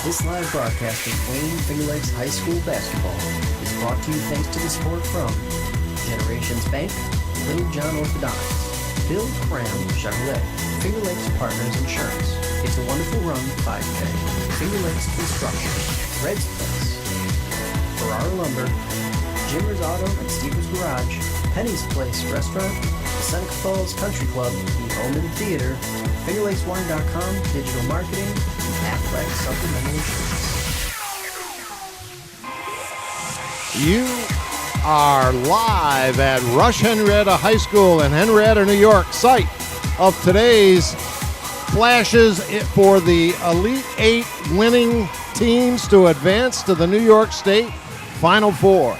This live broadcast of Wayne Finger Lakes High School basketball is brought to you thanks to the support from Generations Bank, Little John Orthodontics, Bill Cram Chevrolet, Finger Lakes Partners Insurance, It's a Wonderful Run 5K, Finger Lakes Construction, Red's Place, Ferrara Lumber, Jimmer's Auto and Steve's Garage, Penny's Place Restaurant, the Seneca Falls Country Club, the Omen Theater, FingerLakesWine.com, Digital Marketing, and Aflac Supplemental Insurance. You are live at Rush-Henrietta High School in Henrietta, New York, site of today's flashes for the Elite Eight winning teams to advance to the New York State Final Four.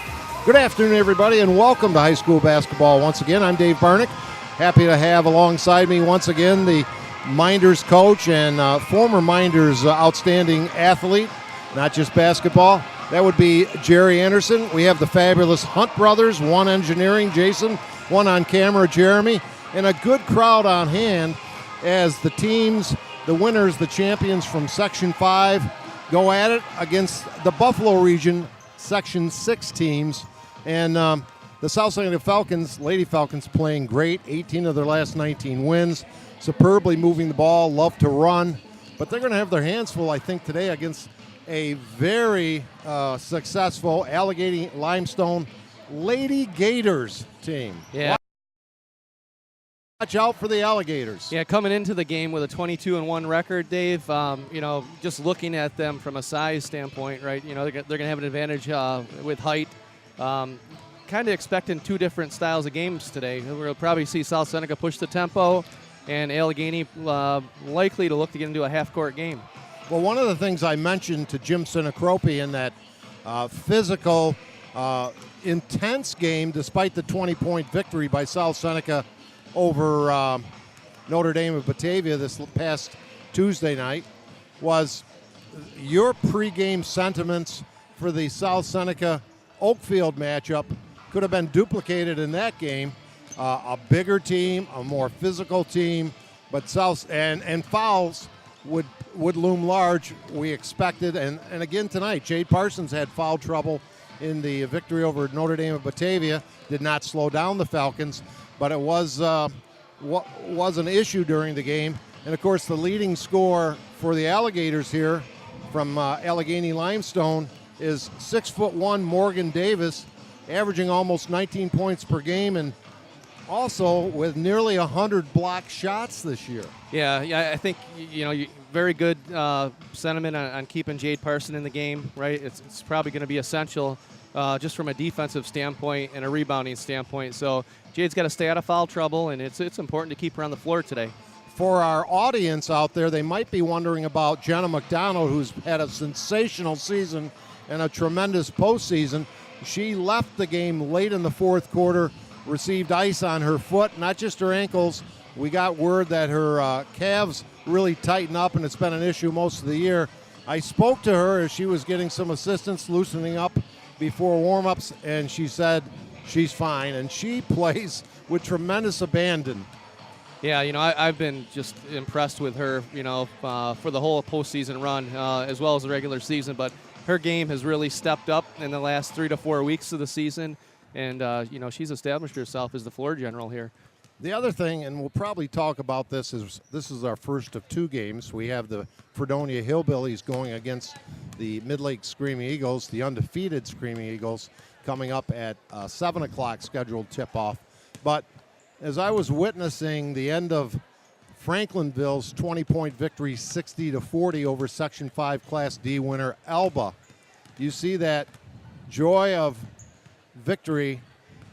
Good afternoon, everybody, and welcome to high school basketball once again. I'm Dave Barnick. Happy to have alongside me once again the Minders coach and former Minders outstanding athlete, not just basketball. That would be Jerry Anderson. We have the fabulous Hunt brothers, one engineering, Jason, one on camera, Jeremy, and a good crowd on hand as the teams, the winners, the champions from Section 5, go at it against the Buffalo region Section 6 teams. And the South Seneca Falcons, Lady Falcons, playing great. 18 of their last 19 wins. Superbly moving the ball, love to run. But they're going to have their hands full, I think, today against a very successful Allegany-Limestone Lady Gators team. Yeah. Watch out for the Alligators. Yeah, coming into the game with a 22-1 record, Dave, just looking at them from a size standpoint, right, they're going to have an advantage with height. Kind of expecting two different styles of games today. We're going to probably see South Seneca push the tempo and Allegheny likely to look to get into a half-court game. Well, one of the things I mentioned to Jim Sinacropi in that physical, intense game, despite the 20-point victory by South Seneca over Notre Dame of Batavia this past Tuesday night, was your pregame sentiments for the South Seneca Oakfield matchup could have been duplicated in that game. A bigger team, a more physical team, but South and fouls would loom large, we expected. And again tonight, Jade Parsons had foul trouble in the victory over Notre Dame of Batavia. Did not slow down the Falcons, but it was an issue during the game. And of course, the leading scorer for the Alligators here from Allegany-Limestone is 6'1" Morgan Davis, averaging almost 19 points per game, and also with nearly 100 block shots this year. Yeah, I think very good sentiment on keeping Jade Parson in the game, right? It's probably going to be essential just from a defensive standpoint and a rebounding standpoint. So Jade's got to stay out of foul trouble, and it's important to keep her on the floor today. For our audience out there, they might be wondering about Jenna McDonald, who's had a sensational season and a tremendous postseason. She left the game late in the fourth quarter, received ice on her foot, not just her ankles. We got word that her calves really tighten up, and it's been an issue most of the year. I spoke to her as she was getting some assistance loosening up before warm-ups, and she said she's fine, and she plays with tremendous abandon. Yeah, I've been just impressed with her, for the whole postseason run, as well as the regular season. But her game has really stepped up in the last 3 to 4 weeks of the season, and, she's established herself as the floor general here. The other thing, and we'll probably talk about this, is this is our first of two games. We have the Fredonia Hillbillies going against the Midlakes Screaming Eagles, the undefeated Screaming Eagles, coming up at 7 o'clock scheduled tip-off. But as I was witnessing the end of Franklinville's 20-point victory, 60-40 over Section 5 Class D winner Alba, you see that joy of victory,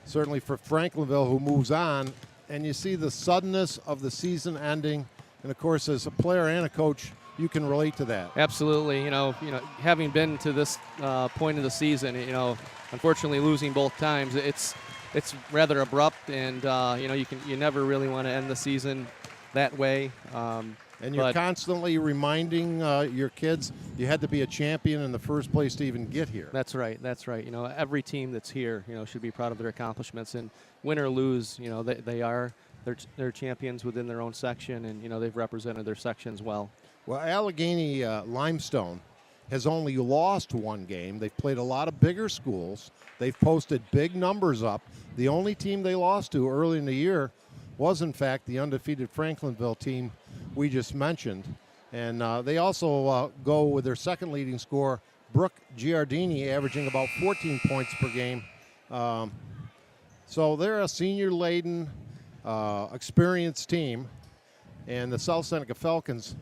certainly for Franklinville, who moves on, and you see the suddenness of the season ending. And of course, as a player and a coach, you can relate to that. Absolutely. Having been to this point of the season, unfortunately losing both times, it's rather abrupt, and you never really want to end the season that way. And you're constantly reminding your kids you had to be a champion in the first place to even get here. That's right. Every team that's here, should be proud of their accomplishments. And win or lose, they're champions within their own section, and they've represented their sections well. Well, Allegany-Limestone has only lost one game. They've played a lot of bigger schools. They've posted big numbers up. The only team they lost to early in the year was, in fact, the undefeated Franklinville team we just mentioned. And they also go with their second leading scorer, Brooke Giardini, averaging about 14 points per game. So they're a senior-laden, experienced team. And the South Seneca Falcons,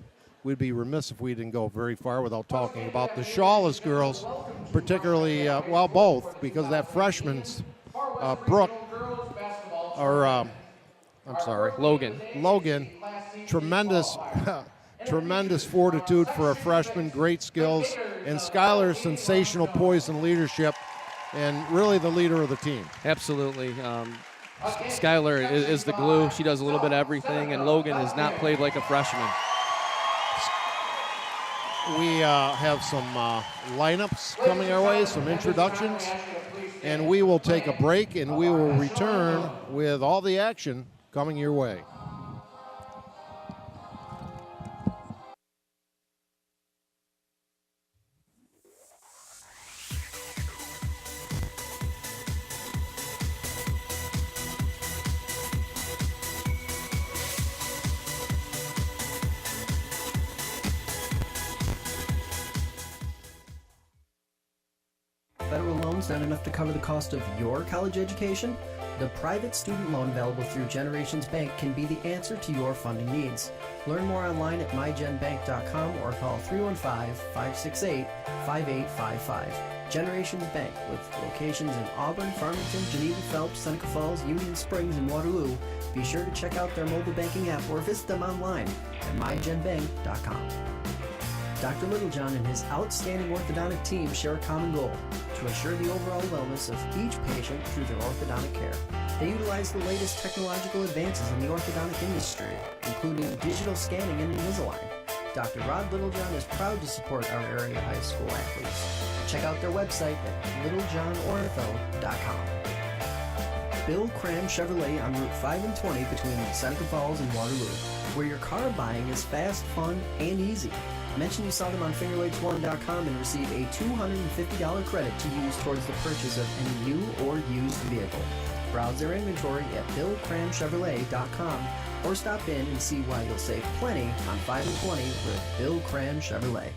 we'd be remiss if we didn't go very far without talking about the Shawless girls, particularly, well, both, because that freshman, Brooke, or I'm sorry, Logan, tremendous, tremendous fortitude for a freshman, great skills, and Skylar, sensational poise and leadership, and really the leader of the team. Absolutely. Skylar is the glue. She does a little bit of everything, and Logan has not played like a freshman. We have some lineups coming our way, some introductions, and we will take a break, and we will return with all the action coming your way. Federal loans not enough to cover the cost of your college education? The private student loan available through Generations Bank can be the answer to your funding needs. Learn more online at mygenbank.com or call 315-568-5855. Generations Bank, with locations in Auburn, Farmington, Geneva, Phelps, Seneca Falls, Union Springs, and Waterloo. Be sure to check out their mobile banking app or visit them online at mygenbank.com. Dr. Littlejohn and his outstanding orthodontic team share a common goal: to assure the overall wellness of each patient through their orthodontic care. They utilize the latest technological advances in the orthodontic industry, including digital scanning and Invisalign. Dr. Rod Littlejohn is proud to support our area high school athletes. Check out their website at littlejohnortho.com. Bill Cram Chevrolet on Route 5 and 20 between Seneca Falls and Waterloo, where your car buying is fast, fun, and easy. Mention you saw them on fingerlakes1.com and receive a $250 credit to use towards the purchase of any new or used vehicle. Browse their inventory at BillCramChevrolet.com or stop in and see why you'll save plenty on 5 and 20 with Bill Cram Chevrolet.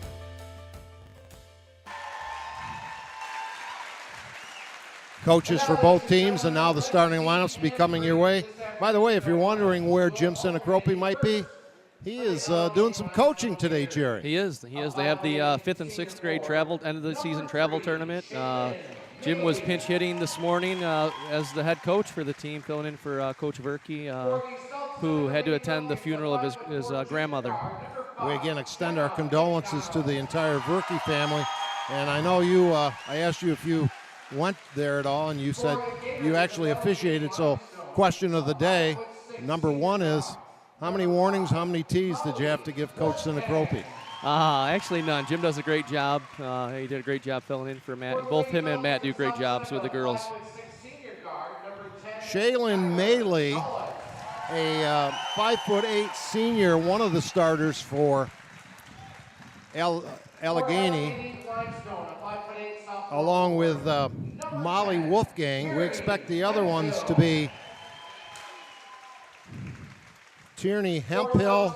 Coaches for both teams, and now the starting lineups will be coming your way. By the way, if you're wondering where Jim Sinacropi might be, he is doing some coaching today, Jerry. He is. They have the 5th and 6th grade end of the season travel tournament. Jim was pinch hitting this morning as the head coach for the team, filling in for Coach Verke, who had to attend the funeral of his grandmother. We again extend our condolences to the entire Verke family. And I know you, I asked you if you went there at all, and you said you actually officiated. So question of the day, number one is, how many warnings, how many tees did you have to give Coach Sinacropi? Actually none. Jim does a great job. He did a great job filling in for Matt. Both him and Matt do great jobs with the girls. Shaylin Maley, a 5'8" senior, one of the starters for Allegheny, along with Molly Wolfgang. We expect the other ones to be Tierney Hemphill,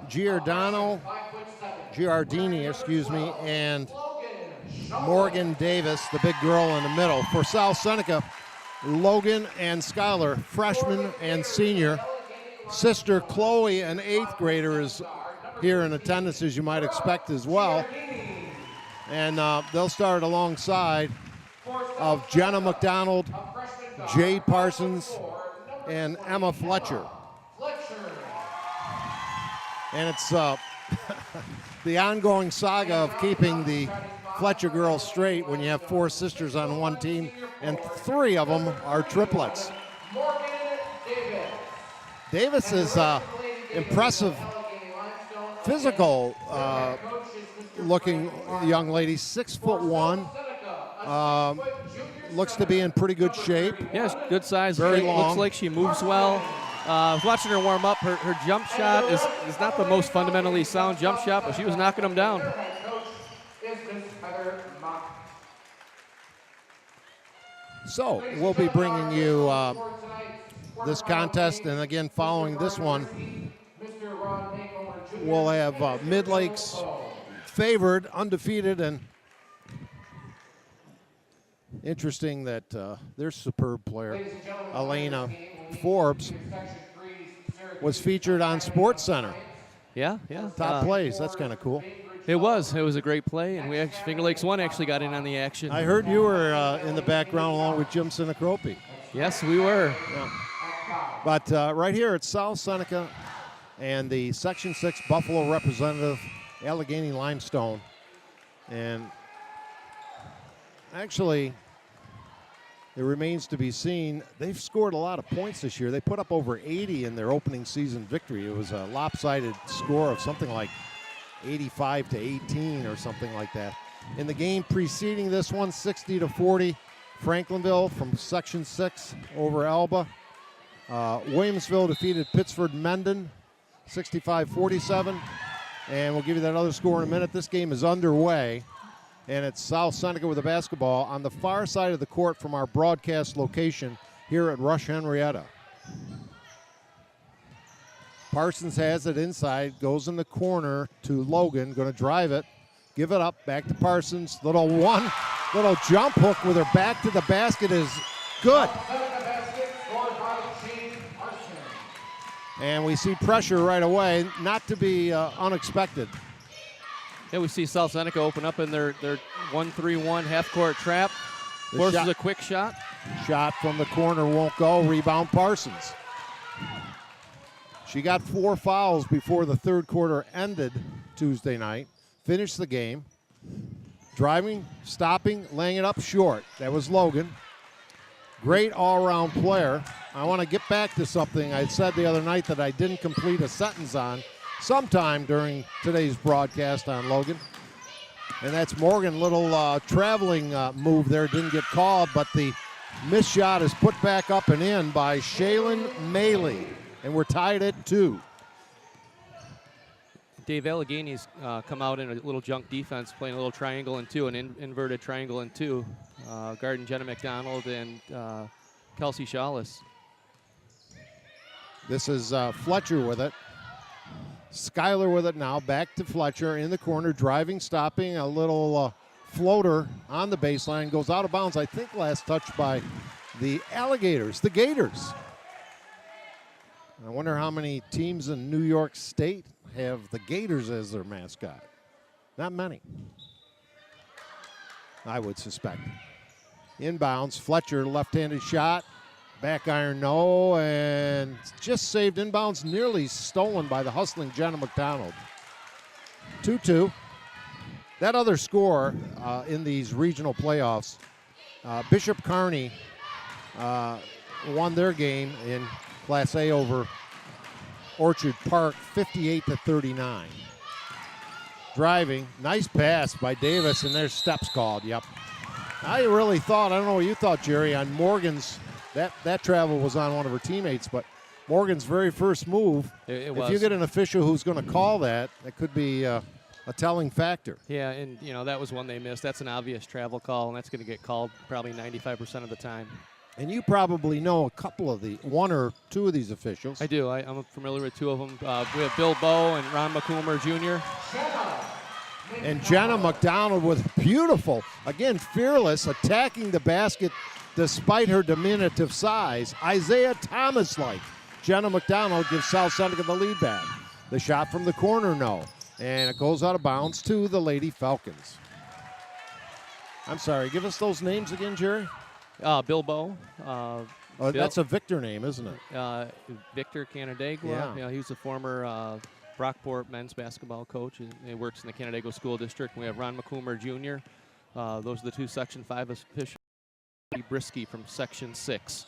Giardini, and Morgan Davis, the big girl in the middle. For South Seneca, Logan and Skylar, freshman and senior. Sister Chloe, an 8th grader, is here in attendance, as you might expect as well. And they'll start alongside of Jenna McDonald, Jade Parsons, and Emma Fletcher. And it's the ongoing saga of keeping the Fletcher girls straight when you have 4 sisters on one team, and 3 of them are triplets. Davis is impressive, physical looking young lady, 6'1". Looks to be in pretty good shape. Yes, good size. Very long. Looks like she moves well. I was watching her warm up. Her jump shot is not the most fundamentally sound jump shot, but she was knocking them down. So we'll be bringing you this contest, and again, following this one, we'll have Midlakes favored, undefeated, and interesting that their superb player, Elena Forbes, was featured on Sports Center. Yeah. Top plays. That's kind of cool. It was a great play, and Finger Lakes 1 actually got in on the action. I heard you were in the background along with Jim Sinacropi. Yes, we were. Yeah. But right here at South Seneca and the Section 6 Buffalo representative, Allegany-Limestone. And actually, it remains to be seen. They've scored a lot of points this year. They put up over 80 in their opening season victory. It was a lopsided score of something like 85-18 or something like that. In the game preceding this one, 60-40, Franklinville from Section 6 over Alba. Williamsville defeated Pittsford-Mendon 65-47. And we'll give you that other score in a minute. This game is underway, and it's South Seneca with the basketball on the far side of the court from our broadcast location here at Rush-Henrietta. Parsons has it inside, goes in the corner to Logan, going to drive it, give it up, back to Parsons. Little jump hook with her back to the basket is good. And we see pressure right away, not to be unexpected. Yeah, we see South Seneca open up in their 1-3-1 half-court trap. Forces a quick shot. Shot from the corner won't go. Rebound Parsons. She got 4 fouls before the third quarter ended Tuesday night. Finished the game. Driving, stopping, laying it up short. That was Logan. Great all-around player. I want to get back to something I said the other night that I didn't complete a sentence on sometime during today's broadcast on Logan. And that's Morgan. Little traveling move there. Didn't get called, but the missed shot is put back up and in by Shaylin Maley. And we're tied at 2. Dave Allegany's come out in a little junk defense, playing a little triangle and 2, an inverted triangle and 2. Guarding Jenna McDonald and Kelsey Shawless. This is Fletcher with it. Skyler with it now. Back to Fletcher in the corner, driving, stopping. A little floater on the baseline. Goes out of bounds, I think last touched by the Gators. I wonder how many teams in New York State have the Gators as their mascot. Not many, I would suspect. Inbounds, Fletcher, left-handed shot. Back iron, no, and just saved inbounds, nearly stolen by the hustling Jenna McDonald. 2-2. That other score in these regional playoffs, Bishop Kearney won their game in Class A over Orchard Park, 58-39. Driving, nice pass by Davis, and there's steps called, yep. I really thought, I don't know what you thought, Jerry, on Morgan's, that travel was on one of her teammates, but Morgan's very first move, it if you get an official who's going to call that could be a telling factor. Yeah, and that was one they missed. That's an obvious travel call, and that's going to get called probably 95% of the time. And you probably know a couple of one or two of these officials. I do. I'm familiar with 2 of them. We have Bill Bowe and Ron McCoomer Jr. And Jenna McDonald was beautiful. Again, fearless, attacking the basket despite her diminutive size. Isaiah Thomas-like. Jenna McDonald gives South Seneca the lead back. The shot from the corner, no. And it goes out of bounds to the Lady Falcons. I'm sorry, give us those names again, Jerry. Bill Bowe. That's a Victor name, isn't it? Victor Canandaigua. Yeah, he was a former Brockport men's basketball coach. He works in the Canandaigua School District. We have Ron McCoomer Jr. Those are the 2 Section 5 officials. Brisky from Section 6.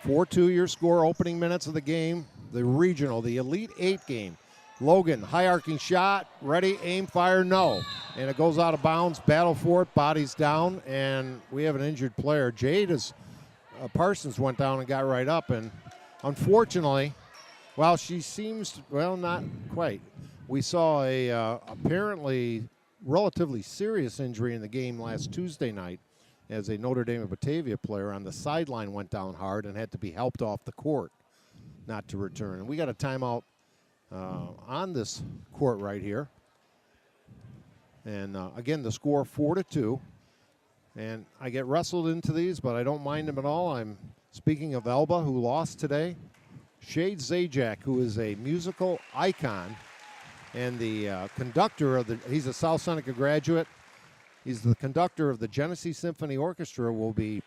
4-2 your score, opening minutes of the game. The regional, the Elite 8 game. Logan, high arcing shot, ready, aim, fire, no. And it goes out of bounds, battle for it, bodies down, and we have an injured player. Jade Parsons went down and got right up, and unfortunately, while she seems, well, not quite. We saw a apparently relatively serious injury in the game last Tuesday night as a Notre Dame of Batavia player on the sideline went down hard and had to be helped off the court not to return. And we got a timeout on this court right here. And again, the score 4-2. And I get wrestled into these, but I don't mind them at all. I'm speaking of Elba, who lost today. Shade Zajac, who is a musical icon and the conductor of he's a South Seneca graduate. He's the conductor of the Genesee Symphony Orchestra, will be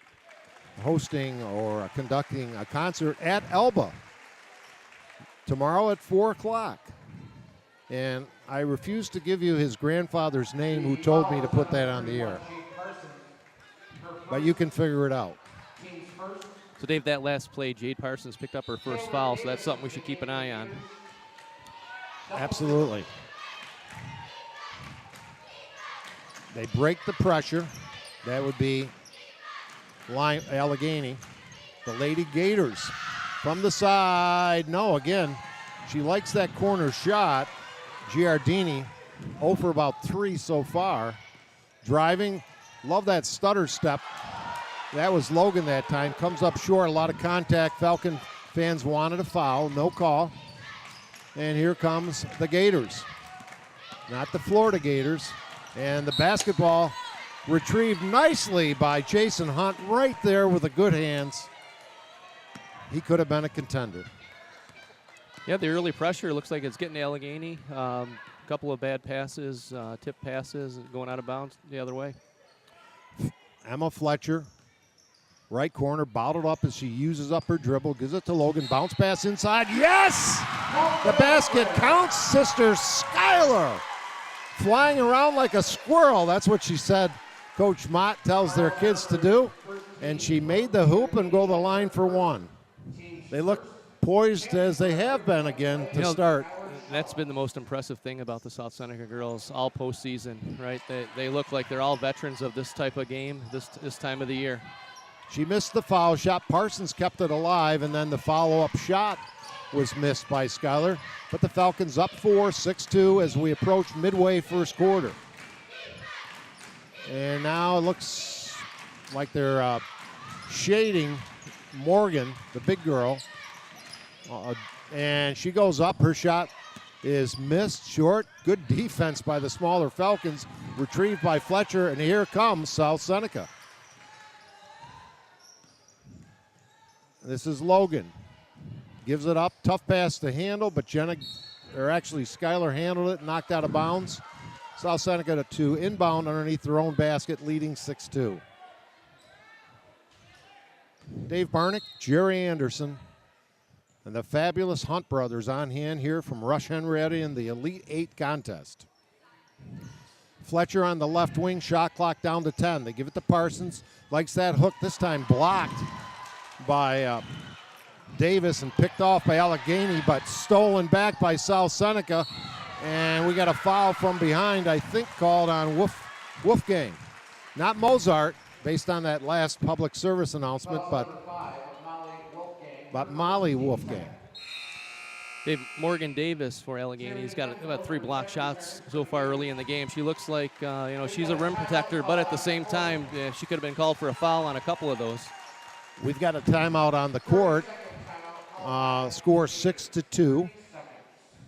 hosting or conducting a concert at Elba tomorrow at 4 o'clock. And I refuse to give you his grandfather's name, who told me to put that on the air. But you can figure it out. So, Dave, that last play, Jade Parsons picked up her first foul, so that's something we should keep an eye on. Absolutely. They break the pressure. That would be Allegheny. The Lady Gators from the side. No, again, she likes that corner shot. Giardini, 0 for about 3 so far. Driving. Love that stutter step. That was Logan that time. Comes up short. A lot of contact. Falcon fans wanted a foul. No call. And here comes the Gators. Not the Florida Gators. And the basketball retrieved nicely by Jason Hunt right there with the good hands. He could have been a contender. Yeah, the early pressure looks like it's getting to Allegheny. A couple of bad passes, tip passes, going out of bounds the other way. Emma Fletcher, right corner, bottled up as she uses up her dribble, gives it to Logan, bounce pass inside, yes! The basket counts. Sister Skylar flying around like a squirrel. That's what she said Coach Mott tells their kids to do. And she made the hoop and go the line for one. They look poised as they have been again to start. That's been the most impressive thing about the South Seneca girls all postseason, right? They look like they're all veterans of this type of game this time of the year. She missed the foul shot. Parsons kept it alive, and then the follow-up shot was missed by Skylar. But the Falcons up 4, 6-2 as we approach midway first quarter. And now it looks like they're shading Morgan, the big girl. And she goes up. Her shot is missed short. Good defense by the smaller Falcons. Retrieved by Fletcher, and here comes South Seneca. This is Logan. Gives it up. Tough pass to handle, but Skylar handled it, knocked out of bounds. South Seneca to inbound underneath their own basket, leading 6-2. Dave Barnick, Jerry Anderson, and the fabulous Hunt brothers on hand here from Rush-Henrietta in the Elite 8 contest. Fletcher on the left wing, shot clock down to 10. They give it to Parsons. Likes that hook, this time blocked by Davis and picked off by Allegheny, but stolen back by South Seneca. And we got a foul from behind, I think, called on Wolfgang. Not Mozart, based on that last public service announcement, but Molly Wolfgang. Dave, Morgan Davis for Allegheny. He's got about 3 block shots so far early in the game. She looks like, she's a rim protector, but at the same time, she could have been called for a foul on a couple of those. We've got a timeout on the court. Score 6-2.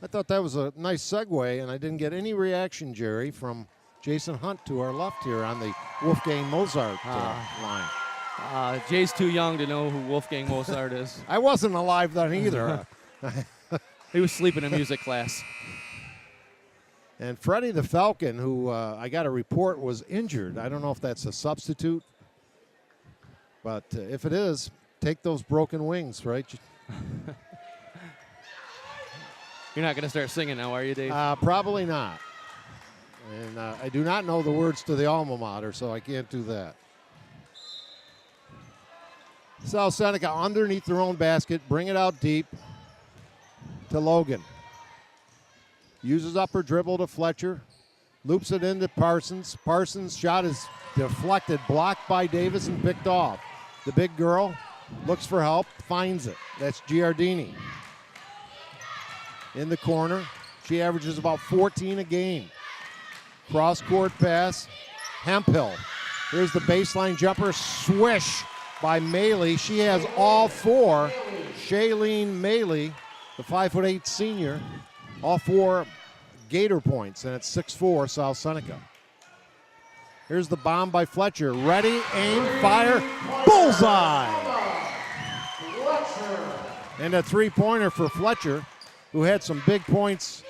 I thought that was a nice segue, and I didn't get any reaction, Jerry, from Jason Hunt to our left here on the Wolfgang Mozart line. Jay's too young to know who Wolfgang Mozart is. I wasn't alive then either. He was sleeping in music class. And Freddie the Falcon, who I got a report was injured. I don't know if that's a substitute, but if it is, take those broken wings, right? You're not going to start singing now, are you, Dave? Probably not. And I do not know the words to the alma mater, so I can't do that. South Seneca underneath their own basket, bring it out deep to Logan. Uses up her dribble to Fletcher. Loops it into Parsons. Parsons' shot is deflected, blocked by Davis and picked off. The big girl looks for help, finds it. That's Giardini. In the corner. She averages about 14 a game. Cross-court pass. Hemphill Here's the baseline jumper, swish by Maley. She has all four. Shailene Maley, the 5'8" senior, all four Gator points, and it's 6-4 South Seneca. Here's the bomb by Fletcher. Ready, aim, fire, bullseye! And a three-pointer for Fletcher, who had some big points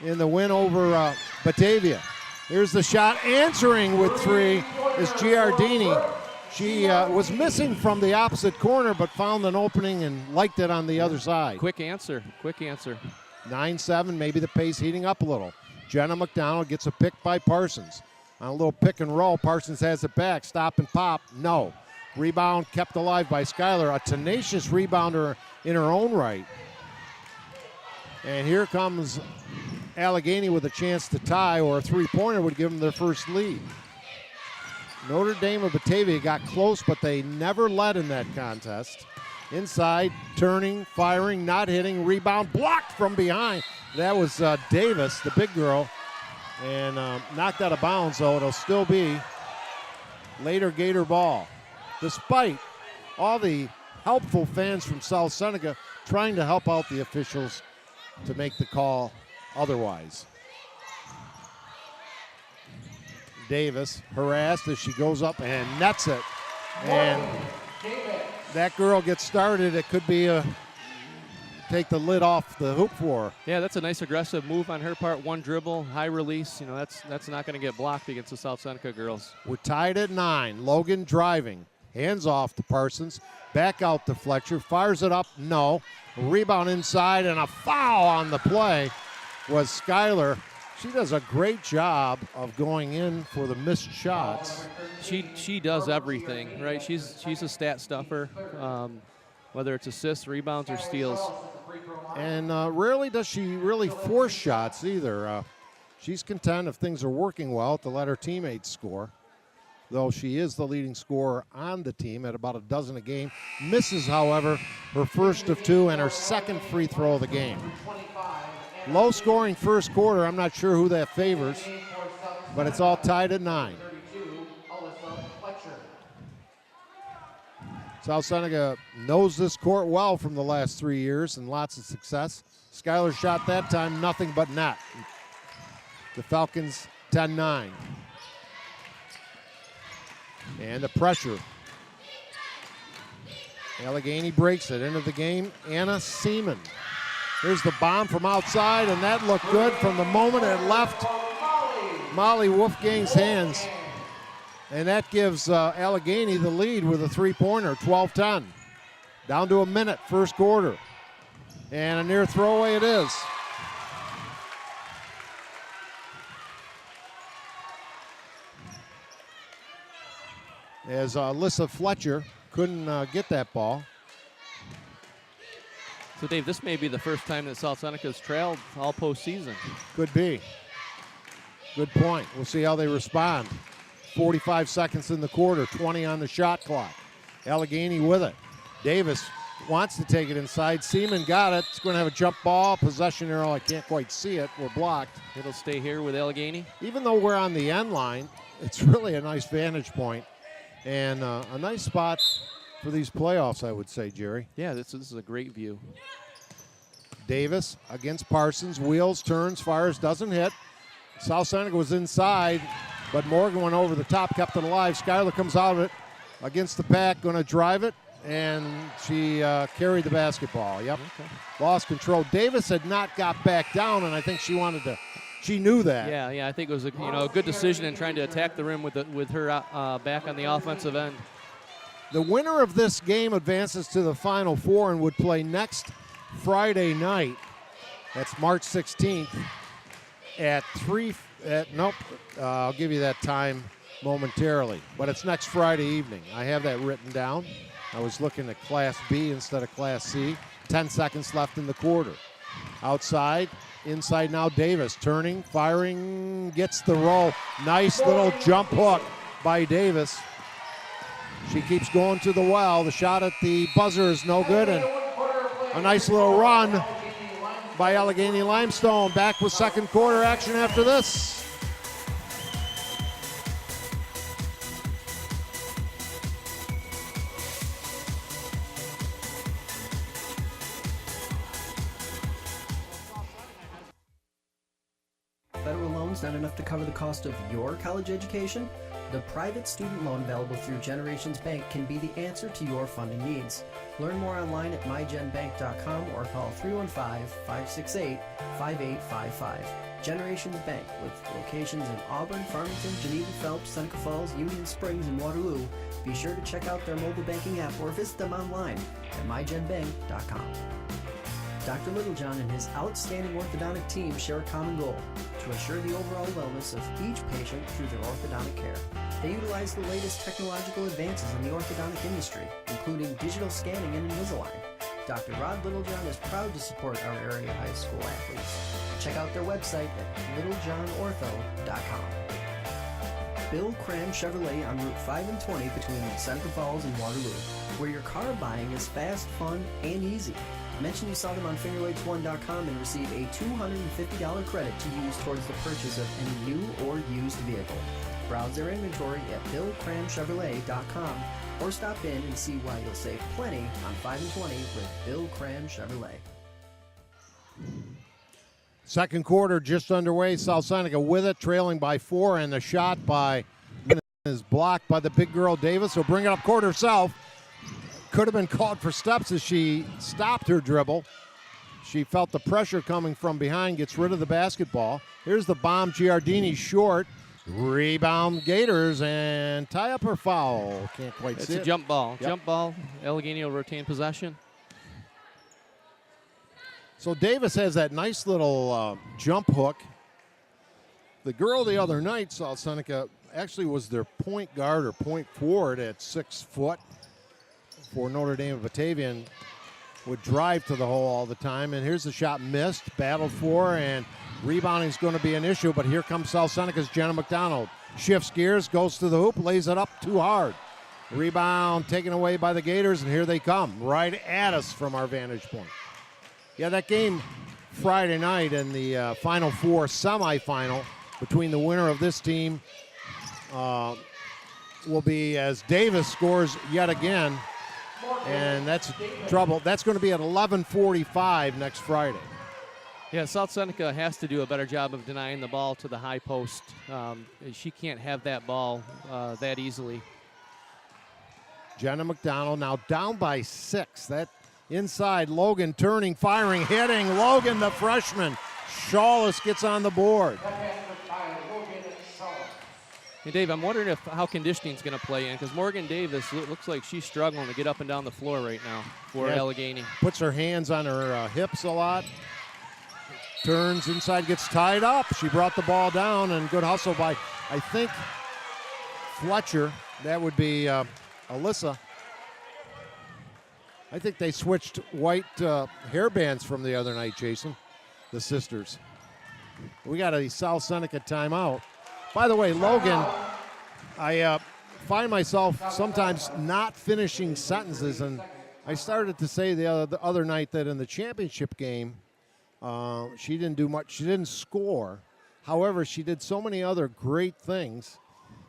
in the win over Batavia. Here's the shot, answering with three is Giardini. She was missing from the opposite corner, but found an opening and liked it on the other side. Quick answer. 9-7, maybe the pace heating up a little. Jenna McDonald gets a pick by Parsons. On a little pick and roll, Parsons has it back. Stop and pop, no. Rebound kept alive by Skylar, a tenacious rebounder in her own right. And here comes Allegheny with a chance to tie, or a three-pointer would give them their first lead. Notre Dame or Batavia got close, but they never led in that contest. Inside, turning, firing, not hitting, rebound, blocked from behind. That was Davis, the big girl, and knocked out of bounds, so it'll still be later Gator ball. Despite all the helpful fans from South Seneca trying to help out the officials to make the call otherwise. Davis harassed as she goes up and nets it. And that girl gets started. It could be take the lid off the hoop for her. Yeah, that's a nice aggressive move on her part. One dribble, high release. You know, that's not going to get blocked against the South Seneca girls. We're tied at 9. Logan driving. Hands off to Parsons. Back out to Fletcher. Fires it up. No. Rebound inside, and a foul on the play was Skylar. She does a great job of going in for the missed shots. She does everything, right? She's a stat stuffer, whether it's assists, rebounds, or steals. And rarely does she really force shots either. She's content if things are working well to let her teammates score, though she is the leading scorer on the team at about a dozen a game. Misses, however, her first of two and her second free throw of the game. Low-scoring first quarter. I'm not sure who that favors, but it's all tied at 9. South Seneca knows this court well from the last 3 years and lots of success. Skylar shot that time, nothing but net. The Falcons 10-9. And the pressure. Allegheny breaks it into the game. Anna Seaman. Here's the bomb from outside, and that looked good from the moment it left Molly Wolfgang's hands. And that gives Allegheny the lead with a three-pointer, 12-10. Down to a minute, first quarter. And a near throwaway it is. As Alyssa Fletcher couldn't get that ball. So, Dave, this may be the first time that South Seneca's trailed all postseason. Could be. Good point. We'll see how they respond. 45 seconds in the quarter, 20 on the shot clock. Allegheny with it. Davis wants to take it inside. Seaman got it. It's going to have a jump ball. Possession arrow. I can't quite see it. We're blocked. It'll stay here with Allegheny. Even though we're on the end line, it's really a nice vantage point and a nice spot for these playoffs, I would say, Jerry. Yeah, this is a great view. Davis against Parsons. Wheels, turns, fires, doesn't hit. South Seneca was inside, but Morgan went over the top, kept it alive. Skylar comes out of it against the pack, going to drive it, and she carried the basketball. Yep. Okay. Lost control. Davis had not got back down, and I think she wanted to. She knew that. Yeah. I think it was a good decision in trying to attack the rim with her back on the offensive end. The winner of this game advances to the Final Four and would play next Friday night. That's March 16th at 3. I'll give you that time momentarily. But it's next Friday evening. I have that written down. I was looking at Class B instead of Class C. 10 seconds left in the quarter. Outside, inside now Davis. Turning, firing, gets the roll. Nice little jump hook by Davis. She keeps going to the well. The shot at the buzzer is no good, and a nice little run by Allegany-Limestone. Back with second quarter action after this. loans not enough to cover the cost of your college education? The private student loan available through Generations Bank can be the answer to your funding needs. Learn more online at mygenbank.com or call 315-568-5855. Generations Bank, with locations in Auburn, Farmington, Geneva, Phelps, Seneca Falls, Union Springs, and Waterloo. Be sure to check out their mobile banking app or visit them online at mygenbank.com. Dr. Littlejohn and his outstanding orthodontic team share a common goal: to ensure the overall wellness of each patient through their orthodontic care. They utilize the latest technological advances in the orthodontic industry, including digital scanning and Invisalign. Dr. Rod Littlejohn is proud to support our area high school athletes. Check out their website at littlejohnortho.com. Bill Cram Chevrolet on Route 5 and 20 between Seneca Falls and Waterloo, where your car buying is fast, fun, and easy. Mention you saw them on fingerlakes1.com and receive a $250 credit to use towards the purchase of any new or used vehicle. Browse their inventory at BillCramChevrolet.com or stop in and see why you'll save plenty on 5 and 20 with Bill Cram Chevrolet. Second quarter just underway. South Seneca with it, trailing by 4, and the shot by is blocked by the big girl Davis. So bring it up court herself. Could have been called for steps as she stopped her dribble. She felt the pressure coming from behind, gets rid of the basketball. Here's the bomb. Giardini short. Rebound Gators and tie up her foul. Can't quite see it. It's a jump ball. Yep. Jump ball. Allegheny will retain possession. So Davis has that nice little jump hook. The girl the other night, South Seneca, actually was their point guard or point forward at 6 foot for Notre Dame of Batavia, and would drive to the hole all the time. And here's the shot missed, battled for, and rebounding is going to be an issue, but here comes South Seneca's Jenna McDonald. Shifts gears, goes to the hoop, lays it up too hard. Rebound taken away by the Gators, and here they come, right at us from our vantage point. Yeah, that game Friday night in the Final Four semifinal between the winner of this team will be as Davis scores yet again, and that's trouble. That's going to be at 11:45 next Friday. Yeah, South Seneca has to do a better job of denying the ball to the high post. She can't have that ball that easily. Jenna McDonald now down by 6. That inside, Logan turning, firing, hitting. Logan, the freshman. Shawless gets on the board. Hey, Dave, I'm wondering how conditioning is going to play in, because Morgan Davis looks like she's struggling to get up and down the floor right now for Allegheny. Puts her hands on her hips a lot. Turns inside, gets tied up. She brought the ball down, and good hustle by, I think, Fletcher. That would be Alyssa. I think they switched white hairbands from the other night, Jason, the sisters. We got a South Seneca timeout. By the way, Logan, I find myself sometimes not finishing sentences, and I started to say the other night that in the championship game, she didn't do much. She didn't score. However, she did so many other great things,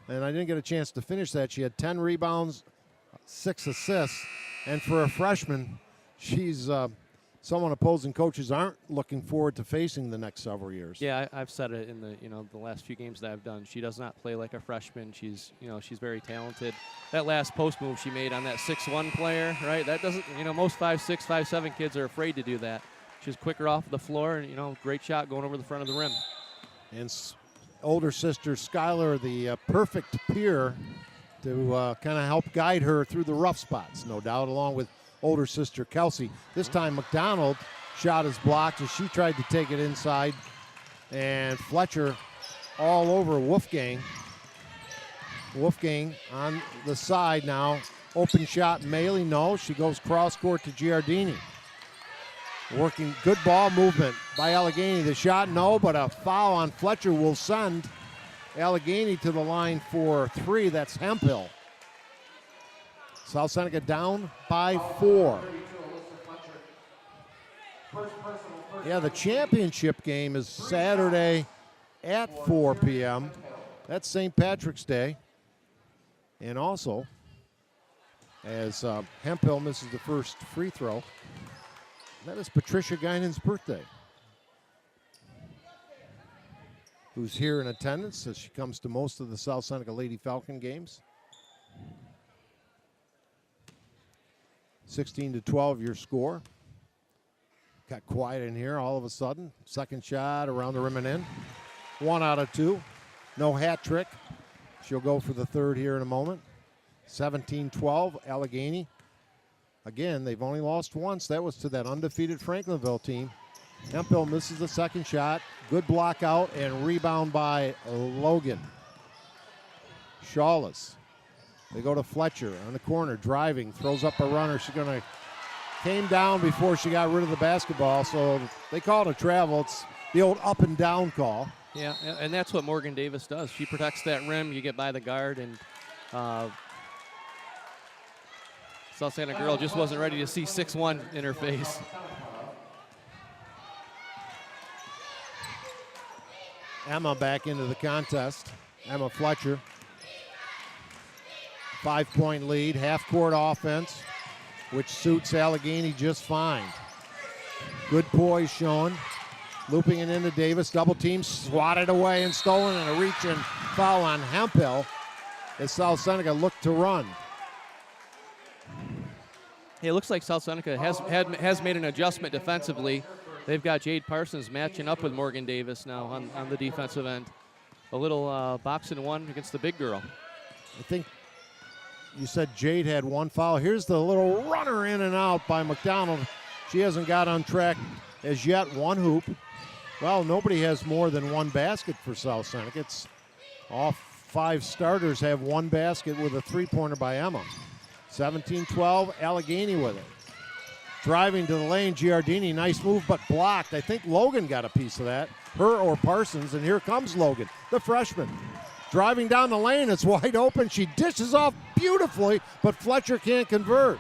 and I didn't get a chance to finish that. She had 10 rebounds, 6 assists, and for a freshman, she's someone opposing coaches aren't looking forward to facing the next several years. Yeah, I've said it in the last few games that I've done. She does not play like a freshman. She's very talented. That last post move she made on that 6'1" player, right? That doesn't, most 5'6", 5'7" kids are afraid to do that. She's quicker off the floor, and great shot going over the front of the rim. And older sister Skylar, the perfect peer to kind of help guide her through the rough spots, no doubt, along with older sister Kelsey. This time McDonald shot is blocked as she tried to take it inside, and Fletcher all over Wolfgang. Wolfgang on the side now. Open shot, Maley, no. She goes cross court to Giardini. Working good ball movement by Allegheny. The shot, no, but a foul on Fletcher will send Allegheny to the line for 3. That's Hemphill. South Seneca down by 4. Yeah, the championship game is Saturday at 4 p.m. That's St. Patrick's Day. And also, as Hemphill misses the first free throw, that is Patricia Guinan's birthday. who's here in attendance as she comes to most of the South Seneca Lady Falcon games. 16-12 your score. Got quiet in here all of a sudden. Second shot around the rim and in. 1 out of 2. No hat trick. She'll go for the third here in a moment. 17-12, Allegheny. Again, they've only lost once. That was to that undefeated Franklinville team. Hemphill misses the second shot. Good block out and rebound by Logan. Shawless. They go to Fletcher on the corner, driving, throws up a runner. She's going to came down before she got rid of the basketball, so they call it a travel. It's the old up and down call. Yeah, and that's what Morgan Davis does. She protects that rim. You get by the guard, and South Santa girl just wasn't ready to see 6'1" in her face. Emma back into the contest. Emma Fletcher. 5-point lead, half-court offense, which suits Allegheny just fine. Good poise showing. Looping it into Davis. Double team, swatted away and stolen, and a reach and foul on Hemphill as South Seneca looked to run. It looks like South Seneca has made an adjustment defensively. They've got Jade Parsons matching up with Morgan Davis now on the defensive end. A little boxing one against the big girl. I think you said Jade had 1 foul. Here's the little runner in and out by McDonald. She hasn't got on track as yet. 1 hoop. Well, nobody has more than 1 basket for South Seneca. It's all 5 starters have 1 basket with a 3-pointer by Emma. 17-12, Allegheny with it. Driving to the lane, Giardini, nice move, but blocked. I think Logan got a piece of that, her or Parsons, and here comes Logan, the freshman. Driving down the lane, it's wide open. She dishes off beautifully, but Fletcher can't convert.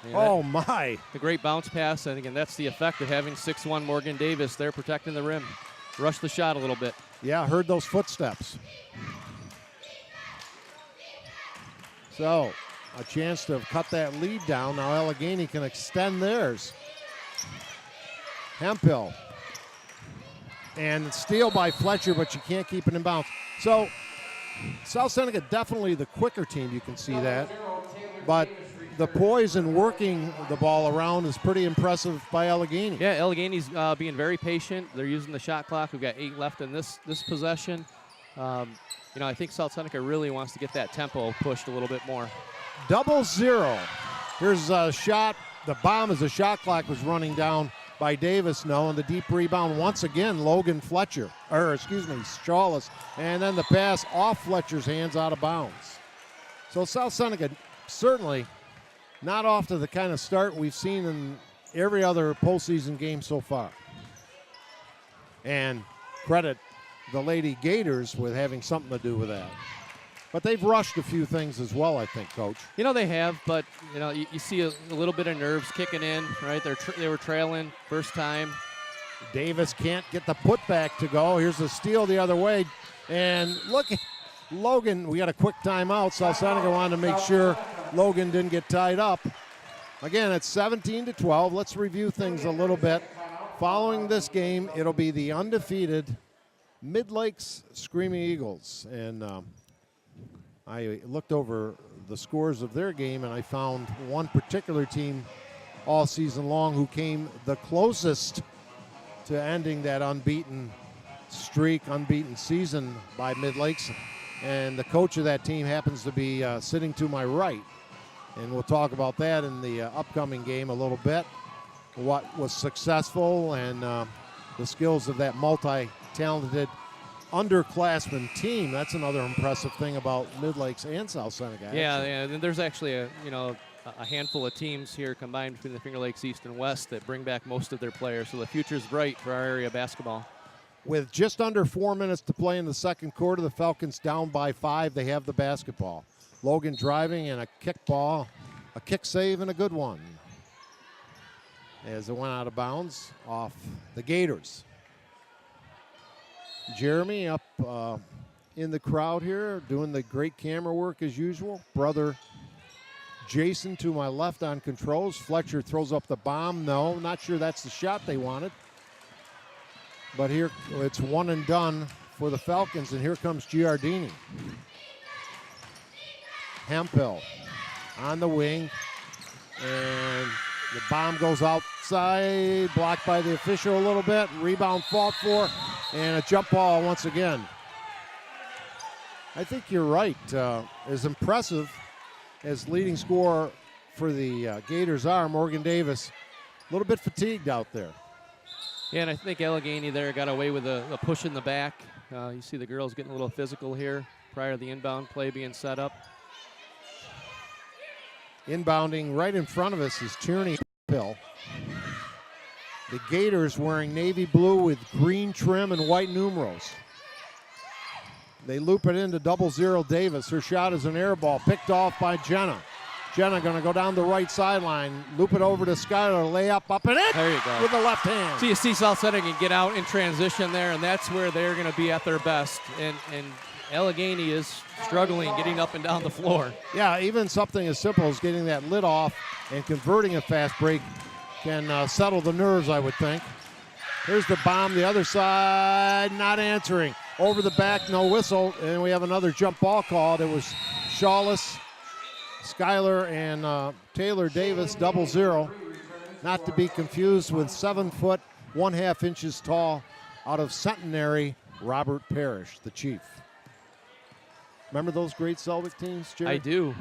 Yeah, oh, my. The great bounce pass, and again, that's the effect of having 6'1" Morgan Davis there protecting the rim. Rush the shot a little bit. Yeah, I heard those footsteps. So, a chance to cut that lead down. Now Allegheny can extend theirs. Hemphill. And steal by Fletcher, but you can't keep it in bounds. So, South Seneca definitely the quicker team, you can see that. But the poise and working the ball around is pretty impressive by Allegheny. Yeah, Allegany's being very patient. They're using the shot clock. We've got 8 left in this possession. I think South Seneca really wants to get that tempo pushed a little bit more. 0-0. Here's a shot. The bomb as the shot clock was running down by Davis, and the deep rebound once again, Shawless. And then the pass off Fletcher's hands out of bounds. So South Seneca certainly not off to the kind of start we've seen in every other postseason game so far. And credit the Lady Gators with having something to do with that. But they've rushed a few things as well, I think, Coach. They have, but, you see a little bit of nerves kicking in, right? They were trailing first time. Davis can't get the putback to go. Here's a steal the other way. And look at Logan. We got a quick timeout. South Seneca wanted to make sure Logan didn't get tied up. Again, it's 17-12. Let's review things a little bit. Following this game, it'll be the undefeated Midlakes Screaming Eagles. And I looked over the scores of their game, and I found one particular team all season long who came the closest to ending that unbeaten streak, unbeaten season by Midlakes. And the coach of that team happens to be sitting to my right. And we'll talk about that in the upcoming game a little bit, what was successful and the skills of that multi-talented underclassmen team. That's another impressive thing about Midlakes and South Seneca. Yeah, and there's actually a handful of teams here combined between the Finger Lakes East and West that bring back most of their players, so the future's bright for our area basketball. With just under 4 minutes to play in the second quarter, the Falcons down by 5. They have the basketball. Logan driving and a kick ball, a kick save and a good one as it went out of bounds off the Gators. Jeremy up in the crowd here, doing the great camera work as usual. Brother Jason to my left on controls. Fletcher throws up the bomb. No, not sure that's the shot they wanted. But here it's one and done for the Falcons, and here comes Giardini. Hemphill on the wing, and the bomb goes outside, blocked by the official a little bit. Rebound fought for, and a jump ball once again. I think you're right. As impressive as leading scorer for the Gators are, Morgan Davis, a little bit fatigued out there. Yeah, and I think Allegheny there got away with a push in the back. You see the girls getting a little physical here prior to the inbound play being set up. Inbounding right in front of us is Tierney Hill. The Gators wearing navy blue with green trim and white numerals. They loop it into 0-0 Davis. Her shot is an air ball picked off by Jenna. Jenna going to go down the right sideline, loop it over to Skylar, layup up and in. There you go. With the left hand. So you see South Seneca get out in transition there, and that's where they're going to be at their best. And Allegheny is struggling getting up and down the floor. Yeah, even something as simple as getting that lid off and converting a fast break can settle the nerves, I would think. Here's the bomb, the other side, not answering. Over the back, no whistle, and we have another jump ball called. It was Shawless, Skylar, and Taylor Davis, 0-0. Not to be confused with 7 foot, 1/2 inches tall, out of Centenary, Robert Parrish, the chief. Remember those great Celtic teams, Jerry? I do.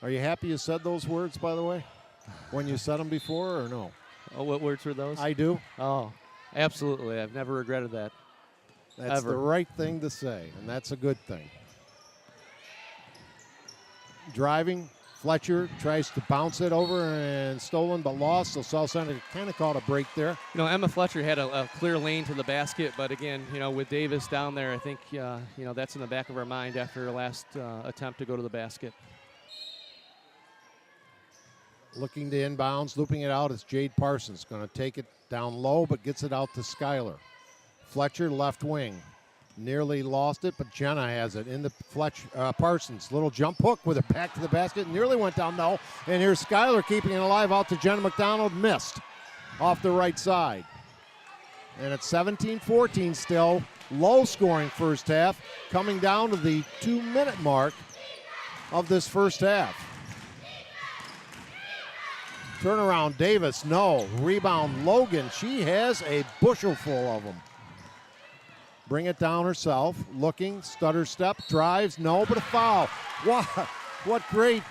Are you happy you said those words, by the way? When you said them before, or no? Oh, what words were those? I do. Oh, absolutely. I've never regretted that. That's Ever. the right thing to say, and that's a good thing. Driving, Fletcher tries to bounce it over and stolen but lost, so South Seneca kind of caught a break there. You know, Emma Fletcher had a clear lane to the basket, but again, you know, with Davis down there, I think, you know, that's in the back of our mind after her last attempt to go to the basket. Looking to inbounds, looping it out is Jade Parsons. Going to take it down low, but gets it out to Skylar. Fletcher, left wing. Nearly lost it, but Jenna has it into Parsons. Little jump hook with it back to the basket. Nearly went down, no. And here's Skylar keeping it alive out to Jenna McDonald. Missed off the right side. And it's 17-14 still. Low scoring first half. Coming down to the 2-minute mark of this first half. Turnaround Davis, no. Rebound Logan. She has a bushel full of them. Bring it down herself. Looking, stutter step, drives, no, but a foul. What great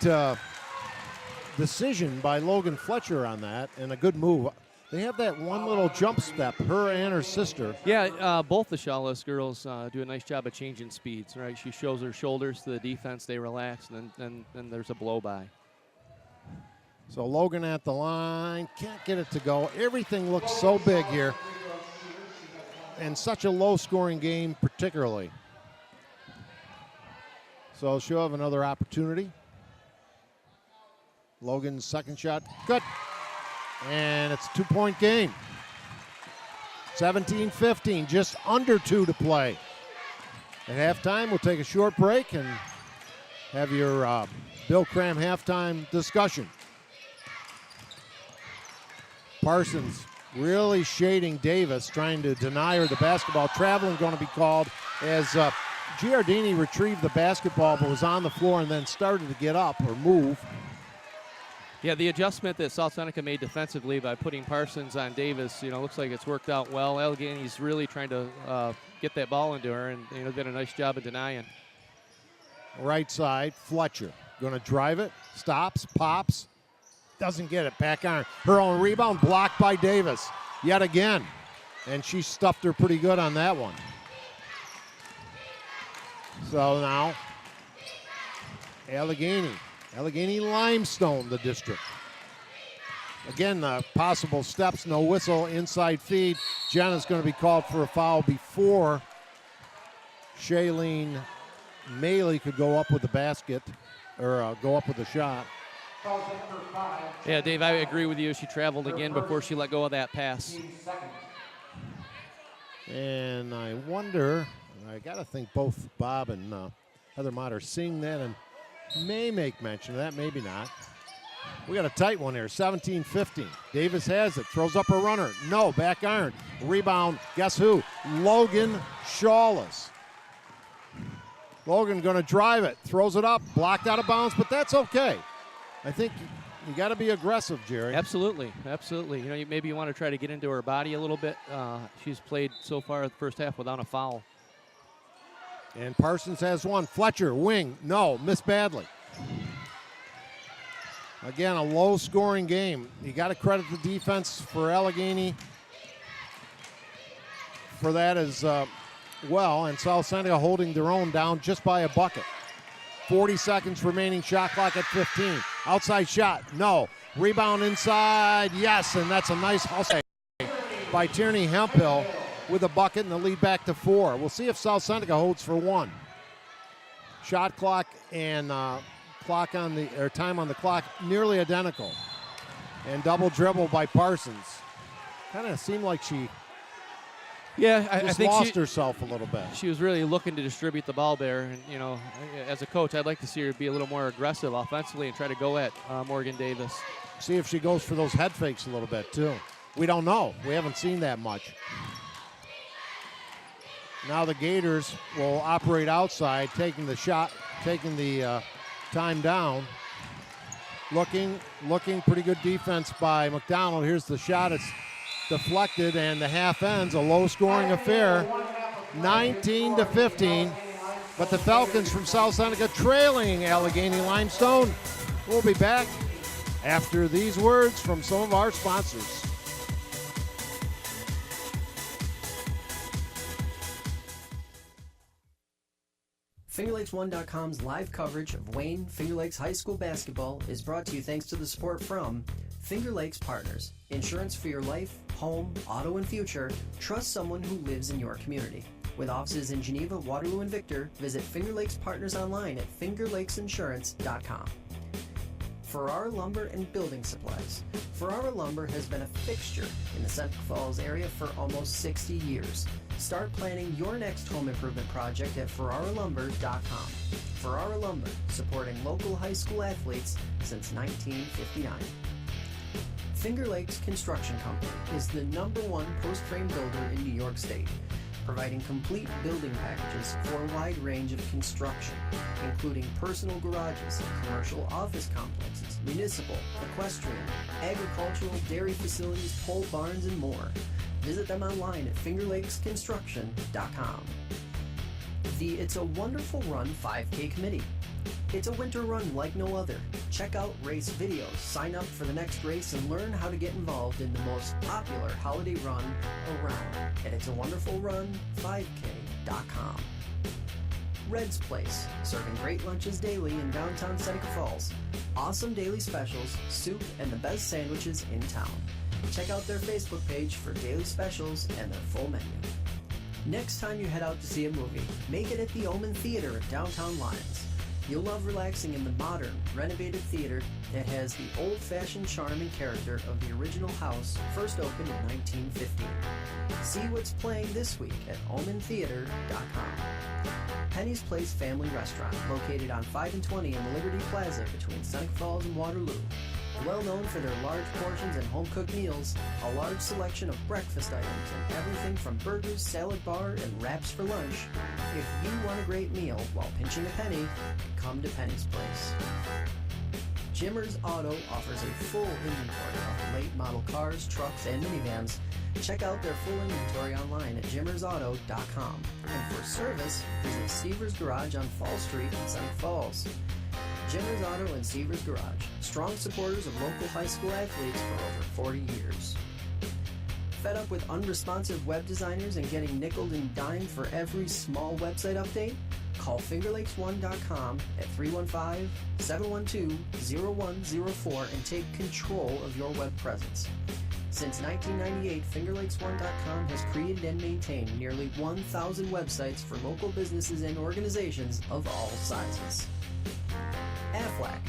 decision by Logan Fletcher on that, and a good move. They have that one little jump step, her and her sister. Yeah, both the Shawless girls do a nice job of changing speeds, right? She shows her shoulders to the defense, they relax, and then there's a blow by. So Logan at the line, can't get it to go. Everything looks so big here. And such a low-scoring game particularly. So she'll have another opportunity. Logan's second shot, good. And it's a 2-point game. 17-15, just under 2 to play. At halftime, we'll take a short break and have your Bill Cram halftime discussion. Parsons really shading Davis, trying to deny her the basketball. Traveling going to be called as Giardini retrieved the basketball but was on the floor and then started to get up or move. Yeah, the adjustment that South Seneca made defensively by putting Parsons on Davis, you know, looks like it's worked out well. Allegany's really trying to get that ball into her, and, you know, did a nice job of denying. Right side, Fletcher going to drive it, stops, pops. Doesn't get it back on her own rebound, blocked by Davis yet again, and she stuffed her pretty good on that one. So now Allegany-Limestone, the district. Again, the possible steps, no whistle, inside feed. Jenna's going to be called for a foul before Shailene Maley could go up with the basket or go up with the shot. Yeah, Dave, I agree with you. She traveled again before she let go of that pass. And I wonder, I got to think both Bob and Heather Mott are seeing that and may make mention of that, maybe not. We got a tight one here, 17-15. Davis has it, throws up a runner. No, back iron. Rebound, guess who? Logan Shawless. Logan going to drive it, throws it up, blocked out of bounds, but that's okay. I think you got to be aggressive, Jerry. Absolutely. Maybe you want to try to get into her body a little bit. She's played so far the first half without a foul. And Parsons has one. Fletcher, wing, no, missed badly. Again, a low-scoring game. You got to credit the defense for Allegheny for that as well, and South Seneca holding their own down just by a bucket. 40 seconds remaining, shot clock at 15. Outside shot, no. Rebound inside, yes, and that's a nice hustle by Tierney Hemphill with a bucket and the lead back to 4. We'll see if South Seneca holds for 1. Shot clock and time on the clock nearly identical. And double dribble by Parsons. Kind of seemed like she I think lost herself a little bit. She was really looking to distribute the ball there. And, as a coach, I'd like to see her be a little more aggressive offensively and try to go at Morgan Davis. See if she goes for those head fakes a little bit, too. We don't know. We haven't seen that much. Now the Gators will operate outside, taking the shot, taking the time down. Looking, pretty good defense by McDonald. Here's the shot. It's deflected, and the half ends. A low-scoring affair, 19-15. But the Falcons from South Seneca trailing Allegany-Limestone. We'll be back after these words from some of our sponsors. FingerLakes1.com's live coverage of Wayne Finger Lakes High School basketball is brought to you thanks to the support from Finger Lakes Partners. Insurance for your life, home, auto, and future. Trust someone who lives in your community. With offices in Geneva, Waterloo, and Victor, visit Finger Lakes Partners online at fingerlakesinsurance.com. Ferrara Lumber and Building Supplies. Ferrara Lumber has been a fixture in the Seneca Falls area for almost 60 years. Start planning your next home improvement project at ferraralumber.com. Ferrara Lumber, supporting local high school athletes since 1959. Finger Lakes Construction Company is the #1 post-frame builder in New York State, providing complete building packages for a wide range of construction, including personal garages, commercial office complexes, municipal, equestrian, agricultural, dairy facilities, pole barns, and more. Visit them online at fingerlakesconstruction.com. The It's a Wonderful Run 5K Committee. It's a winter run like no other. Check out race videos, sign up for the next race, and learn how to get involved in the most popular holiday run around at itsawonderfulrun5k.com. Red's Place, serving great lunches daily in downtown Seneca Falls. Awesome daily specials, soup, and the best sandwiches in town. Check out their Facebook page for daily specials and their full menu. Next time you head out to see a movie, make it at the Omen Theater at downtown Lyons. You'll love relaxing in the modern, renovated theater that has the old-fashioned charm and character of the original house, first opened in 1915. See what's playing this week at omentheater.com. Penny's Place Family Restaurant, located on 5 and 20 in the Liberty Plaza between Seneca Falls and Waterloo. Well known for their large portions and home-cooked meals, a large selection of breakfast items, and everything from burgers, salad bar, and wraps for lunch. If you want a great meal while pinching a penny, come to Penny's Place. Jimmer's Auto offers a full inventory of late model cars, trucks, and minivans. Check out their full inventory online at jimmersauto.com. And for service, visit Seaver's Garage on Fall Street in Seneca Falls. Jimmer's Auto and Seaver's Garage, strong supporters of local high school athletes for over 40 years. Fed up with unresponsive web designers and getting nickeled and dimed for every small website update? Call FingerLakes1.com at 315-712-0104 and take control of your web presence. Since 1998, FingerLakes1.com has created and maintained nearly 1,000 websites for local businesses and organizations of all sizes. Aflac.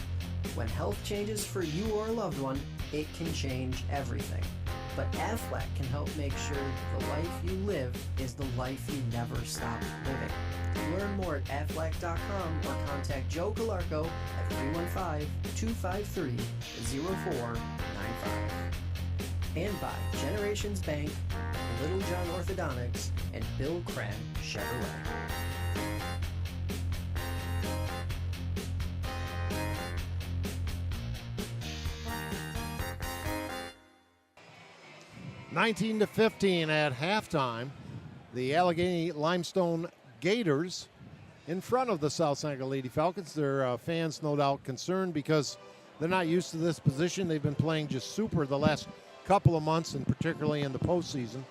When health changes for you or a loved one, it can change everything. but Aflac can help make sure the life you live is the life you never stop living. Learn more at Aflac.com or contact Joe Calarco at 315-253-0495. And by Generations Bank, Little John Orthodontics, and Bill Cram Chevrolet. (19-15) at halftime. The Allegany-Limestone Gators in front of the South Seneca Lady Falcons. Their fans no doubt concerned because they're not used to this position. They've been playing just super the last couple of months, and particularly in the postseason.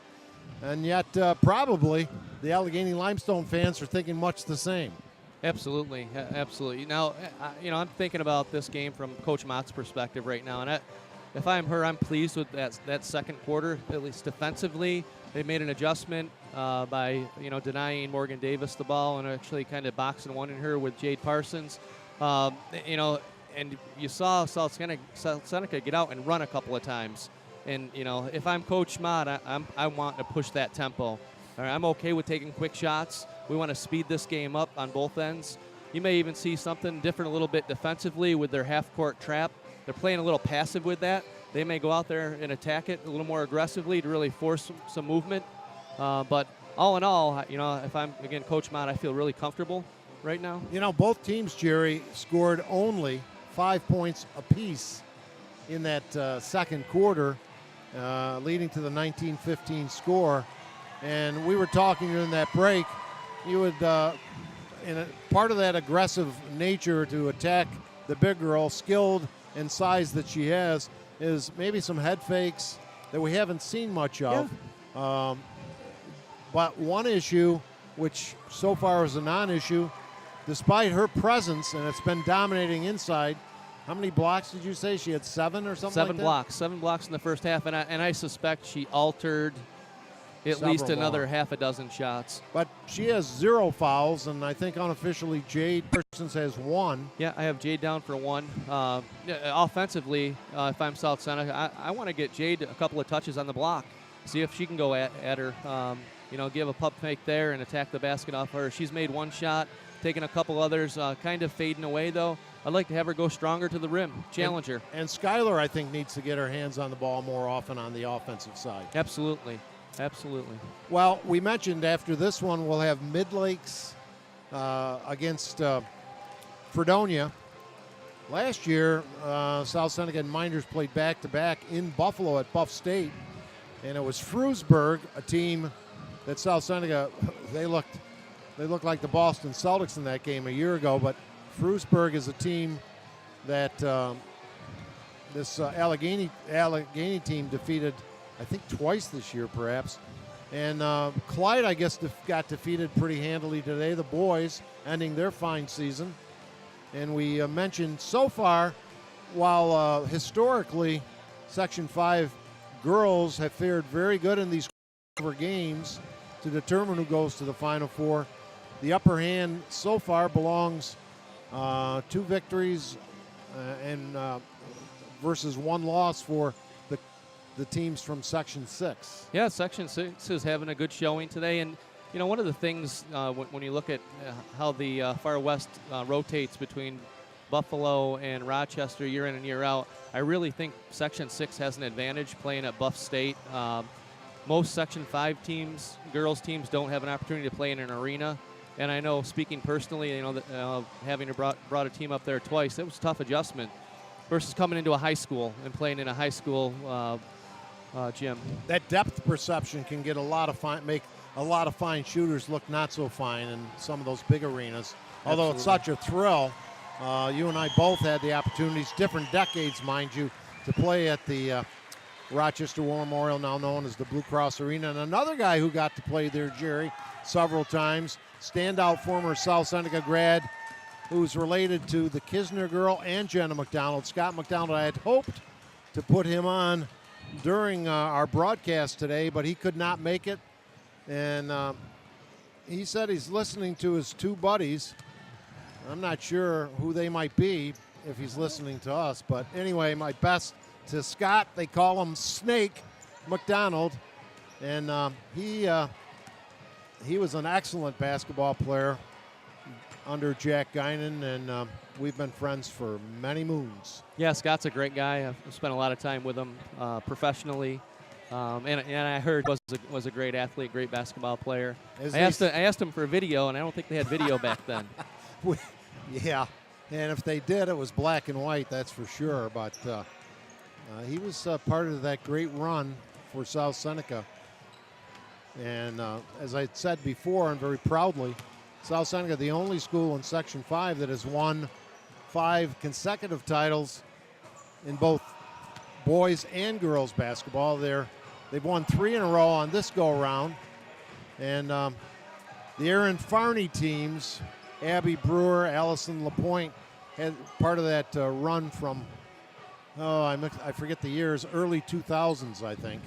And yet probably the Allegany-Limestone fans are thinking much the same. Absolutely, absolutely. Now, I'm thinking about this game from Coach Mott's perspective right now, and if I'm her, I'm pleased with that second quarter, at least defensively. They made an adjustment by denying Morgan Davis the ball and actually kind of boxing one in her with Jade Parsons. And you saw South Seneca get out and run a couple of times. And if I'm Coach Mott, I want to push that tempo. All right, I'm okay with taking quick shots. We want to speed this game up on both ends. You may even see something different a little bit defensively with their half-court trap. They're playing a little passive with that. They may go out there and attack it a little more aggressively to really force some movement. But all in all, if I'm, again, Coach Mott, I feel really comfortable right now. Both teams, Jerry, scored only 5 points apiece in that second quarter, leading to the 19-15 score. And we were talking during that break, you would, part of that aggressive nature to attack the big girl, skilled and size that she has, is maybe some head fakes that we haven't seen much of. Yeah. But one issue, which so far is a non-issue, despite her presence, and it's been dominating inside, how many blocks did you say? She had 7 or something like that? 7 blocks in the first half, and I suspect she altered at least another half a dozen shots. But she has 0 fouls, and I think unofficially Jade Parsons has 1. Yeah, I have Jade down for 1. Offensively, if I'm South Seneca, I want to get Jade a couple of touches on the block, see if she can go at her. Give a pump fake there and attack the basket off her. She's made 1 shot, taken a couple others, kind of fading away, though. I'd like to have her go stronger to the rim, challenge her. And Skylar, I think, needs to get her hands on the ball more often on the offensive side. Absolutely. Absolutely. Well, we mentioned after this one we'll have Midlakes against Fredonia. Last year, South Seneca and Minders played back-to-back in Buffalo at Buff State, and it was Frewsburg, a team that South Seneca, they looked like the Boston Celtics in that game a year ago, but Frewsburg is a team that this Allegheny team defeated, I think, twice this year, perhaps. And Clyde, I guess, got defeated pretty handily today. The boys ending their fine season. And we mentioned so far, while historically Section 5 girls have fared very good in these games to determine who goes to the Final Four, the upper hand so far belongs 2 victories and versus 1 loss for the teams from Section 6. Yeah, Section 6 is having a good showing today. And, one of the things when you look at how the Far West rotates between Buffalo and Rochester year in and year out, I really think Section 6 has an advantage playing at Buff State. Most Section 5 teams, girls teams, don't have an opportunity to play in an arena. And I know, speaking personally, having brought a team up there twice, it was a tough adjustment versus coming into a high school and playing in a high school gym. That depth perception can get make a lot of fine shooters look not so fine in some of those big arenas. Although It's such a thrill. You and I both had the opportunities, different decades, mind you, to play at the Rochester War Memorial, now known as the Blue Cross Arena. And another guy who got to play there, Jerry, several times, standout former South Seneca grad who's related to the Kisner girl and Jenna McDonald. Scott McDonald, I had hoped to put him on during our broadcast today, but he could not make it. And he said he's listening to his 2 buddies. I'm not sure who they might be if he's listening to us. But anyway, my best to Scott. They call him Snake McDonald, and he was an excellent basketball player under Jack Guinan, and we've been friends for many moons. Yeah, Scott's a great guy. I've spent a lot of time with him professionally, and I heard was a great athlete, great basketball player. I asked him for a video, and I don't think they had video back then. Yeah, and if they did, it was black and white, that's for sure. But he was part of that great run for South Seneca. And as I said before, and very proudly, South Seneca, the only school in Section 5 that has won 5 consecutive titles in both boys and girls basketball. They've won 3 in a row on this go-around. And the Aaron Farney teams, Abby Brewer, Allison LaPointe, had part of that run from, I forget the years, early 2000s, I think.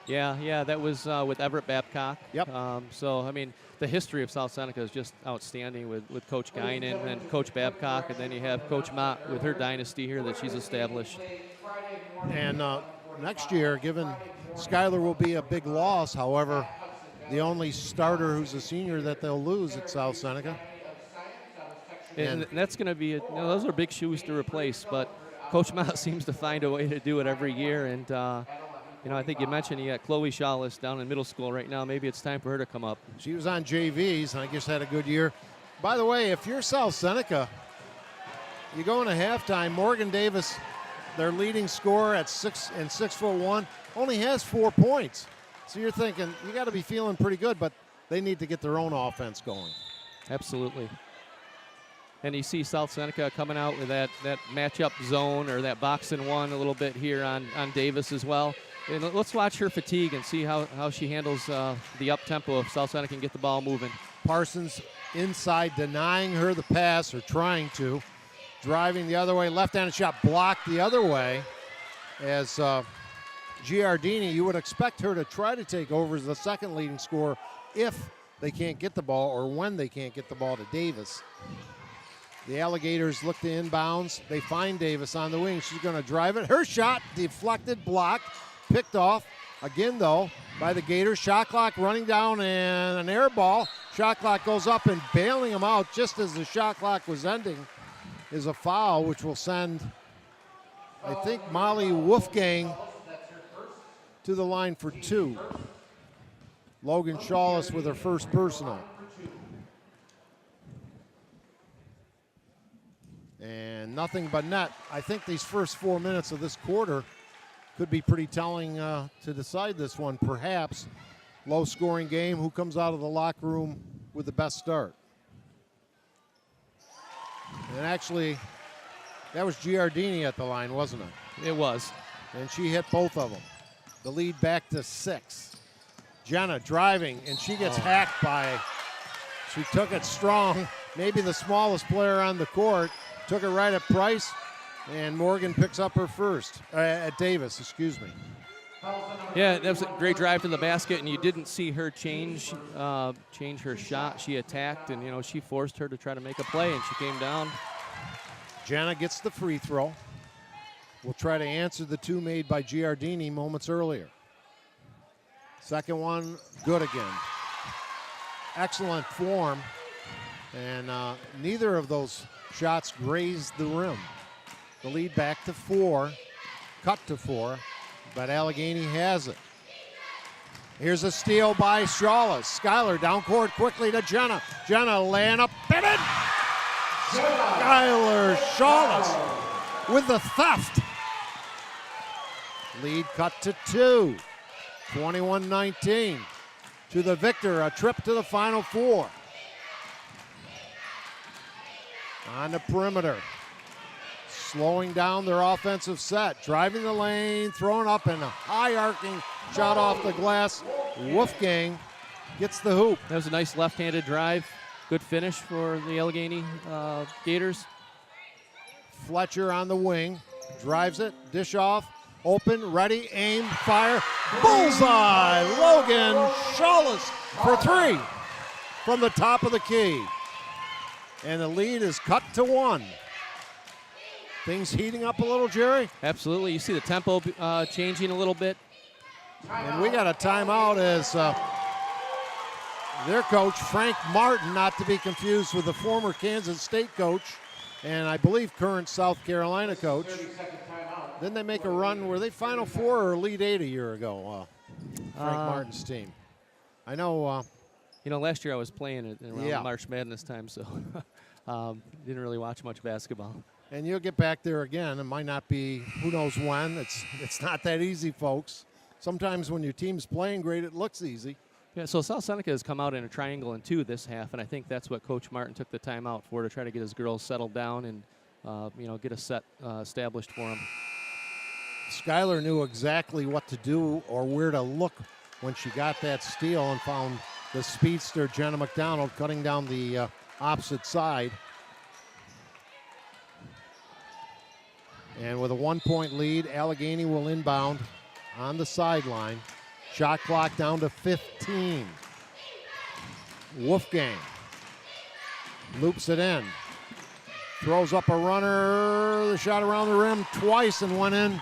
Yeah, that was with Everett Babcock. Yep. So, I mean, the history of South Seneca is just outstanding with Coach Guinan and Coach Babcock, and then you have Coach Mott with her dynasty here that she's established. And next year, given Skylar will be a big loss, however, the only starter who's a senior that they'll lose at South Seneca. And that's going to be, those are big shoes to replace, but Coach Mott seems to find a way to do it every year, and I think you mentioned you got Chloe Shawless down in middle school right now. Maybe it's time for her to come up. She was on JVs, and I guess had a good year. By the way, if you're South Seneca, you go into halftime. Morgan Davis, their leading scorer at 6'1", only has 4 points. So you're thinking, you got to be feeling pretty good, but they need to get their own offense going. Absolutely. And you see South Seneca coming out with that matchup zone or that box and one a little bit here on Davis as well. And let's watch her fatigue and see how she handles the up-tempo if South Seneca can get the ball moving. Parsons Inside, denying her the pass, or trying to. Driving the other way, left-handed shot blocked the other way. As Giardini, you would expect her to try to take over as the second leading scorer if they can't get the ball, or when they can't get the ball to Davis. The Alligators look to inbounds. They find Davis on the wing. She's going to drive it. Her shot deflected, blocked, picked off. Again, though, by the Gators. Shot clock running down, and an air ball. Shot clock goes up, and bailing them out just as the shot clock was ending is a foul, which will send, I think, Molly Wolfgang to the line for 2. Logan Shawless with her first personal. And nothing but net. I think these first 4 minutes of this quarter could be pretty telling to decide this one, perhaps. Low-scoring game. Who comes out of the locker room with the best start? And actually, that was Giardini at the line, wasn't it? It was. And she hit both of them. The lead back to 6. Jenna driving, and she gets hacked by, she took it strong, maybe the smallest player on the court, took it right at Price, and Morgan picks up her first, at Davis, excuse me. Yeah, that was a great drive to the basket, and you didn't see her change her shot. She attacked, and, she forced her to try to make a play, and she came down. Jenna gets the free throw. We'll try to answer the 2 made by Giardini moments earlier. Second one, good again. Excellent form, and neither of those shots grazed the rim. The lead back to 4, cut to 4, but Allegheny has it. Here's a steal by Shawless. Skylar down court quickly to Jenna. Jenna laying up, Bennett! Skylar Shawless with the theft. Lead cut to 2. 21-19. To the victor, a trip to the Final Four. On the perimeter. Slowing down their offensive set. Driving the lane, throwing up, and a high arcing shot off the glass. Wolfgang gets the hoop. That was a nice left-handed drive. Good finish for the Allegheny Gators. Fletcher on the wing. Drives it, dish off. Open, ready, aim, fire. Bullseye! Logan Shawless for 3 from the top of the key. And the lead is cut to 1. Things heating up a little, Jerry? Absolutely. You see the tempo changing a little bit. And we got a timeout as their coach, Frank Martin, not to be confused with the former Kansas State coach and I believe current South Carolina coach. Didn't they make a run? Were they Final Four or Elite Eight a year ago, Frank Martin's team? I know. Last year I was playing around March Madness time, so didn't really watch much basketball. And you'll get back there again. It might not be who knows when. It's not that easy, folks. Sometimes when your team's playing great, it looks easy. Yeah, so South Seneca has come out in a triangle and 2 this half, and I think that's what Coach Martin took the time out for, to try to get his girls settled down and get a set established for them. Skylar knew exactly what to do or where to look when she got that steal and found the speedster Jenna McDonald cutting down the opposite side. And with a 1-point lead, Allegheny will inbound on the sideline. Shot clock down to 15. Wolfgang loops it in. Throws up a runner. The shot around the rim twice and went in.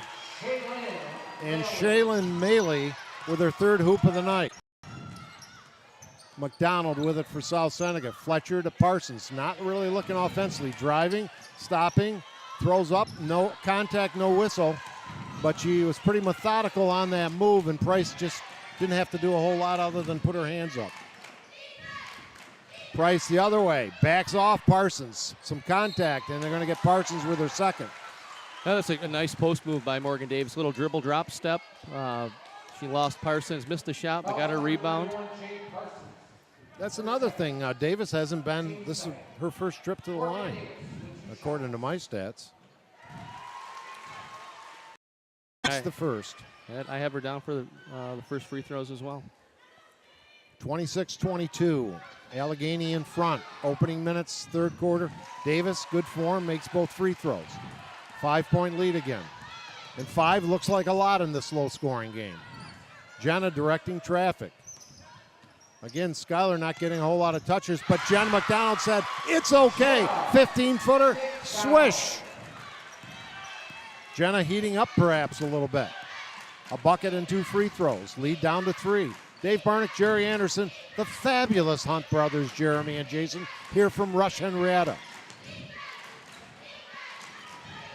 And Shaylin Maley with her 3rd hoop of the night. McDonald with it for South Seneca. Fletcher to Parsons. Not really looking offensively. Driving, stopping, throws up. No contact, no whistle. But she was pretty methodical on that move, and Price just didn't have to do a whole lot other than put her hands up. Price the other way. Backs off Parsons. Some contact, and they're going to get Parsons with her 2nd. That's a nice post move by Morgan Davis. Little dribble drop step. She lost Parsons, missed the shot, but got her rebound. That's another thing. Davis hasn't been, this is her first trip to the line, according to my stats. That's the first. I have her down for the first free throws as well. 26-22. Allegheny in front. Opening minutes, 3rd quarter. Davis, good form, makes both free throws. 5-point lead again. And 5 looks like a lot in this low-scoring game. Jenna directing traffic. Again, Skylar not getting a whole lot of touches, but Jenna McDonald said, it's okay. 15-footer, swish. Jenna heating up perhaps a little bit. A bucket and 2 free throws. Lead down to 3. Dave Barnick, Jerry Anderson, the fabulous Hunt brothers, Jeremy and Jason, here from Rush-Henrietta.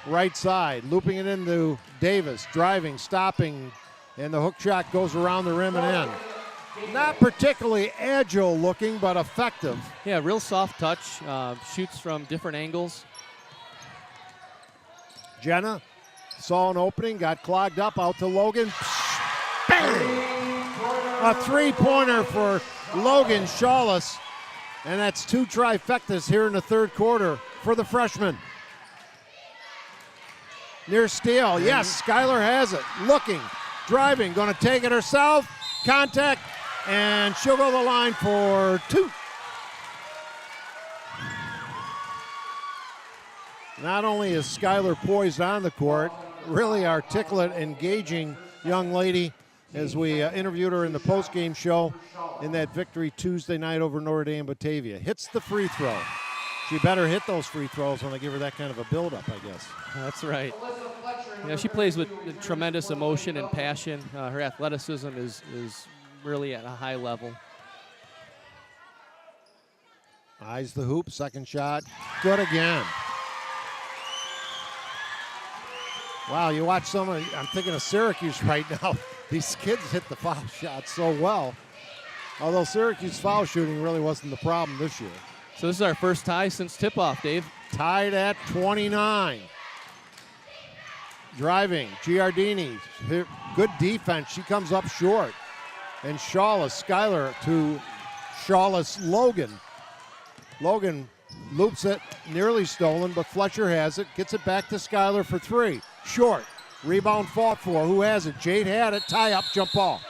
Right side, looping it into Davis, driving, stopping, and the hook shot goes around the rim and in. Not particularly agile looking, but effective. Yeah, real soft touch, shoots from different angles. Jenna saw an opening, got clogged up, out to Logan. Bang! A 3-pointer for Logan Shawless. And that's 2 trifectas here in the 3rd quarter for the freshman. Near steal, yes, Skylar has it. Looking, driving, going to take it herself. Contact, and she'll go to the line for 2. Not only is Skylar poised on the court, really articulate, engaging young lady, as we interviewed her in the postgame show in that victory Tuesday night over Notre Dame Batavia. Hits the free throw. She better hit those free throws when they give her that kind of a build-up, I guess. That's right. She plays with tremendous emotion and passion. Her athleticism is really at a high level. Eyes the hoop, 2nd shot, good again. Wow, you watch some of, I'm thinking of Syracuse right now. These kids hit the foul shot so well. Although Syracuse foul shooting really wasn't the problem this year. So this is our first tie since tip-off, Dave. Tied at 29. Driving, Giardini, good defense. She comes up short. And Shawless, Skylar to Shawless Logan. Logan loops it, nearly stolen, but Fletcher has it. Gets it back to Skylar for 3. Short. Rebound fought for. Who has it? Jade had it. Tie up, jump ball.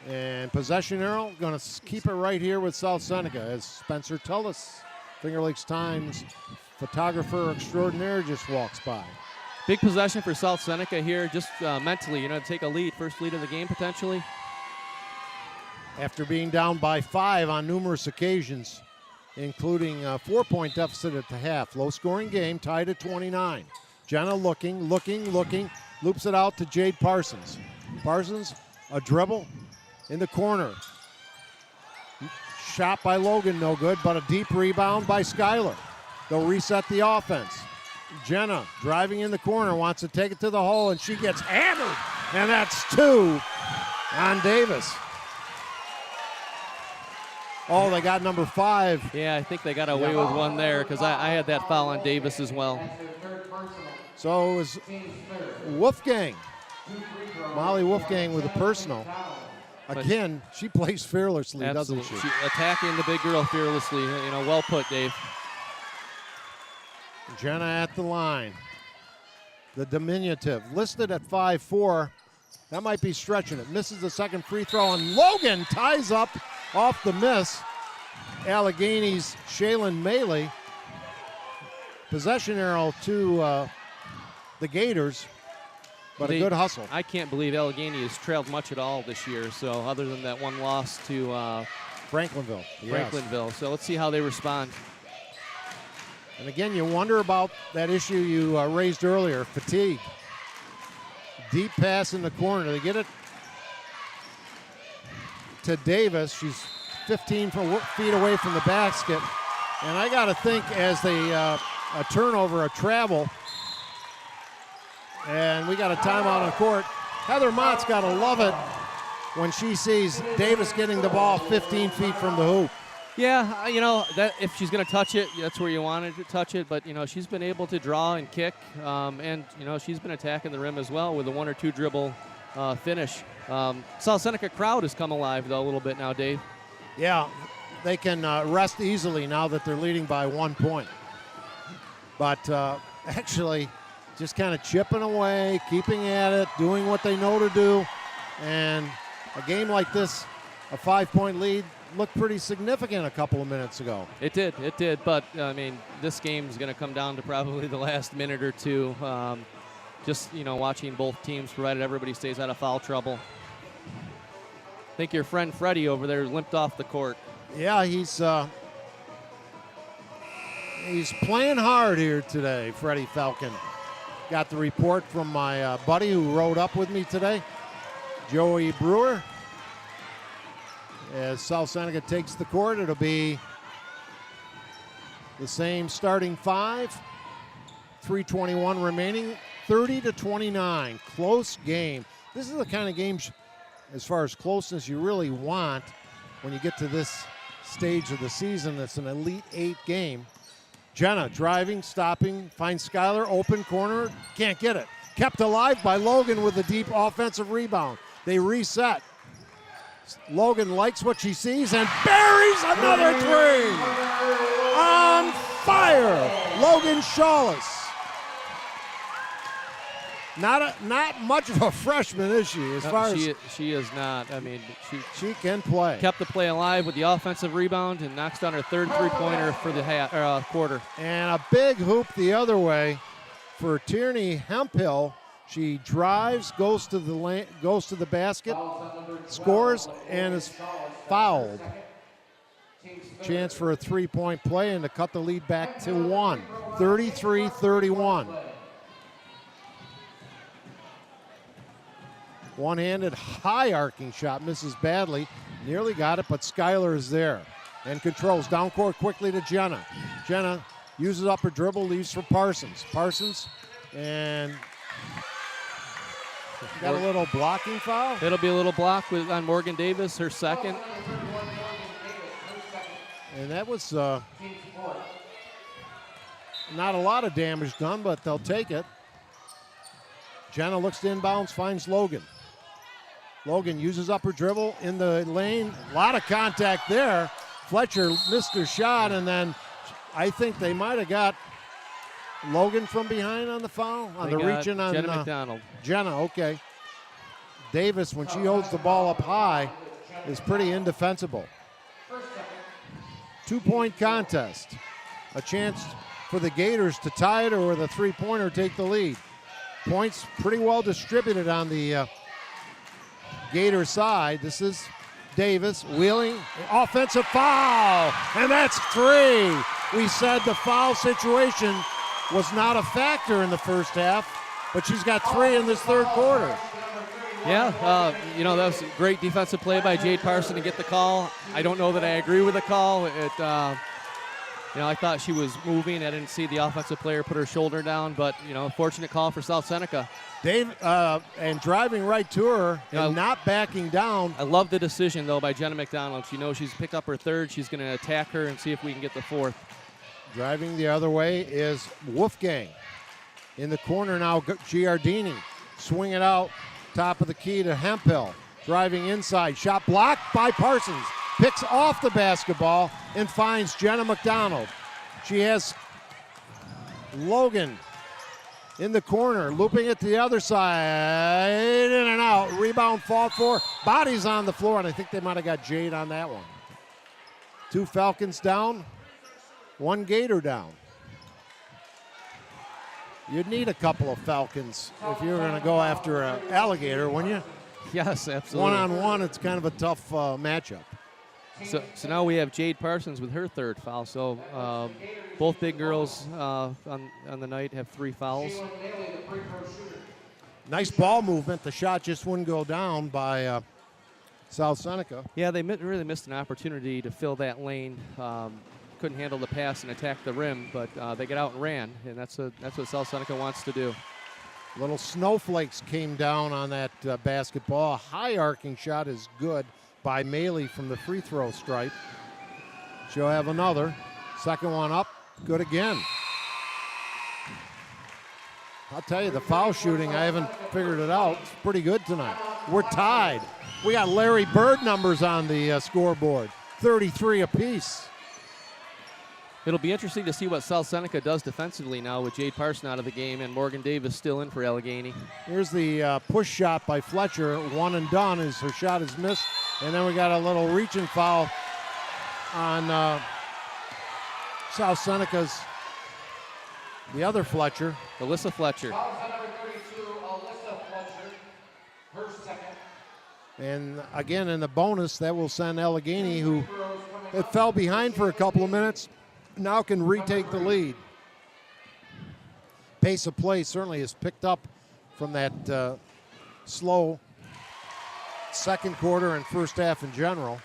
And possession arrow, going to keep it right here with South Seneca as Spencer Tullis, Finger Lakes Times photographer extraordinaire, just walks by. Big possession for South Seneca here, just mentally, to take a lead, first lead of the game potentially. After being down by 5 on numerous occasions, including a 4-point deficit at the half. Low-scoring game, tied at 29. Jenna looking, loops it out to Jade Parsons. Parsons, a dribble in the corner. Shot by Logan, no good, but a deep rebound by Skylar. They'll reset the offense. Jenna driving in the corner, wants to take it to the hole, and she gets hammered. And that's 2 on Davis. Oh, they got number 5. Yeah, I think they got away with one there because I had that foul on Davis as well. So it was Wolfgang. Molly Wolfgang with a personal. Again, she plays fearlessly, Absolutely. doesn't she? Attacking the big girl fearlessly. You know, well put, Dave. Jenna at the line. The diminutive, listed at 5'4". That might be stretching it. Misses the second free throw, and Logan ties up off the miss. Allegany's Shaylin Maley. Possession arrow to the Gators, but a good hustle. I can't believe Allegheny has trailed much at all this year, so other than that one loss to Franklinville. Franklinville. So let's see how they respond. And again, you wonder about that issue you raised earlier, fatigue. Deep pass in the corner. They get it to Davis. She's 15 feet away from the basket. And I got to think as they a turnover, a travel, and we got a timeout on court. Heather Mott's got to love it when she sees Davis getting the ball 15 feet from the hoop. Yeah, you know, that if she's going to touch it, that's where you wanted to touch it. But, you know, she's been able to draw and kick. And, you know, she's been attacking the rim as well with a 1 or 2 dribble finish. South Seneca crowd has come alive, though, a little bit now, Dave. Yeah, they can rest easily now that they're leading by 1 point. But actually just kind of chipping away, keeping at it, doing what they know to do. And a game like this, a 5-point lead, looked pretty significant a couple of minutes ago. It did. But, I mean, this game is going to come down to probably the last minute or two. Just, you know, watching both teams, provided everybody stays out of foul trouble. I think your friend Freddie over there limped off the court. Yeah, he's playing hard here today, Freddie Falcon. Got the report from my buddy who rode up with me today, Joey Brewer. As South Seneca takes the court, it'll be the same starting 5. 3:21 remaining, 30-29. Close game. This is the kind of game, as far as closeness, you really want when you get to this stage of the season. It's an Elite 8 game. Jenna driving, stopping, finds Skylar, open corner, can't get it. Kept alive by Logan with a deep offensive rebound. They reset. Logan likes what she sees and buries another 3. On fire, Logan Shawless. Not much of a freshman, is she? She is not. I mean, she can play. Kept the play alive with the offensive rebound and knocks down her 3rd three-pointer for the quarter. And a big hoop the other way for Tierney Hemphill. She drives, goes to the basket, scores, and is fouled. Chance for a 3-point play and to cut the lead back to 1. 33-31. One-handed high arcing shot, misses badly. Nearly got it, but Skylar is there and controls. Down court quickly to Jenna. Jenna uses up her dribble, leaves for Parsons. Parsons, and got a little blocking foul. It'll be a little block on Morgan Davis, her second. And that was not a lot of damage done, but they'll take it. Jenna looks to inbounds, finds Logan. Logan uses up her dribble in the lane. A lot of contact there. Fletcher missed her shot, and then I think they might have got Logan from behind on the foul, on the reaching on Jenna McDonald. Jenna, okay. Davis, when she holds the ball up high, is pretty indefensible. 2-point contest. A chance for the Gators to tie it or with a 3-pointer take the lead. Points pretty well distributed on the Gator side. This is Davis wheeling, offensive foul, and that's 3. We said the foul situation was not a factor in the first half. but she's got 3 in this third quarter. Yeah, that was a great defensive play by Jade Parson to get the call. I don't know that I agree with the call. I thought she was moving. I didn't see the offensive player put her shoulder down, but, fortunate call for South Seneca. Dave, and driving right to her and not backing down. I love the decision, though, by Jenna McDonald. She knows she's picked up her third. She's going to attack her and see if we can get the fourth. Driving the other way is Wolfgang. In the corner now, Giardini. Swing it out, top of the key to Hemphill. Driving inside, shot blocked by Parsons. Picks off the basketball and finds Jenna McDonald. She has Logan in the corner, looping it to the other side, in and out. Rebound fought for, bodies on the floor, and I think they might have got Jade on that one. 2 Falcons down, 1 Gator down. You'd need a couple of Falcons if you were going to go after an Alligator, wouldn't you? Yes, absolutely. One-on-one, it's kind of a tough matchup. So now we have Jade Parsons with her third foul. So both big girls on the night have 3 fouls. Nice ball movement. The shot just wouldn't go down by South Seneca. Yeah, they really missed an opportunity to fill that lane. Couldn't handle the pass and attack the rim, but they got out and ran, and that's what South Seneca wants to do. Little snowflakes came down on that basketball. A high arcing shot is good by Maley from the free throw stripe. She'll have another. Second one up, good again. I'll tell you, the foul shooting, I haven't figured it out. It's pretty good tonight. We're tied. We got Larry Bird numbers on the scoreboard, 33 apiece. It'll be interesting to see what South Seneca does defensively now with Jade Parson out of the game and Morgan Davis still in for Allegheny. Here's the push shot by Fletcher. One and done as her shot is missed. And then we got a little reaching foul on South Seneca's, the other Fletcher. Alyssa Fletcher. And again, in the bonus, that will send Allegheny, who it fell behind for a couple of minutes, now can retake the lead. Pace of play certainly has picked up from that slow second quarter and first half in general.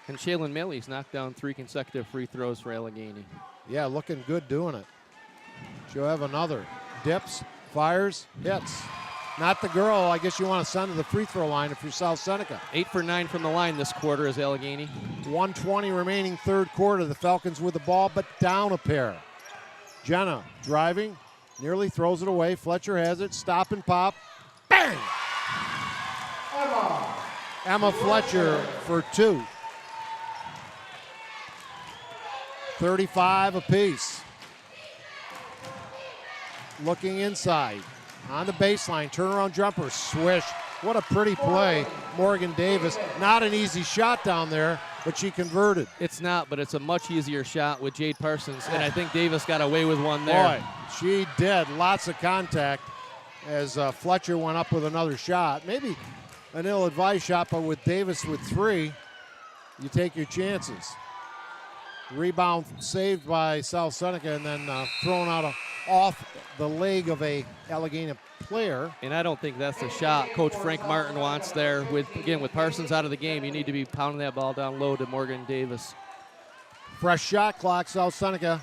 And Shaylin Maley's knocked down 3 consecutive free throws for Allegheny. Yeah, looking good doing it. She'll have another. Dips, fires, hits. Not the girl I guess you want to send to the free throw line if you're South Seneca. 8 for 9 from the line this quarter is Allegheny. 1:20 remaining third quarter. The Falcons with the ball, but down a pair. Jenna driving, nearly throws it away. Fletcher has it. Stop and pop. Bang! Emma Fletcher for 2. 35 apiece. Looking inside. On the baseline, turnaround jumper, swish. What a pretty play. Morgan Davis. Not an easy shot down there, but she converted. It's not, but it's a much easier shot with Jade Parsons, and I think Davis got away with one there. Boy, she did. Lots of contact as Fletcher went up with another shot. Maybe an ill-advised shot, but with Davis with 3, you take your chances. Rebound saved by South Seneca and then thrown out off the leg of a Allegheny player. And I don't think that's the shot Coach Frank Martin wants there. With Parsons out of the game, you need to be pounding that ball down low to Morgan Davis. Fresh shot clock. South Seneca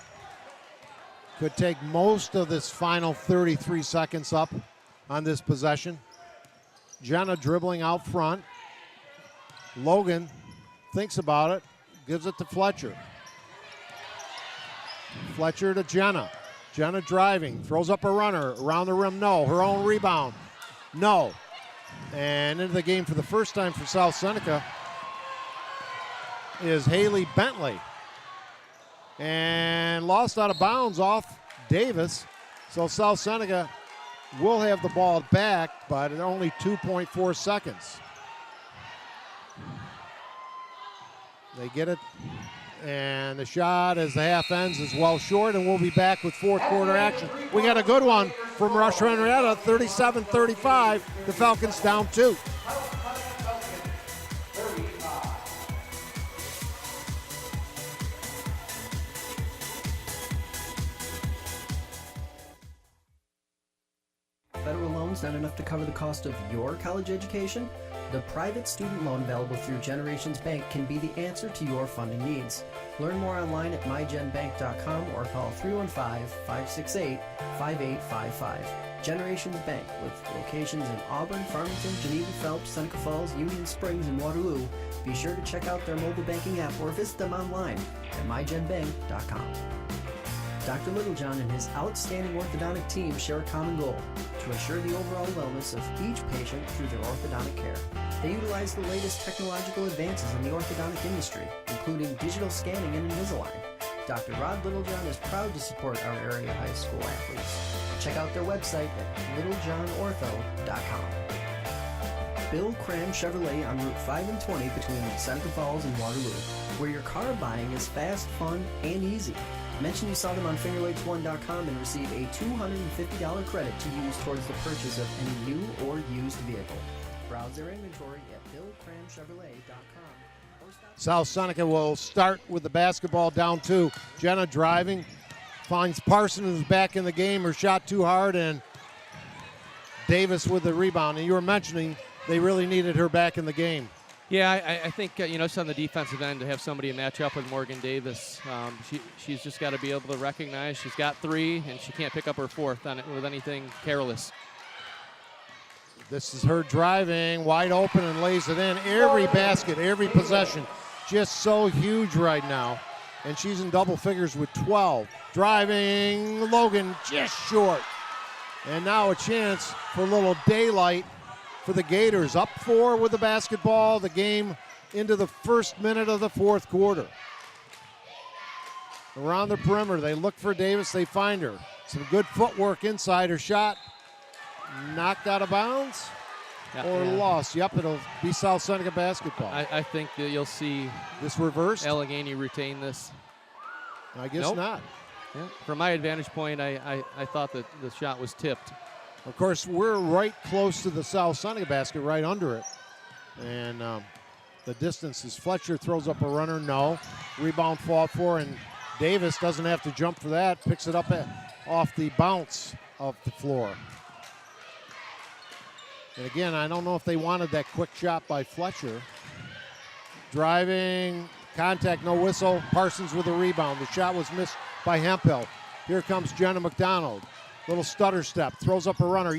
could take most of this final 33 seconds up on this possession. Jenna dribbling out front. Logan thinks about it, gives it to Fletcher. Fletcher to Jenna. Jenna driving, throws up a runner, around the rim, no. Her own rebound, no. And into the game for the first time for South Seneca is Haley Bentley. And lost out of bounds off Davis. So South Seneca will have the ball back, but at only 2.4 seconds. They get it. And the shot as the half ends is well short, and we'll be back with fourth quarter action. We got a good one from Rush-Henrietta, 37-35. The Falcons down 2. savings not enough to cover the cost of your college education? The private student loan available through Generations Bank can be the answer to your funding needs. Learn more online at mygenbank.com or call 315-568-5855. Generations Bank, with locations in Auburn, Farmington, Geneva, Phelps, Seneca Falls, Union Springs, and Waterloo. Be sure to check out their mobile banking app or visit them online at mygenbank.com. Dr. Littlejohn and his outstanding orthodontic team share a common goal: to ensure the overall wellness of each patient through their orthodontic care. They utilize the latest technological advances in the orthodontic industry, including digital scanning and Invisalign. Dr. Rod Littlejohn is proud to support our area high school athletes. Check out their website at littlejohnortho.com. Bill Cram Chevrolet on Route 5 and 20 between Seneca Falls and Waterloo, where your car buying is fast, fun, and easy. Mention you saw them on fingerlakes1.com and receive a $250 credit to use towards the purchase of any new or used vehicle. Browse their inventory at billcramchevrolet.com. South Seneca will start with the basketball down 2. Jenna driving, finds Parson, who's back in the game. Her shot too hard, and Davis with the rebound. And you were mentioning they really needed her back in the game. Yeah, I think, just on the defensive end, to have somebody match up with Morgan Davis, she's just got to be able to recognize she's got 3, and she can't pick up her 4th on it with anything careless. This is her driving, wide open, and lays it in. Every basket, every possession, just so huge right now. And she's in double figures with 12. Driving, Logan just short. And now a chance for a little daylight for the Gators. Up 4 with the basketball, the game into the first minute of the 4th quarter. Around the perimeter, they look for Davis, they find her. Some good footwork inside. Her shot knocked out of bounds or lost. Yep, it'll be South Seneca basketball. I think that you'll see this reversed. Allegheny retain this. I guess not. Yeah. From my advantage point, I thought that the shot was tipped. Of course, we're right close to the South Seneca basket, right under it. And the distance is Fletcher throws up a runner, no. Rebound fought for, and Davis doesn't have to jump for that. Picks it up off the bounce of the floor. And again, I don't know if they wanted that quick shot by Fletcher. Driving, contact, no whistle. Parsons with a rebound. The shot was missed by Hemphill. Here comes Jenna McDonald. Little stutter step, throws up a runner.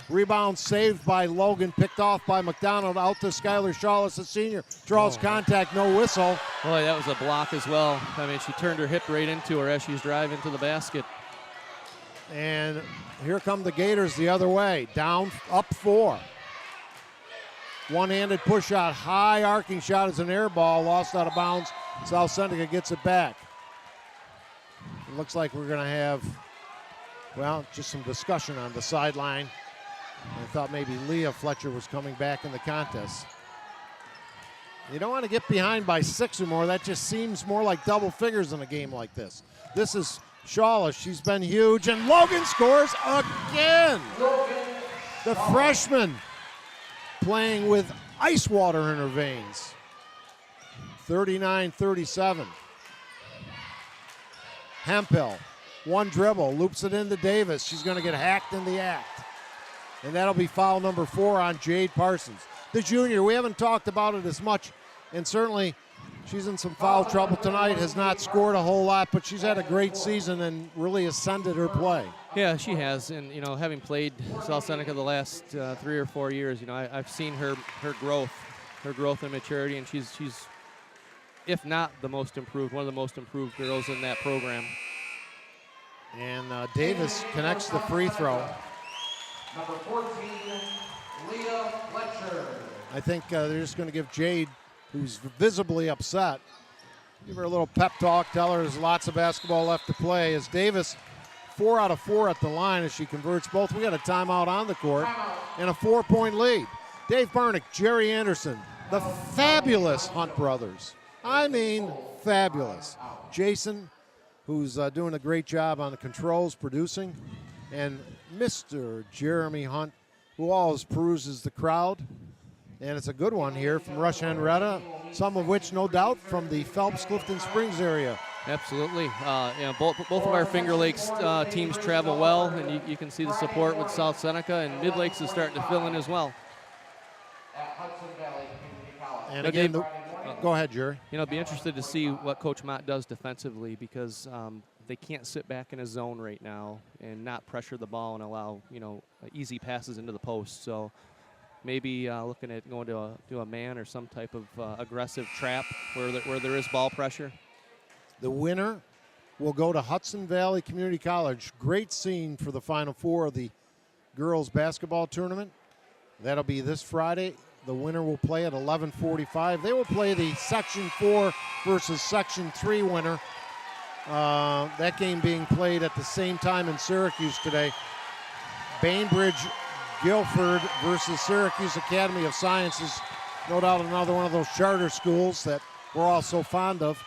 Rebound saved by Logan, picked off by McDonald. Out to Skylar Shawless, a senior. Draws contact, no whistle. Boy, that was a block as well. I mean, she turned her hip right into her as she's driving to the basket. And here come the Gators the other way. Down, up 4. One-handed push shot, high arcing shot is an air ball, lost out of bounds. South Seneca gets it back. It looks like we're going to have, just some discussion on the sideline. I thought maybe Leah Fletcher was coming back in the contest. You don't want to get behind by 6 or more. That just seems more like double figures in a game like this. This is Shawless. She's been huge, and Logan scores again. The freshman playing with ice water in her veins. 39-37. Hemphill, one dribble, loops it into Davis. She's going to get hacked in the act. And that'll be foul number 4 on Jade Parsons. The junior, we haven't talked about it as much, and certainly she's in some foul trouble tonight, has not scored a whole lot, but she's had a great season and really ascended her play. Yeah, she has, and having played South Seneca the last 3 or 4 years, I've seen her growth and maturity, and she's if not the most improved, one of the most improved girls in that program. And Davis connects the free throw. Number 14, Leah Fletcher. I think they're just going to give Jade, who's visibly upset, give her a little pep talk, tell her there's lots of basketball left to play. As Davis, 4 out of 4 at the line as she converts both. We got a timeout on the court and a 4-point lead. Dave Barnick, Jerry Anderson, the fabulous Hunt brothers. I mean, fabulous. Jason, who's doing a great job on the controls, producing, and Mr. Jeremy Hunt, who always peruses the crowd. And it's a good one here from Rush-Henrietta, some of which, no doubt, from the Phelps, Clifton Springs area. Absolutely. Both of our Finger Lakes teams travel well, and you can see the support with South Seneca, and Midlakes is starting to fill in as well. And again, go ahead, Jerry. Be interested to see what Coach Mott does defensively, because they can't sit back in a zone right now and not pressure the ball and allow easy passes into the post. So maybe looking at going to a man or some type of aggressive trap where there is ball pressure. The winner will go to Hudson Valley Community College. Great scene for the Final Four of the girls basketball tournament. That'll be this Friday. The winner will play at 11:45. They will play the Section 4 versus Section 3 winner. That game being played at the same time in Syracuse today. Bainbridge Guilford versus Syracuse Academy of Sciences. No doubt another one of those charter schools that we're all so fond of.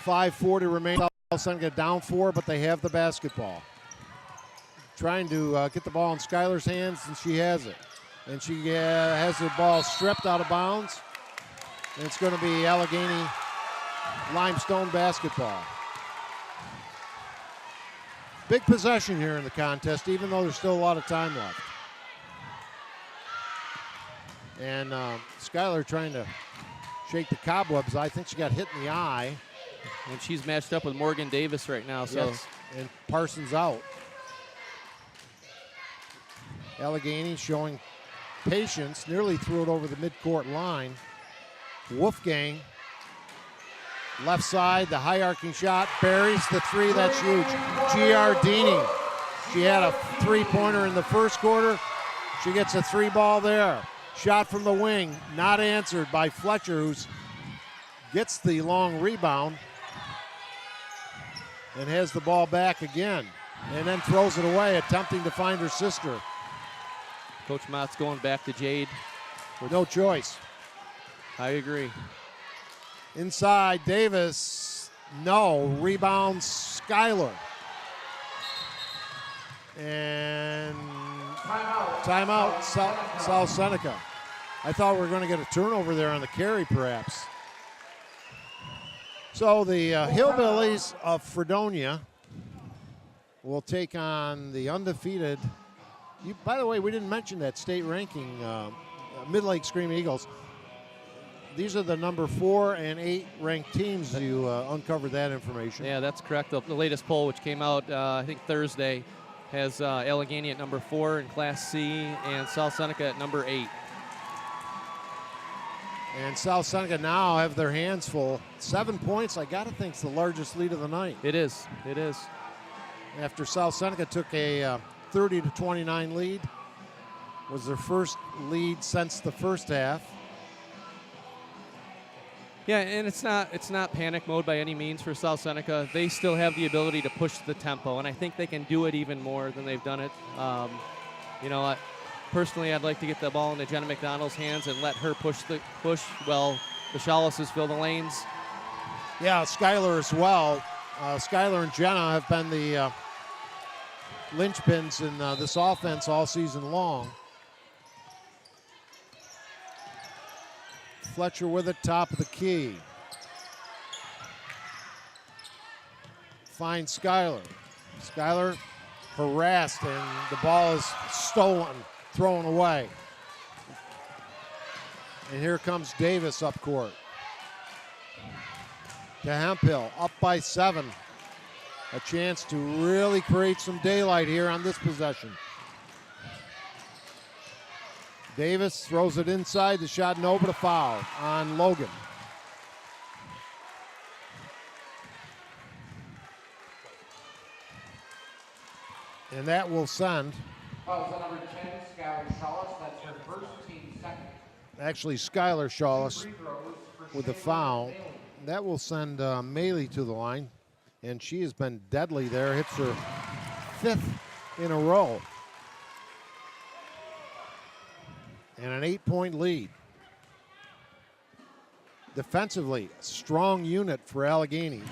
5:40 remains. South Seneca down 4, but they have the basketball. Trying to get the ball in Skylar's hands, and she has it. And she has the ball stripped out of bounds. And it's going to be Allegany-Limestone basketball. Big possession here in the contest, even though there's still a lot of time left. And Skylar trying to shake the cobwebs. I think she got hit in the eye. And she's matched up with Morgan Davis right now. So. Yes, and Parsons out. Allegheny showing patience, nearly threw it over the midcourt line. Wolfgang, left side, the high arcing shot, buries the three, that's huge. Giardini, she had a three-pointer in the first quarter. She gets a three ball there. Shot from the wing, not answered by Fletcher, who gets the long rebound and has the ball back again, and then throws it away, attempting to find her sister. Coach Mott's going back to Jade. With no choice. I agree. Inside, Davis, no, rebounds Skylar. And timeout, South Seneca. I thought we were going to get a turnover there on the carry, perhaps. So the Hillbillies of Fredonia will take on the undefeated. By the way, we didn't mention that state ranking, Midlakes Screaming Eagles. These are the number 4 and 8 ranked teams. You uncovered that information. Yeah, that's correct. The latest poll, which came out, I think Thursday, has Allegheny at number 4 in Class C and South Seneca at number 8. And South Seneca now have their hands full. 7 points, I got to think, is the largest lead of the night. It is. It is. After South Seneca took a 30-29 lead, was their first lead since the first half. Yeah, and it's not panic mode by any means for South Seneca. They still have the ability to push the tempo, and I think they can do it even more than they've done it. Personally, I'd like to get the ball into Jenna McDonald's hands and let her push while the Chalices fill the lanes. Yeah, Skylar as well. Skylar and Jenna have been the linchpins in this offense all season long. Fletcher with it, top of the key. Finds Skylar. Skylar harassed, and the ball is stolen, thrown away. And here comes Davis up court. To Hemphill, up by 7. A chance to really create some daylight here on this possession. Davis throws it inside, the shot no, but a foul on Logan. And that will send. Number 10, Skylar Shawless. That's her first team second. Actually, Skylar Shawless with the foul. That will send Maley to the line. And she has been deadly there. Hits her 5th in a row. And an 8-point lead. Defensively, strong unit for Allegheny.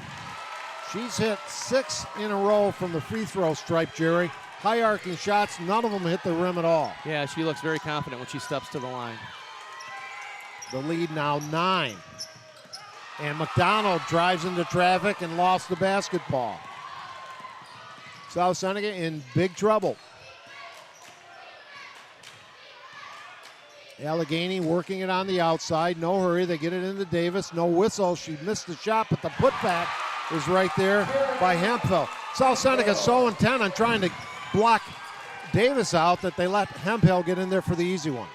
She's hit 6 in a row from the free throw stripe, Jerry. High arcing shots, none of them hit the rim at all. Yeah, she looks very confident when she steps to the line. The lead now 9. And McDonald drives into traffic and lost the basketball. South Seneca in big trouble. Allegheny working it on the outside. No hurry. They get it into Davis. No whistle. She missed the shot, but the putback is right there by Hemphill. South Seneca so intent on trying to block Davis out that they let Hemphill get in there for the easy one.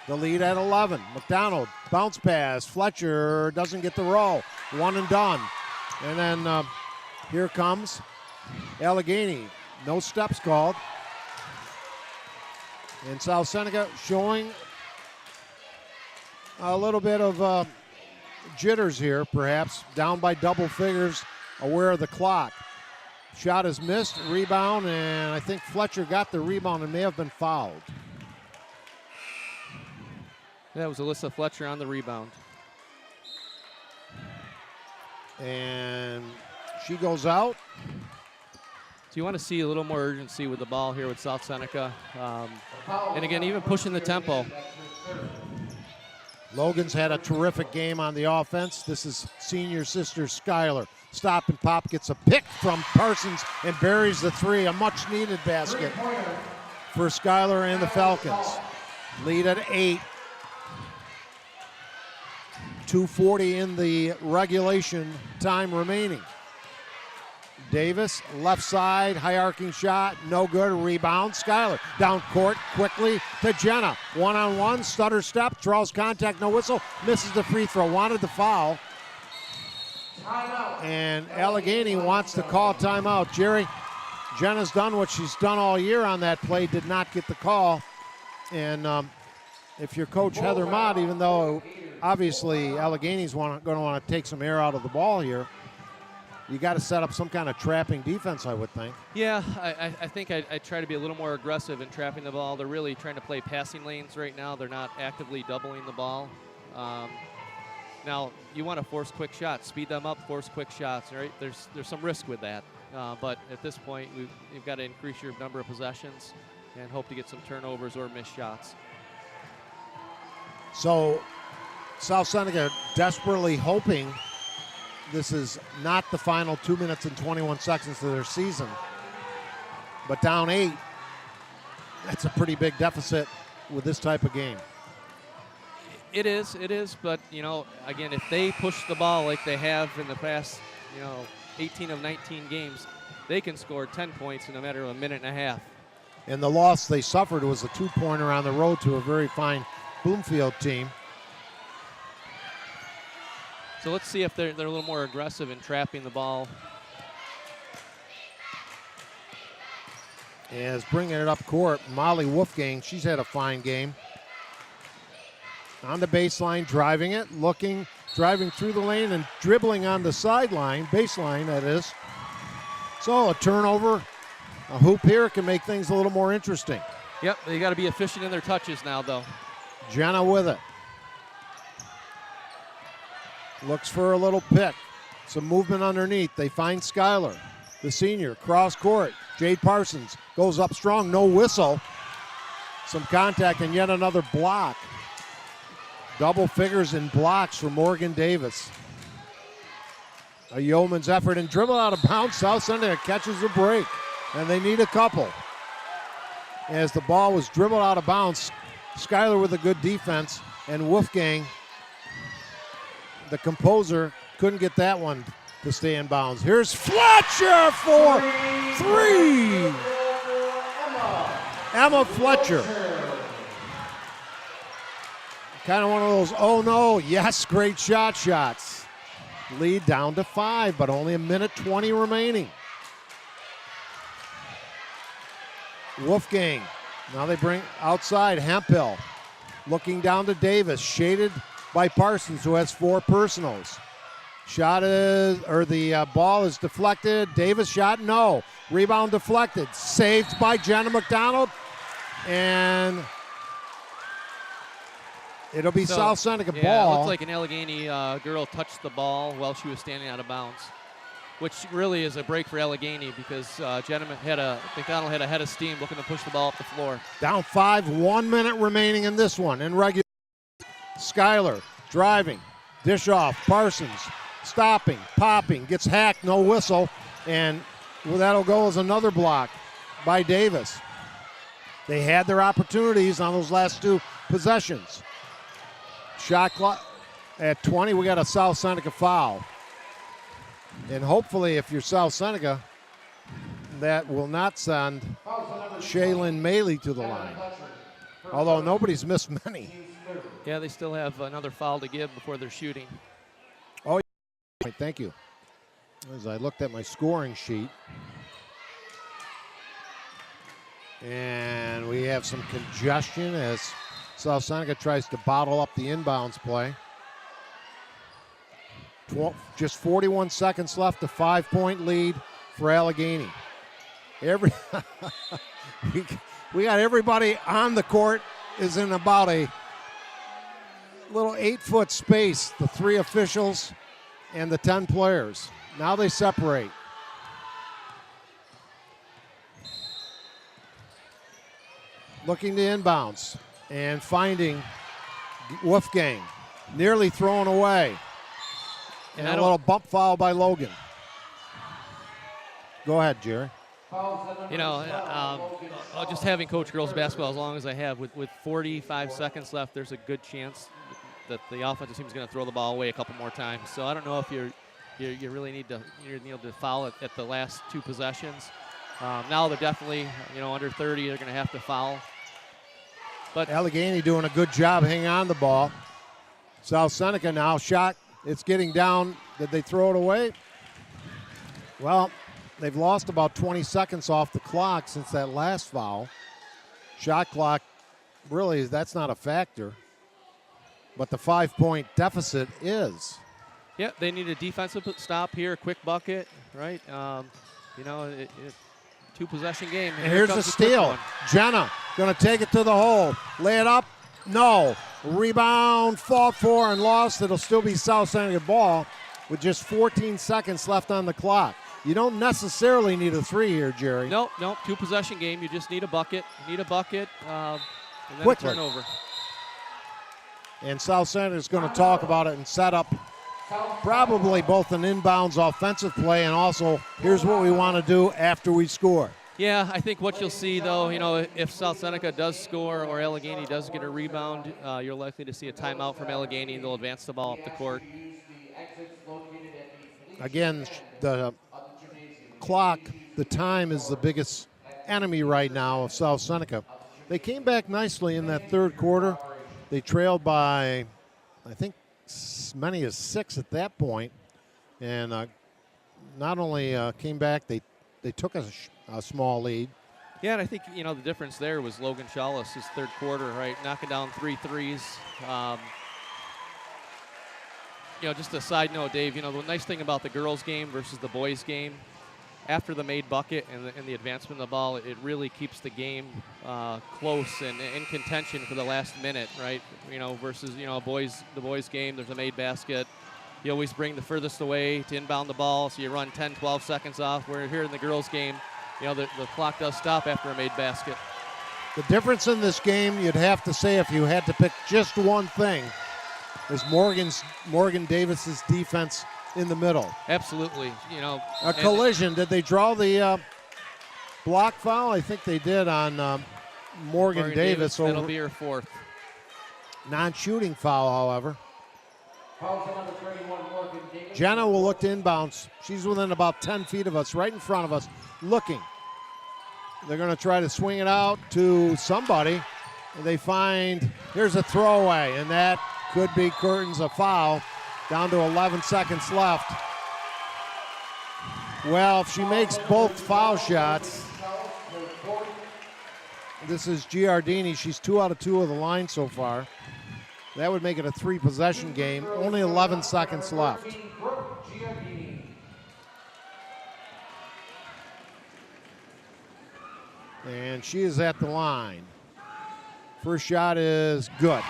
The lead at 11. McDonald, bounce pass. Fletcher doesn't get the roll. One and done. And then here comes Allegheny. No steps called. And South Seneca showing a little bit of jitters here, perhaps. Down by double figures, aware of the clock. Shot is missed, rebound, and I think Fletcher got the rebound and may have been fouled. That was Alyssa Fletcher on the rebound. And she goes out. So you want to see a little more urgency with the ball here with South Seneca. And again, even pushing the tempo. Logan's had a terrific game on the offense. This is senior sister Skylar. Stop and pop, gets a pick from Parsons and buries the three. A much needed basket for Skylar and the Falcons. Lead at 8. 2:40 in the regulation time remaining. Davis, left side, high arcing shot, no good, rebound. Skylar down court quickly to Jenna. One-on-one, stutter step, draws contact, no whistle, misses the free throw, wanted the foul. And Allegheny wants to call timeout. Jerry, Jenna's done what she's done all year on that play, did not get the call. And if you're Coach Heather Mott, even though obviously Allegany's going to want to take some air out of the ball here, you got to set up some kind of trapping defense, I would think. Yeah, I think I try to be a little more aggressive in trapping the ball. They're really trying to play passing lanes right now. They're not actively doubling the ball. Now, you want to force quick shots, speed them up, force quick shots, right? There's some risk with that. But at this point, you've got to increase your number of possessions and hope to get some turnovers or missed shots. So South Seneca desperately hoping this is not the final 2 minutes and 21 seconds of their season, but down 8, that's a pretty big deficit with this type of game. It is, but, again, if they push the ball like they have in the past, 18 of 19 games, they can score 10 points in a matter of a minute and a half. And the loss they suffered was a 2-pointer on the road to a very fine Bloomfield team. So let's see if they're a little more aggressive in trapping the ball. As bringing it up court, Molly Wolfgang, she's had a fine game. On the baseline, driving it, driving through the lane and dribbling on the sideline, baseline that is. So a turnover, a hoop here can make things a little more interesting. Yep, they got to be efficient in their touches now, though. Jenna with it. Looks for a little pick. Some movement underneath. They find Skylar, the senior, cross court. Jade Parsons goes up strong, no whistle. Some contact and yet another block. Double figures in blocks for Morgan Davis. A yeoman's effort and dribble out of bounds. South Seneca catches the break, and they need a couple. As the ball was dribbled out of bounds, Skylar with a good defense, and Wolfgang, the composer, couldn't get that one to stay in bounds. Here's Fletcher for 3. Emma Fletcher. Kind of one of those, oh no, yes, great shots. Lead down to 5, but only a minute 20 remaining. Wolfgang, now they bring outside Hemphill. Looking down to Davis, shaded by Parsons, who has 4 personals. The ball is deflected. Davis shot, no. Rebound deflected. Saved by Jenna McDonald. And it'll be South Seneca ball. It looked like an Allegheny girl touched the ball while she was standing out of bounds, which really is a break for Allegheny because McDonald had a head of steam looking to push the ball up the floor. Down 5, 1 minute remaining in this one. In regular, Skylar driving, Dish off. Parsons stopping, popping, gets hacked, no whistle, and that'll go as another block by Davis. They had their opportunities on those last two possessions. Shot clock at 20. We got a South Seneca foul. And hopefully, if you're South Seneca, that will not send Shaylin Maley to the line. Although nobody's missed many. Yeah, they still have another foul to give before they're shooting. Oh, thank you. As I looked at my scoring sheet. And we have some congestion as South Seneca tries to bottle up the inbounds play. Just 41 seconds left, a 5-point lead for Allegheny. We got everybody on the court is in about a little 8-foot space, the 3 officials and the 10 players. Now they separate. Looking to inbounds and finding Wolfgang, nearly thrown away. And a little bump foul by Logan. Go ahead, Jerry. You know, just having coached girls basketball as long as I have, with 45 seconds left, there's a good chance that the offensive team is going to throw the ball away a couple more times. So I don't know if you really need to foul it at the last 2 possessions. Now they're definitely, under 30, they're going to have to foul. But Allegheny doing a good job hanging on the ball. South Seneca now shot. It's getting down. Did they throw it away? Well, they've lost about 20 seconds off the clock since that last foul. Shot clock, really, that's not a factor. But the 5-point deficit is. Yeah, they need a defensive stop here, a quick bucket, right? 2-possession game. And here's the steal. Jenna going to take it to the hole. Lay it up. No. Rebound, fought for and lost. It'll still be South Seneca ball with just 14 seconds left on the clock. You don't necessarily need a 3 here, Jerry. Nope. 2-possession game. You just need a bucket. And then quickly. a turnover. And South Seneca is going to talk about it and set up probably both an inbounds offensive play and also here's what we want to do after we score. Yeah, I think what you'll see, though, if South Seneca does score or Allegheny does get a rebound, you're likely to see a timeout from Allegheny, and they'll advance the ball up the court. Again, the clock, the time is the biggest enemy right now of South Seneca. They came back nicely in that third quarter. They trailed by, I think, as many as 6 at that point. And not only came back, they took a small lead. Yeah, and I think, the difference there was Logan Chalice, his third quarter, right, knocking down 3 threes. Just a side note, Dave, the nice thing about the girls' game versus the boys' game, after the made bucket and the advancement of the ball, it really keeps the game close and in contention for the last minute, right? Versus, the boys' game, there's a made basket. You always bring the furthest away to inbound the ball, so you run 10, 12 seconds off. Where here in the girls' game, the clock does stop after a made basket. The difference in this game, you'd have to say, if you had to pick just one thing, is Morgan Davis's defense in the middle. Absolutely. A collision. Did they draw the block foul? I think they did on Morgan Davis. That'll be her 4th. Non-shooting foul, however. Jenna will look to inbounds. She's within about 10 feet of us, right in front of us, looking. They're going to try to swing it out to somebody. And they find, here's a throwaway, and that could be Curtin's a foul. Down to 11 seconds left. Well, if she makes both foul shots, this is Giardini. She's 2 out of 2 of the line so far. That would make it a 3-possession game. Only 11 seconds left. And she is at the line. First shot is good.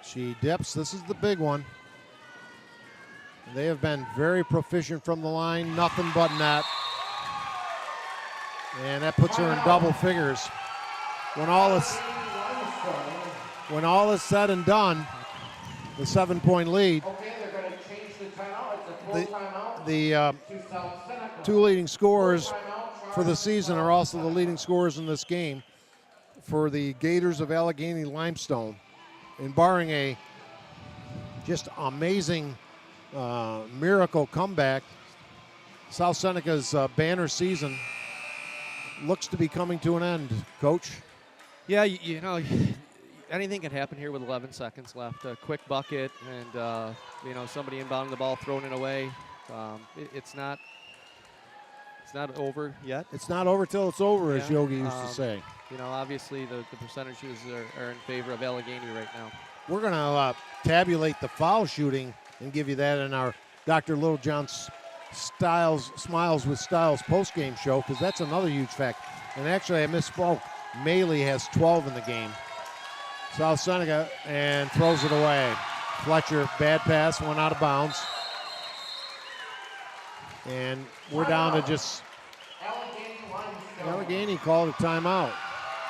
She dips. This is the big one. They have been very proficient from the line. Nothing but net. And that puts her in double figures. When all is said and done, the 7-point lead. Okay, they're going to change the timeout. It's a full timeout. The two leading scorers for the season are also the leading scorers in this game for the Gators of Allegany-Limestone. And barring a just amazing miracle comeback, South Seneca's banner season looks to be coming to an end, Coach. Yeah, you know, anything can happen here with 11 seconds left. A quick bucket and, you know, somebody inbounding the ball, throwing it away. It's not over yet. It's not over till it's over, Yeah. as Yogi used to say. You know, obviously the percentages are in favor of Allegheny right now. We're going to tabulate the foul shooting and give you that in our Dr. Littlejohn's Smiles with Styles postgame show, because that's another huge fact. And actually, I misspoke. Maley has 12 in the game. South Seneca, and throws it away. Fletcher, bad pass, went out of bounds. And we're down to just Allegheny called a timeout.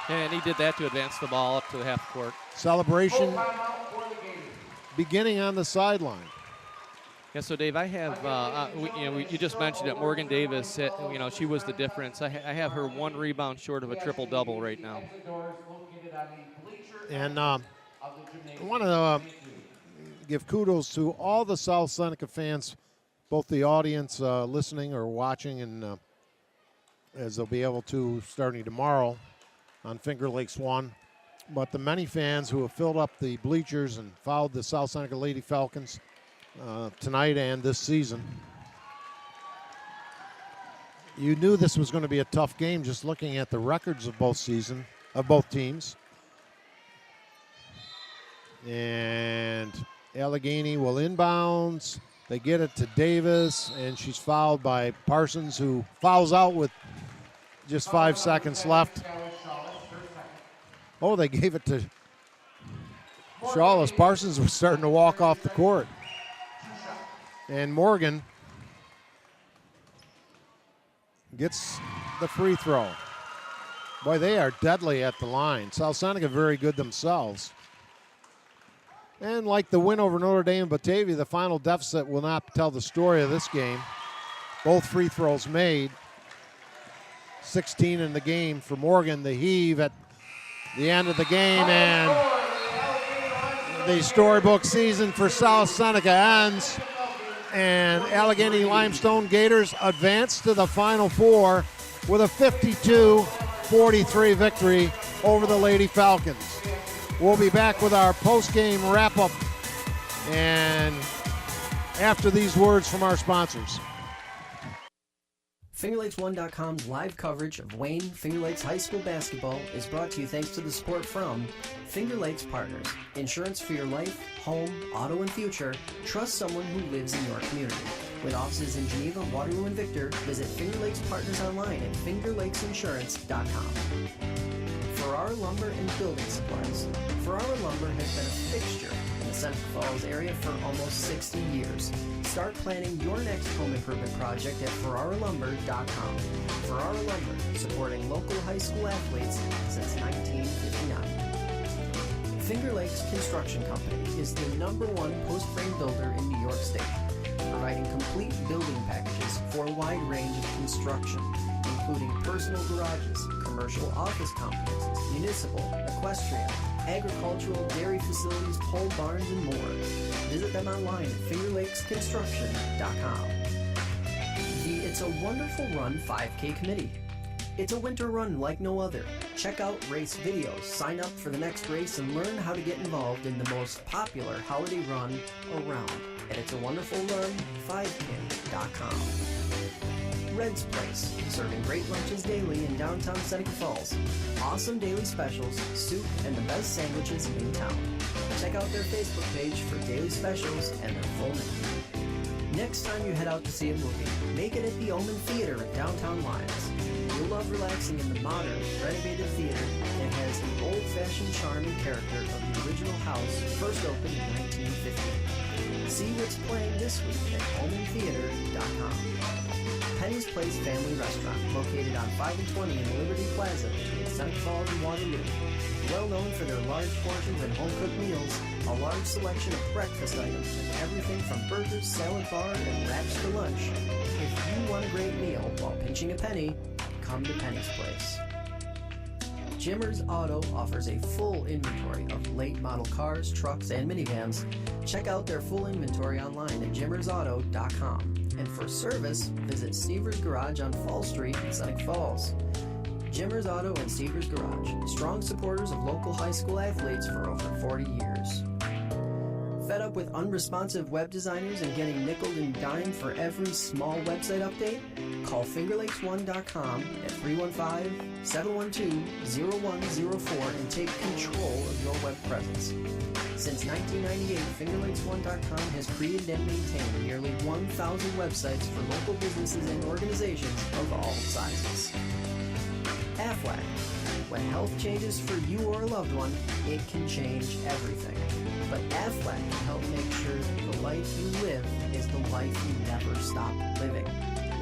And he did that to advance the ball up to the half court. Celebration beginning on the sideline. Yeah, so Dave, I have, you just mentioned it. Morgan Davis, you know, she was the difference. I have her 1 rebound short of a triple-double right now. And I want to give kudos to all the South Seneca fans, both the audience listening or watching, and as they'll be able to starting tomorrow on Finger Lakes 1. But the many fans who have filled up the bleachers and followed the South Seneca Lady Falcons tonight and this season. You knew this was going to be a tough game just looking at the records of both teams. And Allegheny will inbounds. They get it to Davis, and she's fouled by Parsons, who fouls out with just 5 seconds left. Oh, they gave it to Shawless. Parsons was starting to walk off the court. And Morgan gets the free throw. Boy, they are deadly at the line. South Seneca very good themselves. And like the win over Notre Dame and Batavia, the final deficit will not tell the story of this game. Both free throws made. 16 in the game for Morgan. The heave at the end of the game, and the storybook season for South Seneca ends. And Alleghany-Limestone Gators advance to the Final Four with a 52-43 victory over the Lady Falcons. We'll be back with our post-game wrap-up and after these words from our sponsors. FingerLakes1.com's live coverage of Wayne Finger Lakes High School basketball is brought to you thanks to the support from Finger Lakes Partners. Insurance for your life, home, auto, and future. Trust someone who lives in your community. With offices in Geneva, Waterloo, and Victor, visit Finger Lakes Partners online at fingerlakesinsurance.com. Ferrara Lumber and Building Supplies. Ferrara Lumber has been a fixture in the Seneca Falls area for almost 60 years. Start planning your next home improvement project at ferraralumber.com. Ferrara Lumber, supporting local high school athletes since 1959. Finger Lakes Construction Company is the #1 post-frame builder in New York State, providing complete building packages for a wide range of construction, including personal garages, commercial office complexes, municipal, equestrian, agricultural, dairy facilities, pole barns, and more. Visit them online at fingerlakesconstruction.com. The It's a Wonderful Run 5K Committee. It's a winter run like no other. Check out race videos, sign up for the next race, and learn how to get involved in the most popular holiday run around at itsawonderfulrun5k.com. Red's Place, serving great lunches daily in downtown Seneca Falls. Awesome daily specials, soup, and the best sandwiches in town. Check out their Facebook page for daily specials and their full menu. Next time you head out to see a movie, make it at the Omen Theater in downtown Lyons. You'll love relaxing in the modern, renovated theater that has the old-fashioned charm and character of the original house first opened in 1950. See what's playing this week at omentheater.com. Penny's Place Family Restaurant, located on 5 and 20 in Liberty Plaza between Seneca Falls and Waterloo. Well known for their large portions and home-cooked meals, a large selection of breakfast items, and everything from burgers, salad bar, and wraps for lunch. If you want a great meal while pinching a penny, come to Penny's Place. Jimmer's Auto offers a full inventory of late model cars, trucks, and minivans. Check out their full inventory online at jimmersauto.com. And for service, visit Stever's Garage on Fall Street in Seneca Falls. Jimmer's Auto and Stever's Garage, strong supporters of local high school athletes for over 40 years. Fed up with unresponsive web designers and getting nickeled and dimed for every small website update? Call FingerLakes1.com at 315-712-0104 and take control of your web presence. Since 1998, FingerLakes1.com has created and maintained nearly 1,000 websites for local businesses and organizations of all sizes. Aflac. When health changes for you or a loved one, it can change everything. But Aflac can help make sure that the life you live is the life you never stop living.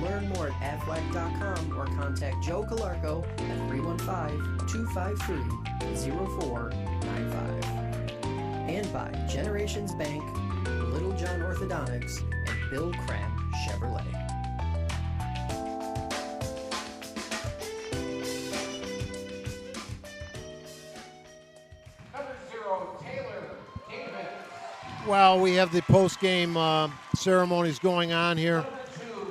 Learn more at Aflac.com or contact Joe Calarco at 315-253-0495. And by Generations Bank, Little John Orthodontics, and Bill Cram Chevrolet. Well, we have the post-game ceremonies going on here.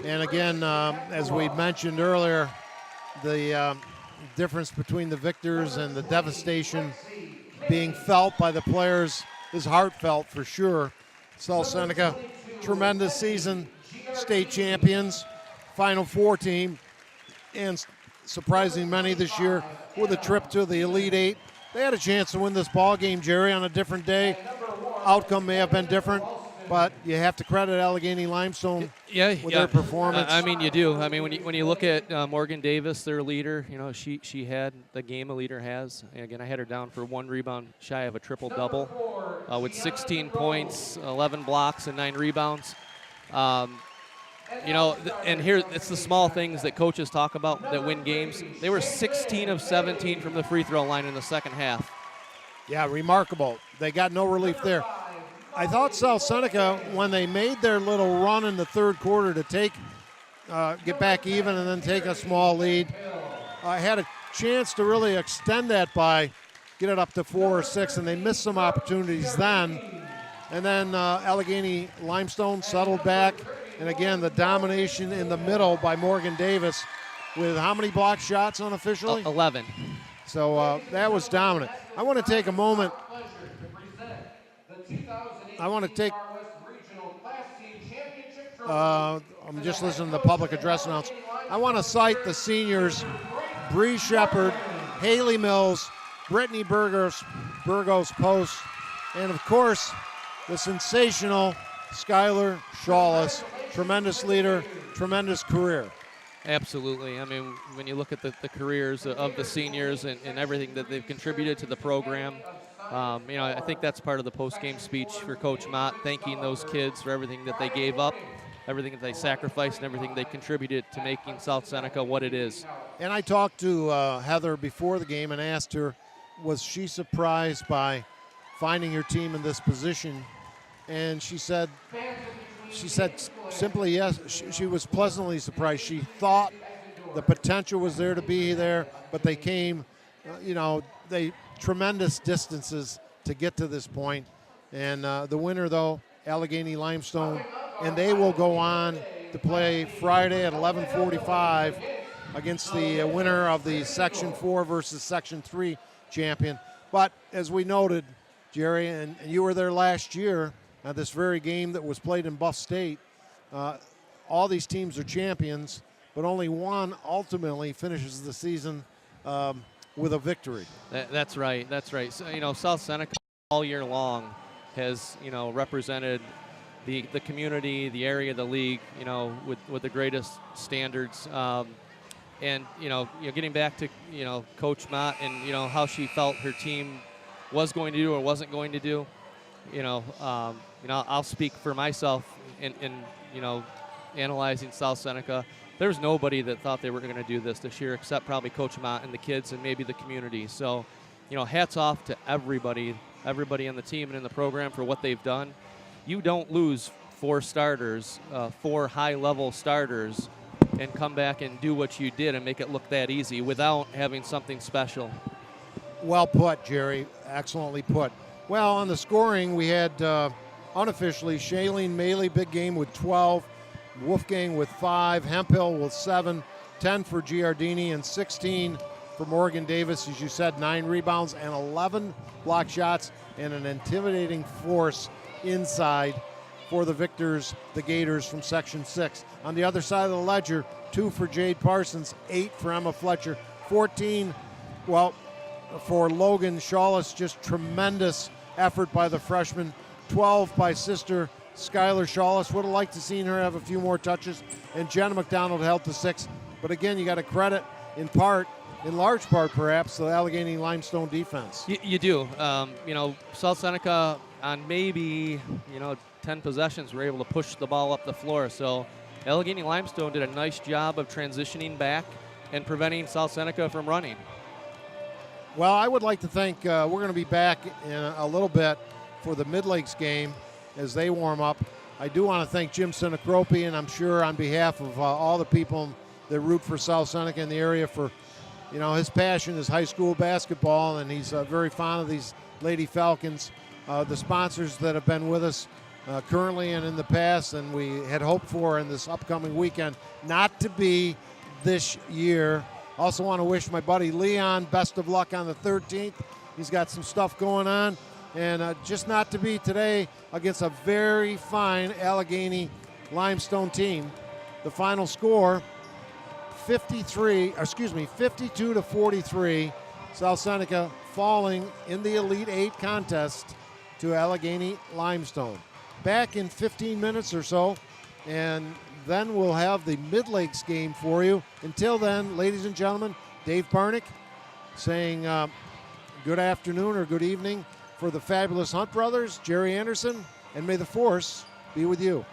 And again, as we mentioned earlier, the difference between the victors and the devastation being felt by the players is heartfelt for sure. South Seneca, tremendous season, state champions, Final Four team, and surprising many this year with a trip to the Elite Eight. They had a chance to win this ball game, Jerry, on a different day. Outcome may have been different, but you have to credit Allegany-Limestone with their performance. I mean, you do. I mean, when you look at Morgan Davis, their leader, she had the game a leader has. And again, I had her down for 1 rebound shy of a triple-double with 16 points, 11 blocks, and 9 rebounds. And here it's the small things that coaches talk about that win games. They were 16 of 17 from the free throw line in the second half. Yeah, remarkable. They got no relief there. I thought South Seneca, when they made their little run in the third quarter to get back even and then take a small lead, had a chance to really extend that by get it up to 4 or 6, and they missed some opportunities then. And then Allegany-Limestone settled back, and again, the domination in the middle by Morgan Davis with how many block shots unofficially? 11. So that was dominant. I want to take a moment. I'm just listening to the public address announcement. I want to cite the seniors, Bree Shepard, Haley Mills, Brittany Burgos Post, and of course, the sensational Skylar Shawless. Tremendous leader, tremendous career. Absolutely. I mean, when you look at the careers of the seniors and everything that they've contributed to the program, I think that's part of the post-game speech for Coach Mott, thanking those kids for everything that they gave up, everything that they sacrificed, and everything they contributed to making South Seneca what it is. And I talked to Heather before the game and asked her, was she surprised by finding her team in this position? And she said simply yes. She was pleasantly surprised. She thought the potential was there to be there, but they came, tremendous distances to get to this point. And the winner, though, Allegany-Limestone, and they will go on to play Friday at 11:45 against the winner of the Section 4 versus Section 3 champion. But as we noted, Jerry, and you were there last year at this very game that was played in Buff State, all these teams are champions, but only one ultimately finishes the season with a victory. That's right. So, South Seneca all year long has, represented the community, the area, the league, with the greatest standards. And, getting back to, Coach Mott and, how she felt her team was going to do or wasn't going to do, I'll speak for myself in analyzing South Seneca. there's nobody that thought they were going to do this year except probably Coach Mott and the kids and maybe the community. So, hats off to everybody on the team and in the program for what they've done. You don't lose 4 starters, 4 high-level starters, and come back and do what you did and make it look that easy without having something special. Well put, Jerry. Excellently put. Well, on the scoring, we had unofficially Shailene Maley, big game with 12, Wolfgang with 5, Hemphill with 7, 10 for Giardini, and 16 for Morgan Davis. As you said, 9 rebounds and 11 block shots, and an intimidating force inside for the victors, the Gators from Section 6. On the other side of the ledger, 2 for Jade Parsons, 8 for Emma Fletcher, 14, for Logan Shawless, just tremendous effort by the freshman, 12 by sister Skylar Shawless. Would have liked to seen her have a few more touches, and Jenna McDonald held to 6. But again, you got to credit in large part perhaps, the Allegany-Limestone defense. You do. South Seneca on maybe, 10 possessions were able to push the ball up the floor. So Allegany-Limestone did a nice job of transitioning back and preventing South Seneca from running. Well, I would like to think we're going to be back in a little bit for the Midlakes game as they warm up. I do want to thank Jim Sinacropi, and I'm sure on behalf of all the people that root for South Seneca in the area for, his passion is high school basketball, and he's very fond of these Lady Falcons. The sponsors that have been with us currently and in the past, and we had hoped for in this upcoming weekend, not to be this year. Also want to wish my buddy Leon best of luck on the 13th. He's got some stuff going on, and just not to be today against a very fine Allegany-Limestone team. The final score, 52 to 43. South Seneca falling in the Elite 8 contest to Allegany-Limestone. Back in 15 minutes or so, and then we'll have the Midlakes game for you. Until then, ladies and gentlemen, Dave Barnick saying good afternoon or good evening for the fabulous Hunt brothers, Jerry Anderson, and may the force be with you.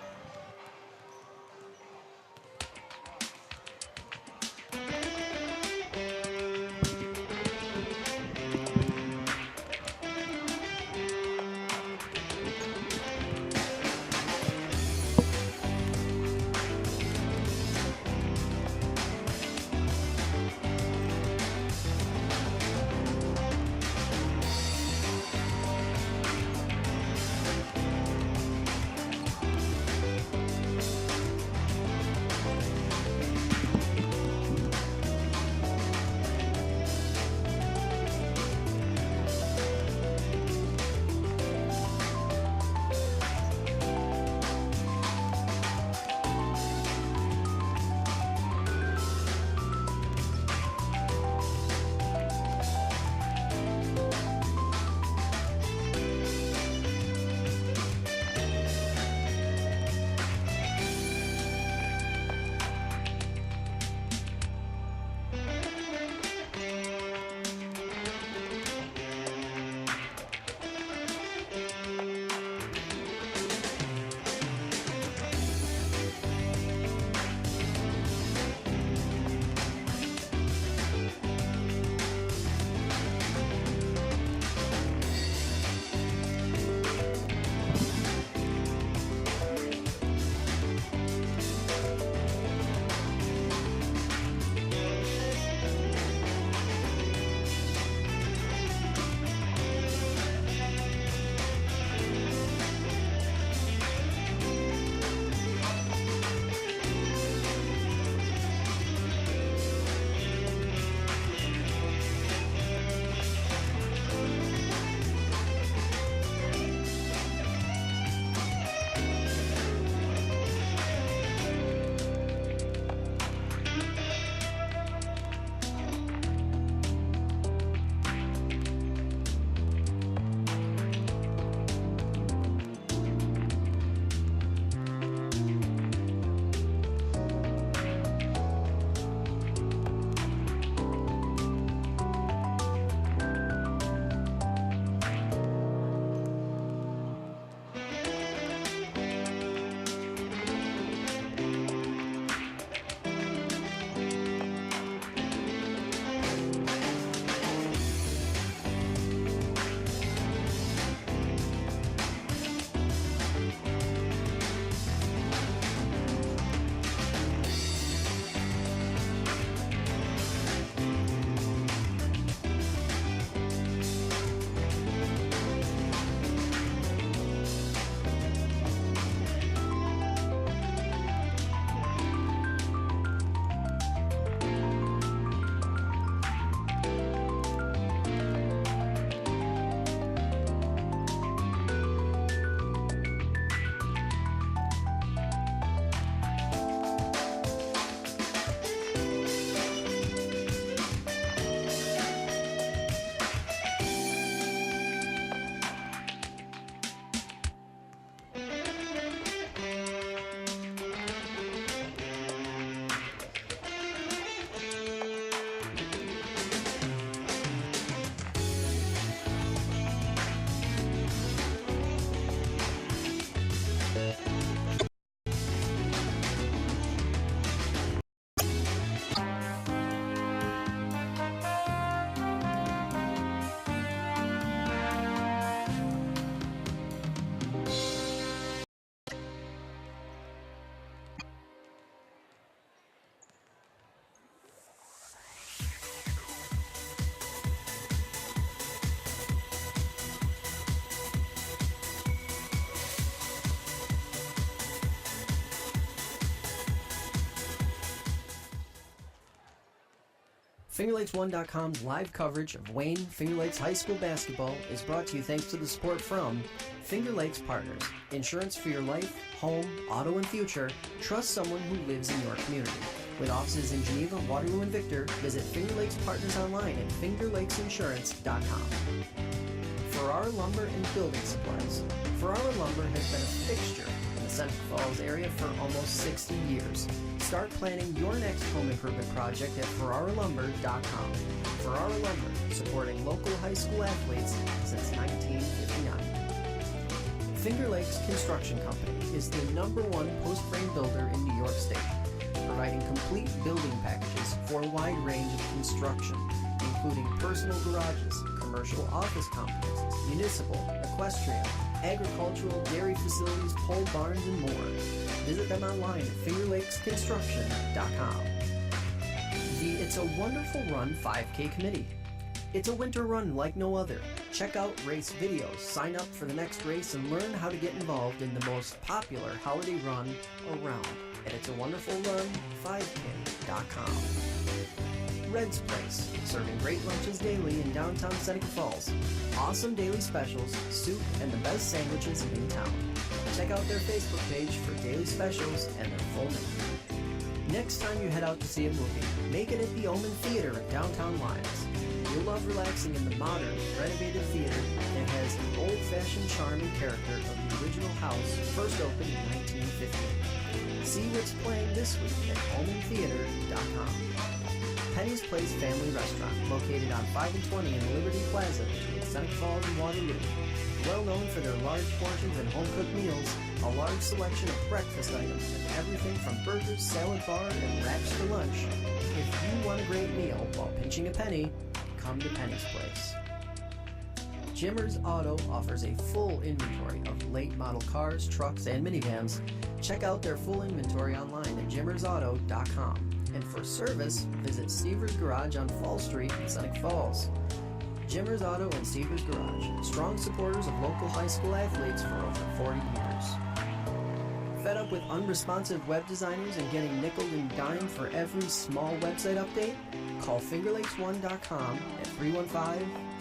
FingerLakes1.com's live coverage of Wayne Finger Lakes High School basketball is brought to you thanks to the support from Finger Lakes Partners. Insurance for your life, home, auto, and future. Trust someone who lives in your community. With offices in Geneva, Waterloo, and Victor, visit Finger Lakes Partners online at fingerlakesinsurance.com. Ferrara Lumber and Building Supplies. Ferrara Lumber has been a fixture in the Seneca Falls area for almost 60 years. Start planning your next home improvement project at ferraralumber.com. Ferrara Lumber, supporting local high school athletes since 1959. Finger Lakes Construction Company is the #1 post-frame builder in New York State, providing complete building packages for a wide range of construction, including personal garages, commercial office complexes, municipal, equestrian, agricultural, dairy facilities, pole barns, and more. Visit them online at fingerlakesconstruction.com. The It's a Wonderful Run 5K Committee. It's a winter run like no other. Check out race videos, sign up for the next race, and learn how to get involved in the most popular holiday run around at itsawonderfulrun5k.com. Red's Place, serving great lunches daily in downtown Seneca Falls. Awesome daily specials, soup, and the best sandwiches in town. Check out their Facebook page for daily specials and their full menu. Next time you head out to see a movie, make it at the Omen Theater in downtown Lyons. You'll love relaxing in the modern, renovated theater that has the old-fashioned charm and character of the original house first opened in 1950. See what's playing this week at omentheater.com. Penny's Place Family Restaurant, located on 5 and 20 in the Liberty Plaza between Seneca Falls and Waterloo. Well known for their large portions and home-cooked meals, a large selection of breakfast items, and everything from burgers, salad bar, and wraps for lunch. If you want a great meal while pinching a penny, come to Penny's Place. Jimmer's Auto offers a full inventory of late model cars, trucks, and minivans. Check out their full inventory online at jimmersauto.com. And for service, visit Stever's Garage on Fall Street in Seneca Falls. Jimmer's Auto and Stever's Garage, strong supporters of local high school athletes for over 40 years. Fed up with unresponsive web designers and getting nickel and dime for every small website update? Call fingerlakes1.com at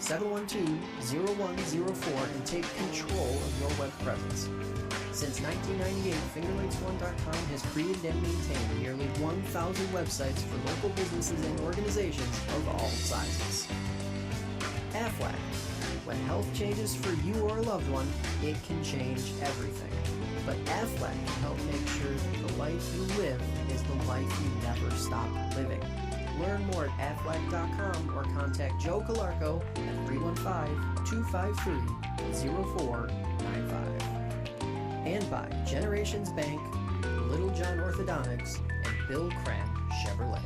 315-712-0104 and take control of your web presence. Since 1998, fingerlakes1.com has created and maintained nearly 1,000 websites for local businesses and organizations of all sizes. Aflac. When health changes for you or a loved one, it can change everything. But Aflac can help make sure that the life you live is the life you never stop living. Learn more at aflac.com or contact Joe Calarco at 315-253-0495. And by Generations Bank, Little John Orthodontics, and Bill Cram Chevrolet.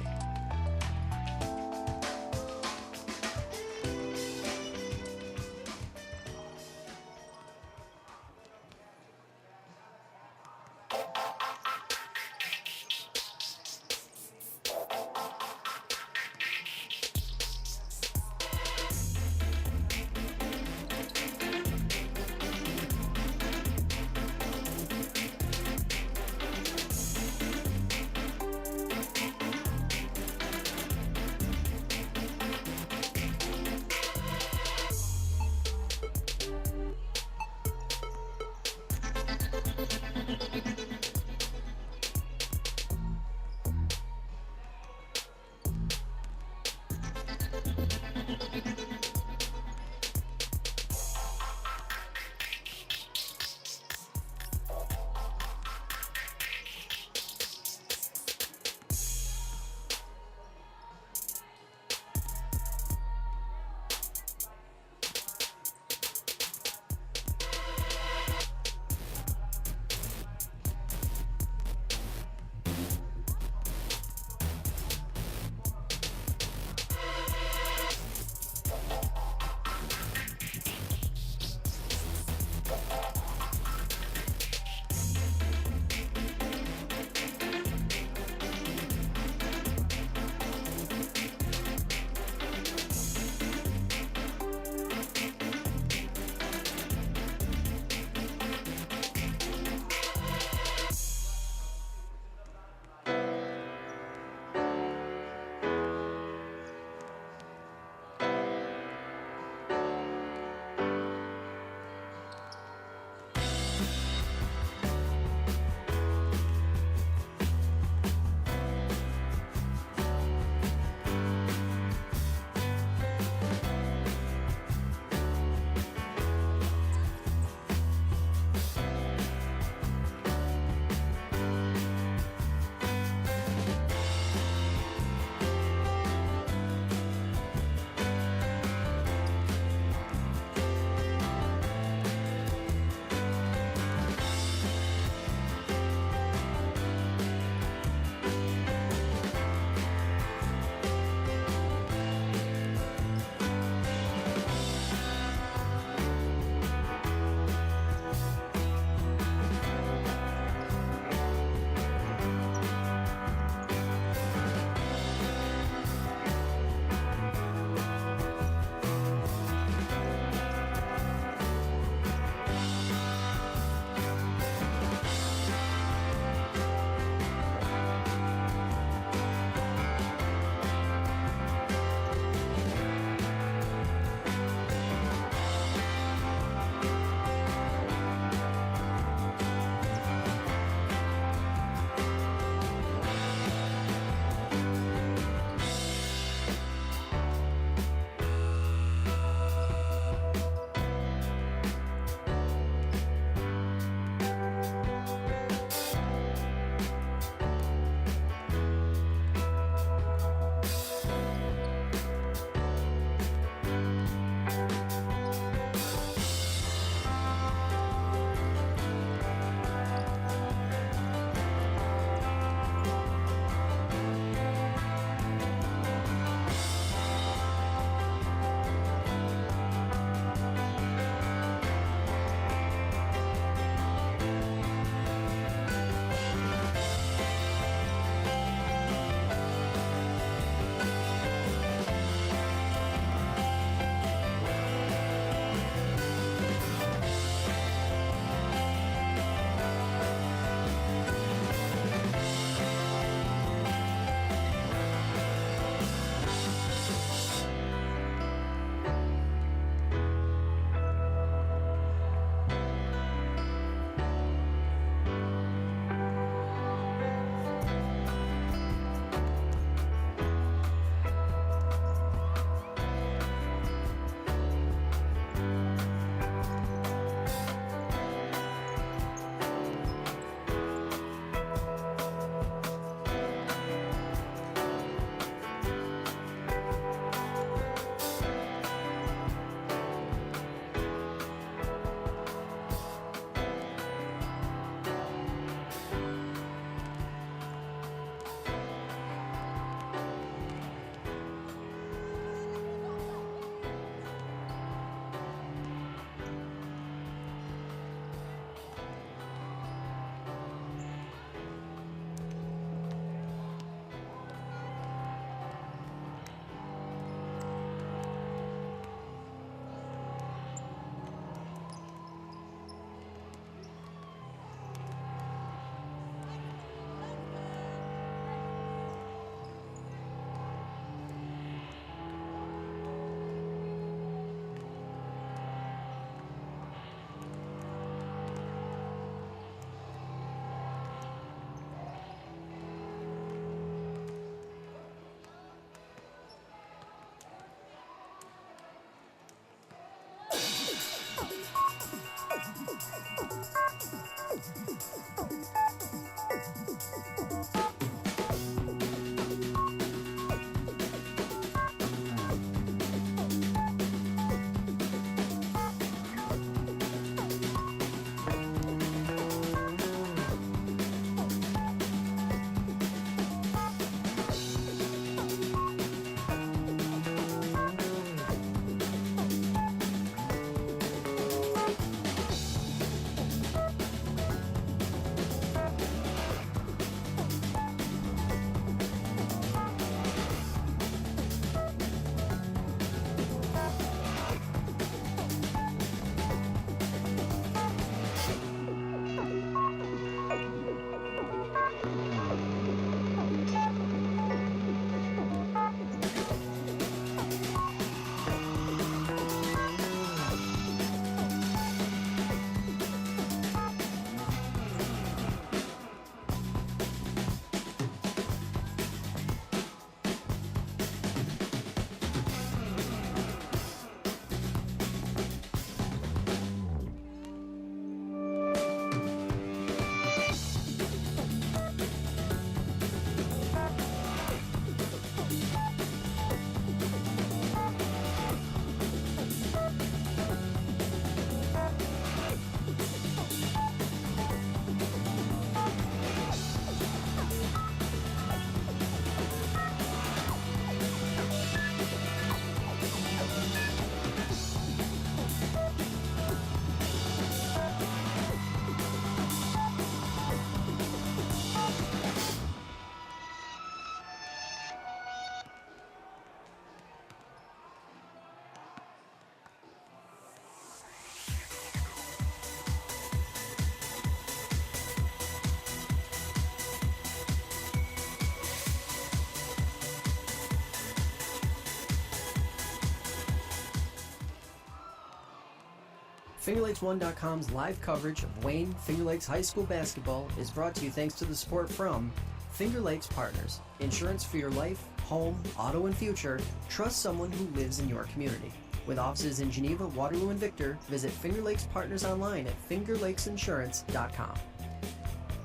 FingerLakes1.com's live coverage of Wayne Finger Lakes High School basketball is brought to you thanks to the support from Finger Lakes Partners. Insurance for your life, home, auto, and future. Trust someone who lives in your community. With offices in Geneva, Waterloo, and Victor, visit Finger Lakes Partners online at fingerlakesinsurance.com.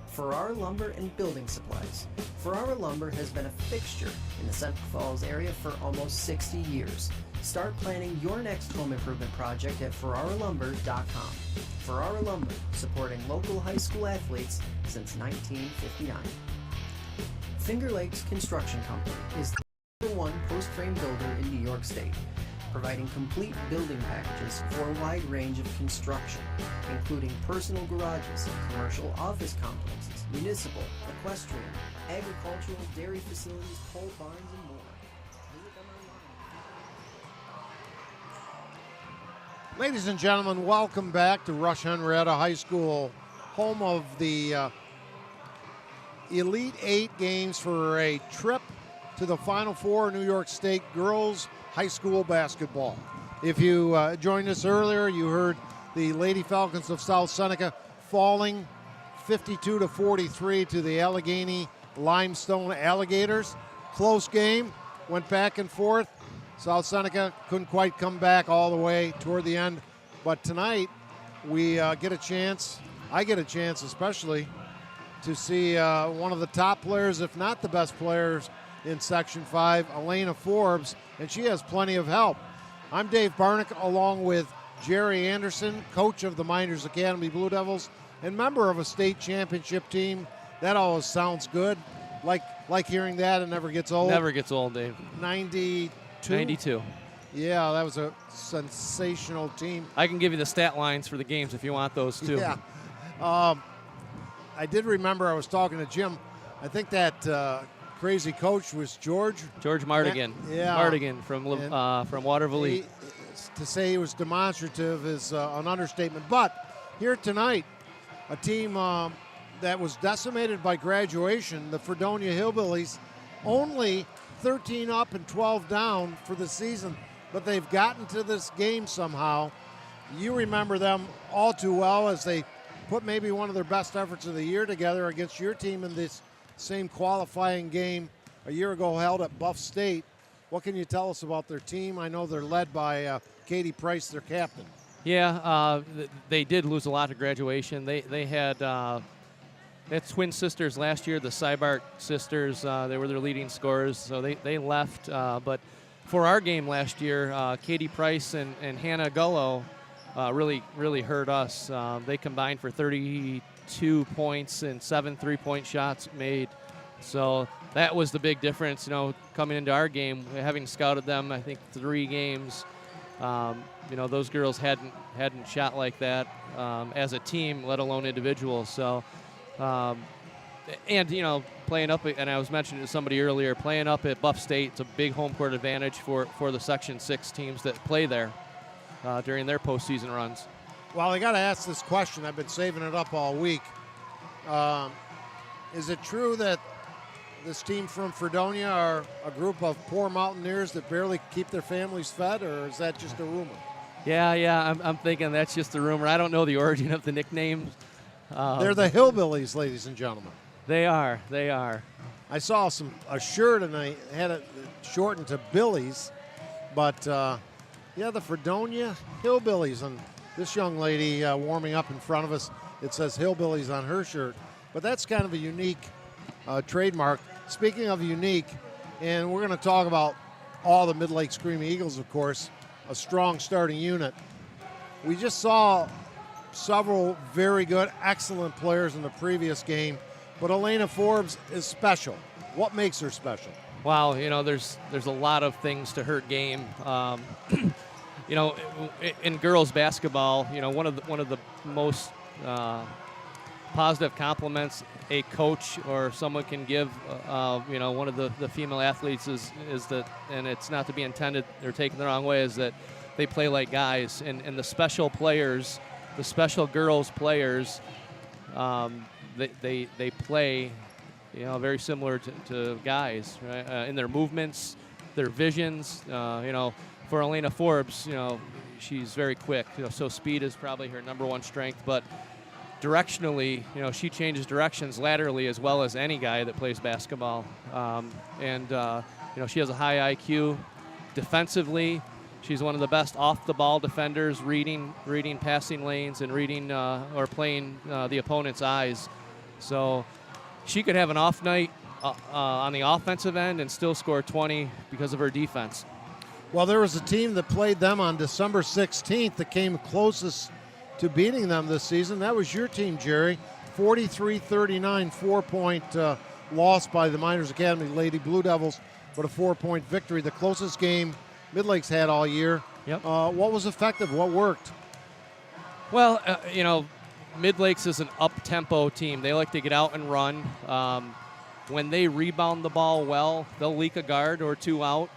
Ferrara Lumber and Building Supplies. Ferrara Lumber has been a fixture in the Central Falls area for almost 60 years. Start planning your next home improvement project at ferraralumber.com. Ferrara Lumber, supporting local high school athletes since 1959. Finger Lakes Construction Company is the #1 post-frame builder in New York State, providing complete building packages for a wide range of construction, including personal garages, commercial office complexes, municipal, equestrian, agricultural, dairy facilities, pole barns, and more. Visit them online. Ladies and gentlemen, welcome back to Rush-Henrietta High School, home of the Elite Eight games for a trip to the Final Four New York State girls high school basketball. If you joined us earlier, you heard the Lady Falcons of South Seneca falling 52-43 to the Allegany-Limestone Alligators. Close game, went back and forth. South Seneca couldn't quite come back all the way toward the end. But tonight, we get a chance, I get a chance especially, to see one of the top players, if not the best players in Section 5, Elena Forbes, and she has plenty of help. I'm Dave Barnick, along with Jerry Anderson, coach of the Miners Academy Blue Devils and member of a state championship team. That always sounds good. Like hearing that, it never gets old. Never gets old, Dave. 92? Yeah, that was a sensational team. I can give you the stat lines for the games if you want those, too. Yeah. I did remember I was talking to Jim. I think that crazy coach was George Mardigan. Yeah. Mardigan from Waterville. To say he was demonstrative is an understatement. But here tonight, a team that was decimated by graduation, the Fredonia Hillbillies, only 13 up and 12 down for the season, but they've gotten to this game somehow. You remember them all too well as they put maybe one of their best efforts of the year together against your team in this same qualifying game a year ago held at Buff State. What can you tell us about their team? I know they're led by Katie Price, their captain. Yeah, they did lose a lot to graduation. They had twin sisters last year, the Sybart sisters. They were their leading scorers, so they left. But for our game last year, Katie Price and Hannah Gullo really hurt us. They combined for 32 points and 7 3-point shots made. So that was the big difference, coming into our game, having scouted them, I think 3 games. Those girls hadn't shot like that as a team, let alone individuals. So, playing up, and I was mentioning to somebody earlier, playing up at Buff State, it's a big home court advantage for the Section 6 teams that play there during their postseason runs. Well, I got to ask this question. I've been saving it up all week. Is it true that this team from Fredonia are a group of poor mountaineers that barely keep their families fed, or is that just a rumor? Yeah, I'm thinking that's just a rumor. I don't know the origin of the nickname. They're the Hillbillies, ladies and gentlemen. They are. I saw a shirt, and I had it shortened to Billies, but the Fredonia Hillbillies, and this young lady warming up in front of us, it says Hillbillies on her shirt, but that's kind of a unique trademark. Speaking of unique, and we're going to talk about all the Midlakes Screaming Eagles, of course, a strong starting unit. We just saw several very good, excellent players in the previous game, but Elena Forbes is special. What makes her special? Wow, there's a lot of things to her game. In girls basketball, one of the most positive compliments a coach or someone can give, one of the female athletes is that, and it's not to be intended or taken the wrong way, is that they play like guys, and the special players, the special girls players, they play, very similar to guys, right? In their movements, their visions. For Elena Forbes, she's very quick. So speed is probably her number one strength, but directionally, she changes directions laterally as well as any guy that plays basketball. She has a high IQ. Defensively, she's one of the best off-the-ball defenders, reading passing lanes and reading or playing the opponent's eyes. So she could have an off night on the offensive end and still score 20 because of her defense. Well, there was a team that played them on December 16th that came closest to beating them this season. That was your team, Jerry. 43-39, 4-point loss by the Miners Academy Lady Blue Devils, but a 4-point victory. The closest game Midlakes had all year. Yep. What was effective? What worked? Well, Midlakes is an up-tempo team. They like to get out and run. When they rebound the ball well, they'll leak a guard or two out.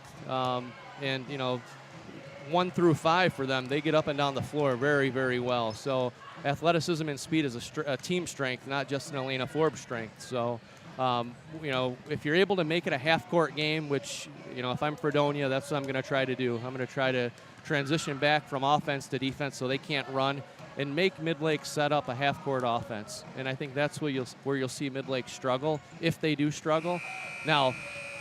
1 through 5 for them, they get up and down the floor very, very well. So athleticism and speed is a team strength, not just an Elena Forbes strength. So, if you're able to make it a half-court game, which, if I'm Fredonia, that's what I'm going to try to do. I'm going to try to transition back from offense to defense so they can't run and make Midlakes set up a half-court offense. And I think that's where you'll see Midlakes struggle, if they do struggle. Now,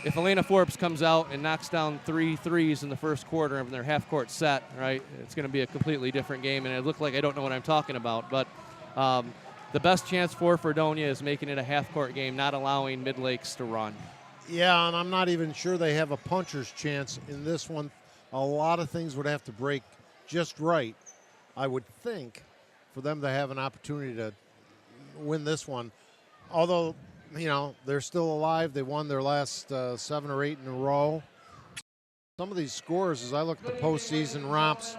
if Elena Forbes comes out and knocks down 3 threes in the first quarter of their half-court set, right, it's going to be a completely different game, and it looked like I don't know what I'm talking about. But the best chance for Fredonia is making it a half-court game, not allowing Midlakes to run. Yeah, and I'm not even sure they have a puncher's chance in this one. A lot of things would have to break just right, I would think, for them to have an opportunity to win this one. Although, they're still alive. They won their last 7 or 8 in a row. Some of these scores, as I look at the postseason romps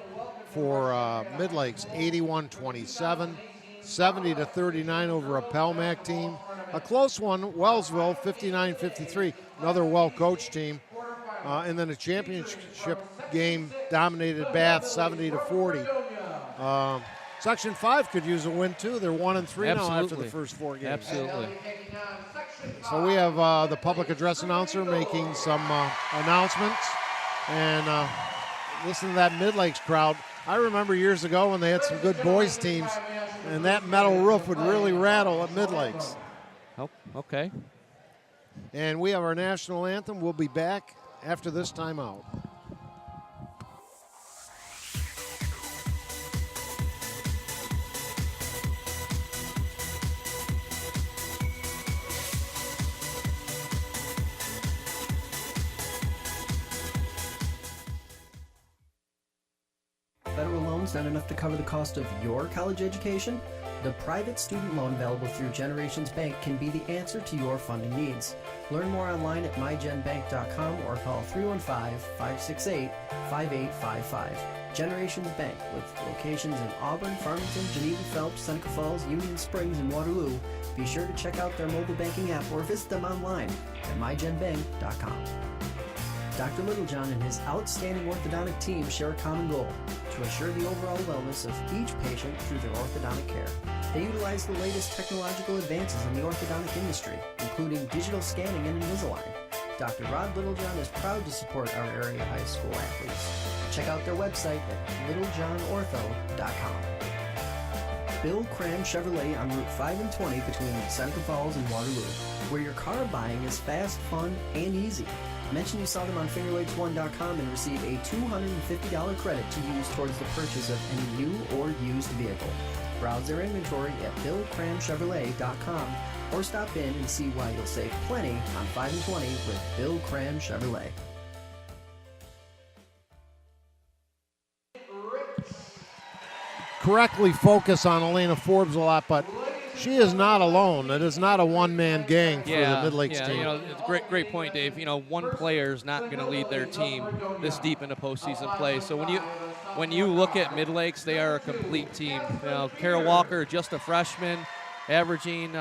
for Midlakes, 81-27, 70-39 over a Pelmac team. A close one, Wellsville, 59-53, another well-coached team. And then a championship game dominated Bath, 70-40. Section 5 could use a win, too. They're 1-3 now after the first 4 games. Absolutely. So we have the public address announcer making some announcements. And listen to that Midlakes crowd. I remember years ago when they had some good boys teams, and that metal roof would really rattle at Midlakes. Oh, okay. And we have our national anthem. We'll be back after this timeout. Federal loans not enough to cover the cost of your college education? The private student loan available through Generations Bank can be the answer to your funding needs. Learn more online at mygenbank.com or call 315-568-5855. Generations Bank, with locations in Auburn, Farmington, Geneva, Phelps, Seneca Falls, Union Springs, and Waterloo. Be sure to check out their mobile banking app or visit them online at mygenbank.com. Dr. Littlejohn and his outstanding orthodontic team share a common goal: to assure the overall wellness of each patient through their orthodontic care. They utilize the latest technological advances in the orthodontic industry, including digital scanning and Invisalign. Dr. Rod Littlejohn is proud to support our area high school athletes. Check out their website at littlejohnortho.com. Bill Cram Chevrolet on Route 5 and 20 between Seneca Falls and Waterloo, where your car buying is fast, fun, and easy. Mention you saw them on fingerlakes1.com and receive a $250 credit to use towards the purchase of any new or used vehicle. Browse their inventory at BillCramChevrolet.com or stop in and see why you'll save plenty on 5 and 20 with Bill Cram Chevrolet. Correctly focus on Elena Forbes a lot, but she is not alone. It is not a one-man gang for the Midlakes team. It's a great point, Dave. One player is not going to lead their team this deep into postseason play. So when you look at Midlakes, they are a complete team. Kara Walker, just a freshman, averaging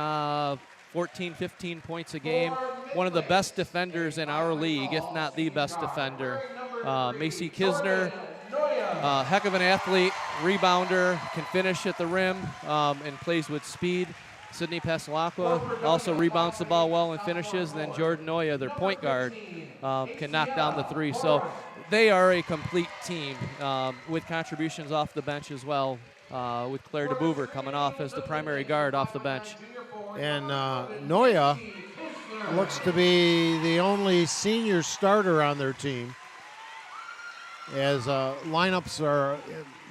14, 15 points a game. One of the best defenders in our league, if not the best defender. Macy Kisner, heck of an athlete, rebounder, can finish at the rim, and plays with speed. Sydney Pasalacqua also rebounds the ball well and finishes. And then Jordan Noya, their point guard, can knock down the three. So they are a complete team with contributions off the bench as well, with Claire DeBouver coming off as the primary guard off the bench. And Noya looks to be the only senior starter on their team, as lineups are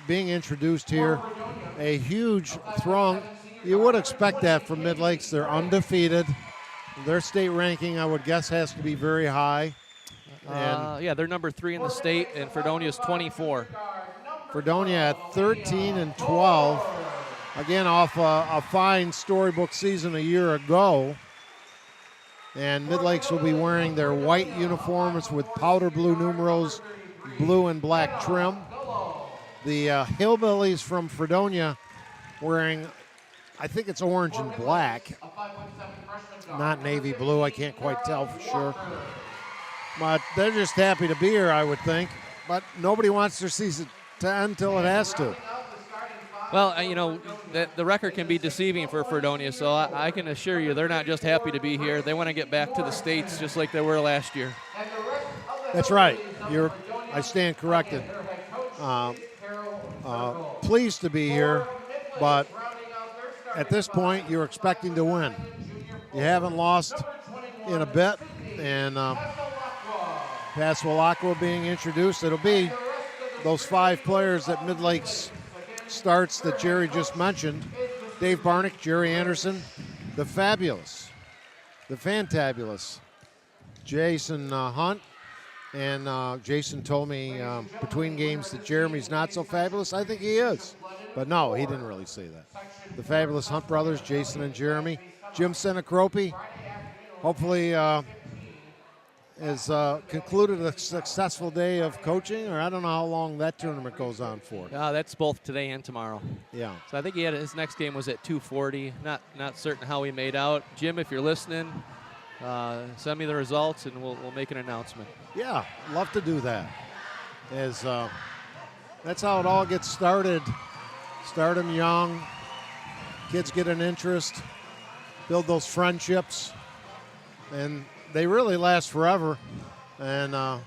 being introduced here. A huge throng. You would expect that from Midlakes. They're undefeated. Their state ranking, I would guess, has to be very high. Yeah, they're number 3 in the state, and Fredonia's 24. Fredonia at 13 and 12. Again, off a fine storybook season a year ago. And Midlakes will be wearing their white uniforms with powder blue numerals, blue and black trim. The Hillbillies from Fredonia wearing, I think it's orange and black, not navy blue. I can't quite tell for sure. But they're just happy to be here, I would think. But nobody wants their season to end until it has to. Well, you know, the record can be deceiving for Fredonia, so I can assure you they're not just happy to be here. They want to get back to the States just like they were last year. That's right. I stand corrected. Pleased to be here, but at this point, you're expecting to win. You haven't lost in a bit, and Pasalacqua being introduced. It'll be those 5 players that Midlakes starts that Jerry just mentioned. Dave Barnick, Jerry Anderson, the fabulous, the fantabulous Jason Hunt. And Jason told me between games that Jeremy's not so fabulous. I think he is. But no, he didn't really say that. The fabulous Hunt brothers, Jason and Jeremy. Jim Senecropi, hopefully has concluded a successful day of coaching, or I don't know how long that tournament goes on for. That's both today and tomorrow. Yeah. So I think his next game was at 2:40. Not certain how he made out. Jim, if you're listening, send me the results and we'll make an announcement. Yeah, love to do that. As that's how it all gets started. Start them young. Kids get an interest, build those friendships, and they really last forever. And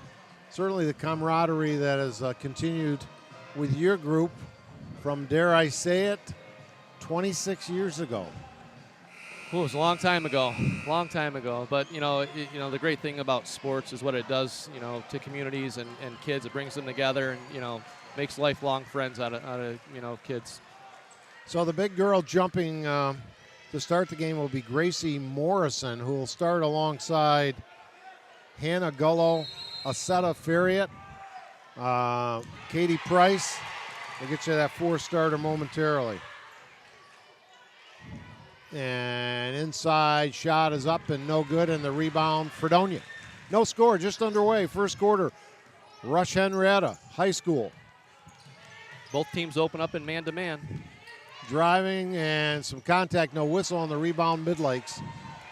certainly the camaraderie that has continued with your group from, dare I say it, 26 years ago. It was a long time ago. But, the great thing about sports is what it does, to communities and kids. It brings them together and, makes lifelong friends out of kids. So the big girl jumping to start the game will be Gracie Morrison, who will start alongside Hannah Gullo, Asetta Farriott, Katie Price. We'll get you that 4-starter momentarily. And inside shot is up and no good, and the rebound, Fredonia. No score, just underway, first quarter. Rush-Henrietta High School. Both teams open up in man-to-man. Driving and some contact, no whistle on the rebound, Midlakes.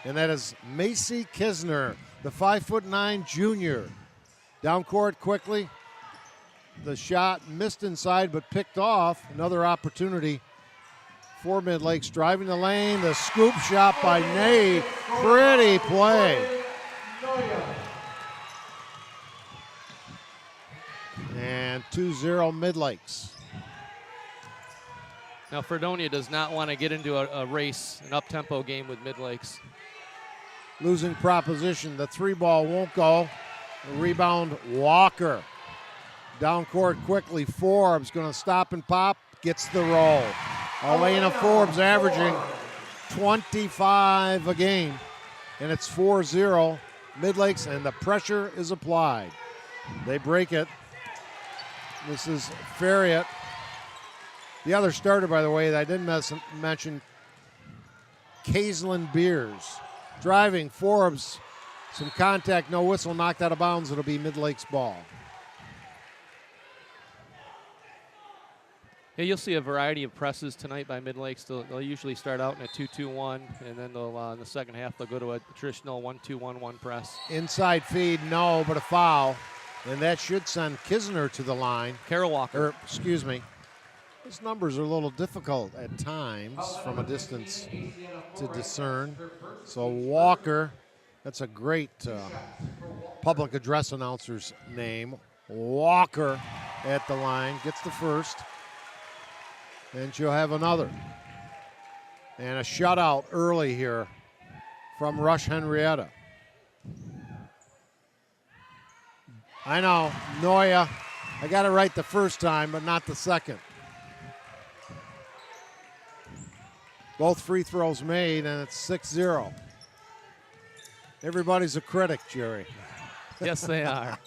And that is Macy Kisner, the 5'9" junior. Down court quickly. The shot missed inside but picked off. Another opportunity for Midlakes. Driving the lane, the scoop shot by Nay. Pretty play. And 2-0 Midlakes. Now, Fredonia does not want to get into a race, an up-tempo game with Midlakes. Losing proposition. The 3-ball won't go. The rebound, Walker. Down court quickly. Forbes going to stop and pop. Gets the roll. Elena Forbes averaging 25 a game. And it's 4-0 Midlakes, and the pressure is applied. They break it. This is Farriott. The other starter, by the way, that I didn't mention, Kaislyn Beers. Driving, Forbes, some contact, no whistle, knocked out of bounds. It'll be Midlakes ball. Yeah, you'll see a variety of presses tonight by Midlakes. They'll usually start out in a 2-2-1, and then they'll in the second half they'll go to a traditional 1-2-1-1 press. Inside feed, no, but a foul. And that should send Kisner to the line. Carol Walker. Excuse me. Those numbers are a little difficult at times from a distance to discern. So Walker, that's a great public address announcer's name. Walker at the line, gets the first. And she'll have another. And a shutout early here from Rush-Henrietta. I know, Noya, I got it right the first time, but not the second. Both free throws made, and it's 6-0. Everybody's a critic, Jerry. Yes, they are.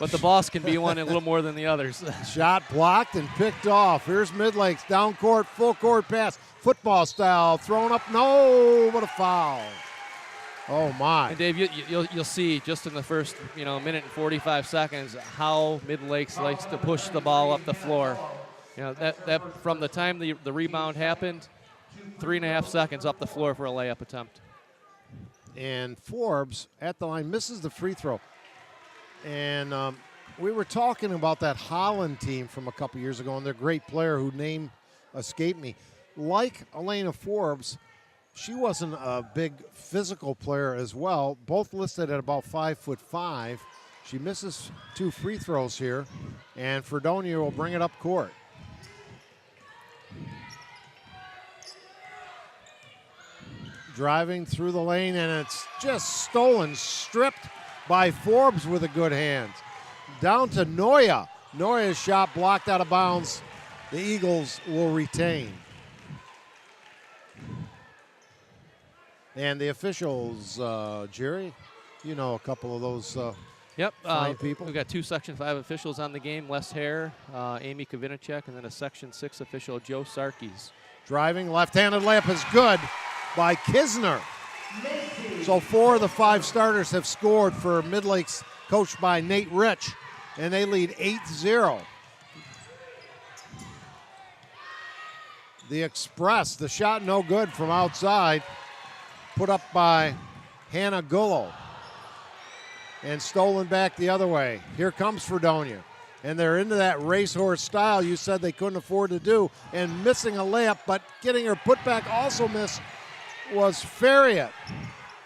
But the boss can be one a little more than the others. Shot blocked and picked off. Here's Midlakes, down court, full court pass, football style, thrown up, no, but a foul. Oh my! And Dave, you'll see just in the first minute and 45 seconds how Midlakes likes to push the ball up the floor. That from the time the rebound happened, 3.5 seconds up the floor for a layup attempt. And Forbes at the line misses the free throw. And we were talking about that Holland team from a couple years ago and their great player whose name escaped me. Like Elena Forbes, she wasn't a big physical player as well, both listed at about 5'5". She misses 2 free throws here, and Fredonia will bring it up court. Driving through the lane, and it's just stolen, stripped by Forbes with a good hand. Down to Noya. Noya's shot blocked out of bounds. The Eagles will retain. And the officials, Jerry, you know a couple of those Yep. fine people. We've got 2 Section 5 officials on the game, Les Hare, Amy Kavinicek, and then a Section 6 official, Joe Sarkis. Driving, left-handed layup is good by Kisner. So 4 of the 5 starters have scored for Midlakes, coached by Nate Rich, and they lead 8-0. The Express, the shot no good from outside, put up by Hannah Gullo, and stolen back the other way. Here comes Fredonia, and they're into that racehorse style you said they couldn't afford to do, and missing a layup, but getting her putback also missed was Farriott.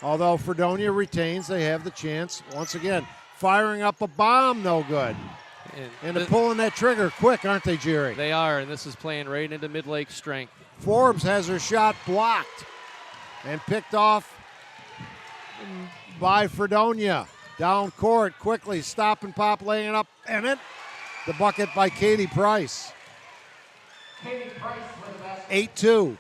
Although Fredonia retains, they have the chance. Once again, firing up a bomb, no good. And they're pulling that trigger quick, aren't they, Jerry? They are, and this is playing right into Midlake strength. Forbes has her shot blocked and picked off by Fredonia. Down court, quickly, stop and pop, laying it up, and the bucket by Katie Price. 8-2.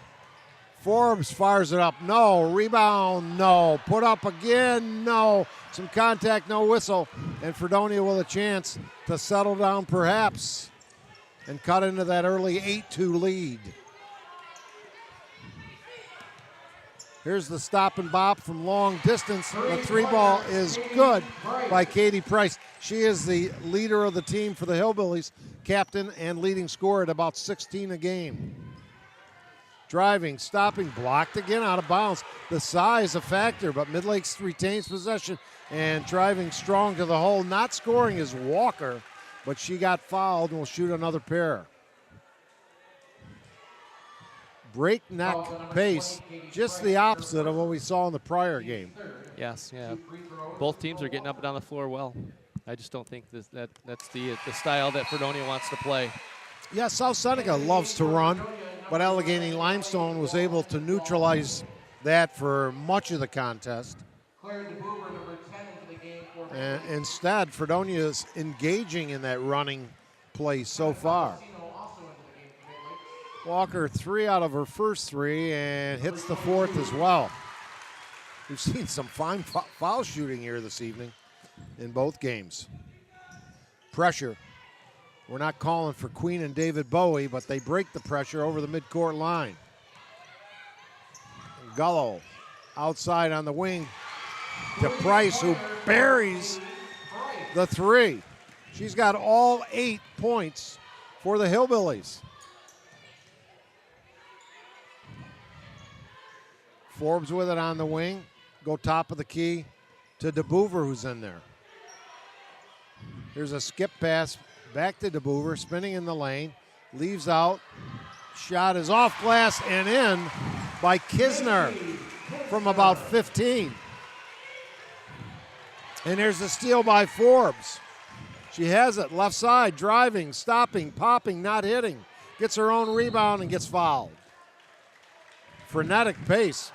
Forbes fires it up, no. Rebound, no. Put up again, no. Some contact, no whistle. And Fredonia with a chance to settle down perhaps and cut into that early 8-2 lead. Here's the stop and bop from long distance. The 3-ball is good by Katie Price. She is the leader of the team for the Hillbillies, captain and leading scorer at about 16 a game. Driving, stopping, blocked again out of bounds. The size a factor, but Midlakes retains possession and driving strong to the hole. Not scoring is Walker, but she got fouled and will shoot another pair. Breakneck pace, just the opposite of what we saw in the prior game. Yes, yeah. Both teams are getting up and down the floor well. I just don't think that's the style that Fredonia wants to play. Yeah, South Seneca loves to run, but Allegany-Limestone was able to neutralize that for much of the contest. And instead, Fredonia is engaging in that running play so far. Walker 3 out of her first 3 and hits the 4th as well. We've seen some fine foul shooting here this evening in both games. Pressure. We're not calling for Queen and David Bowie, but they break the pressure over the midcourt line. Gullo outside on the wing to Price, who buries the 3. She's got all 8 points for the Hillbillies. Forbes with it on the wing. Go top of the key to DeBoover, who's in there. Here's a skip pass back to DeBoover, spinning in the lane. Leaves out. Shot is off glass and in by Kisner from about 15. And there's a steal by Forbes. She has it, left side, driving, stopping, popping, not hitting. Gets her own rebound and gets fouled. Frenetic pace.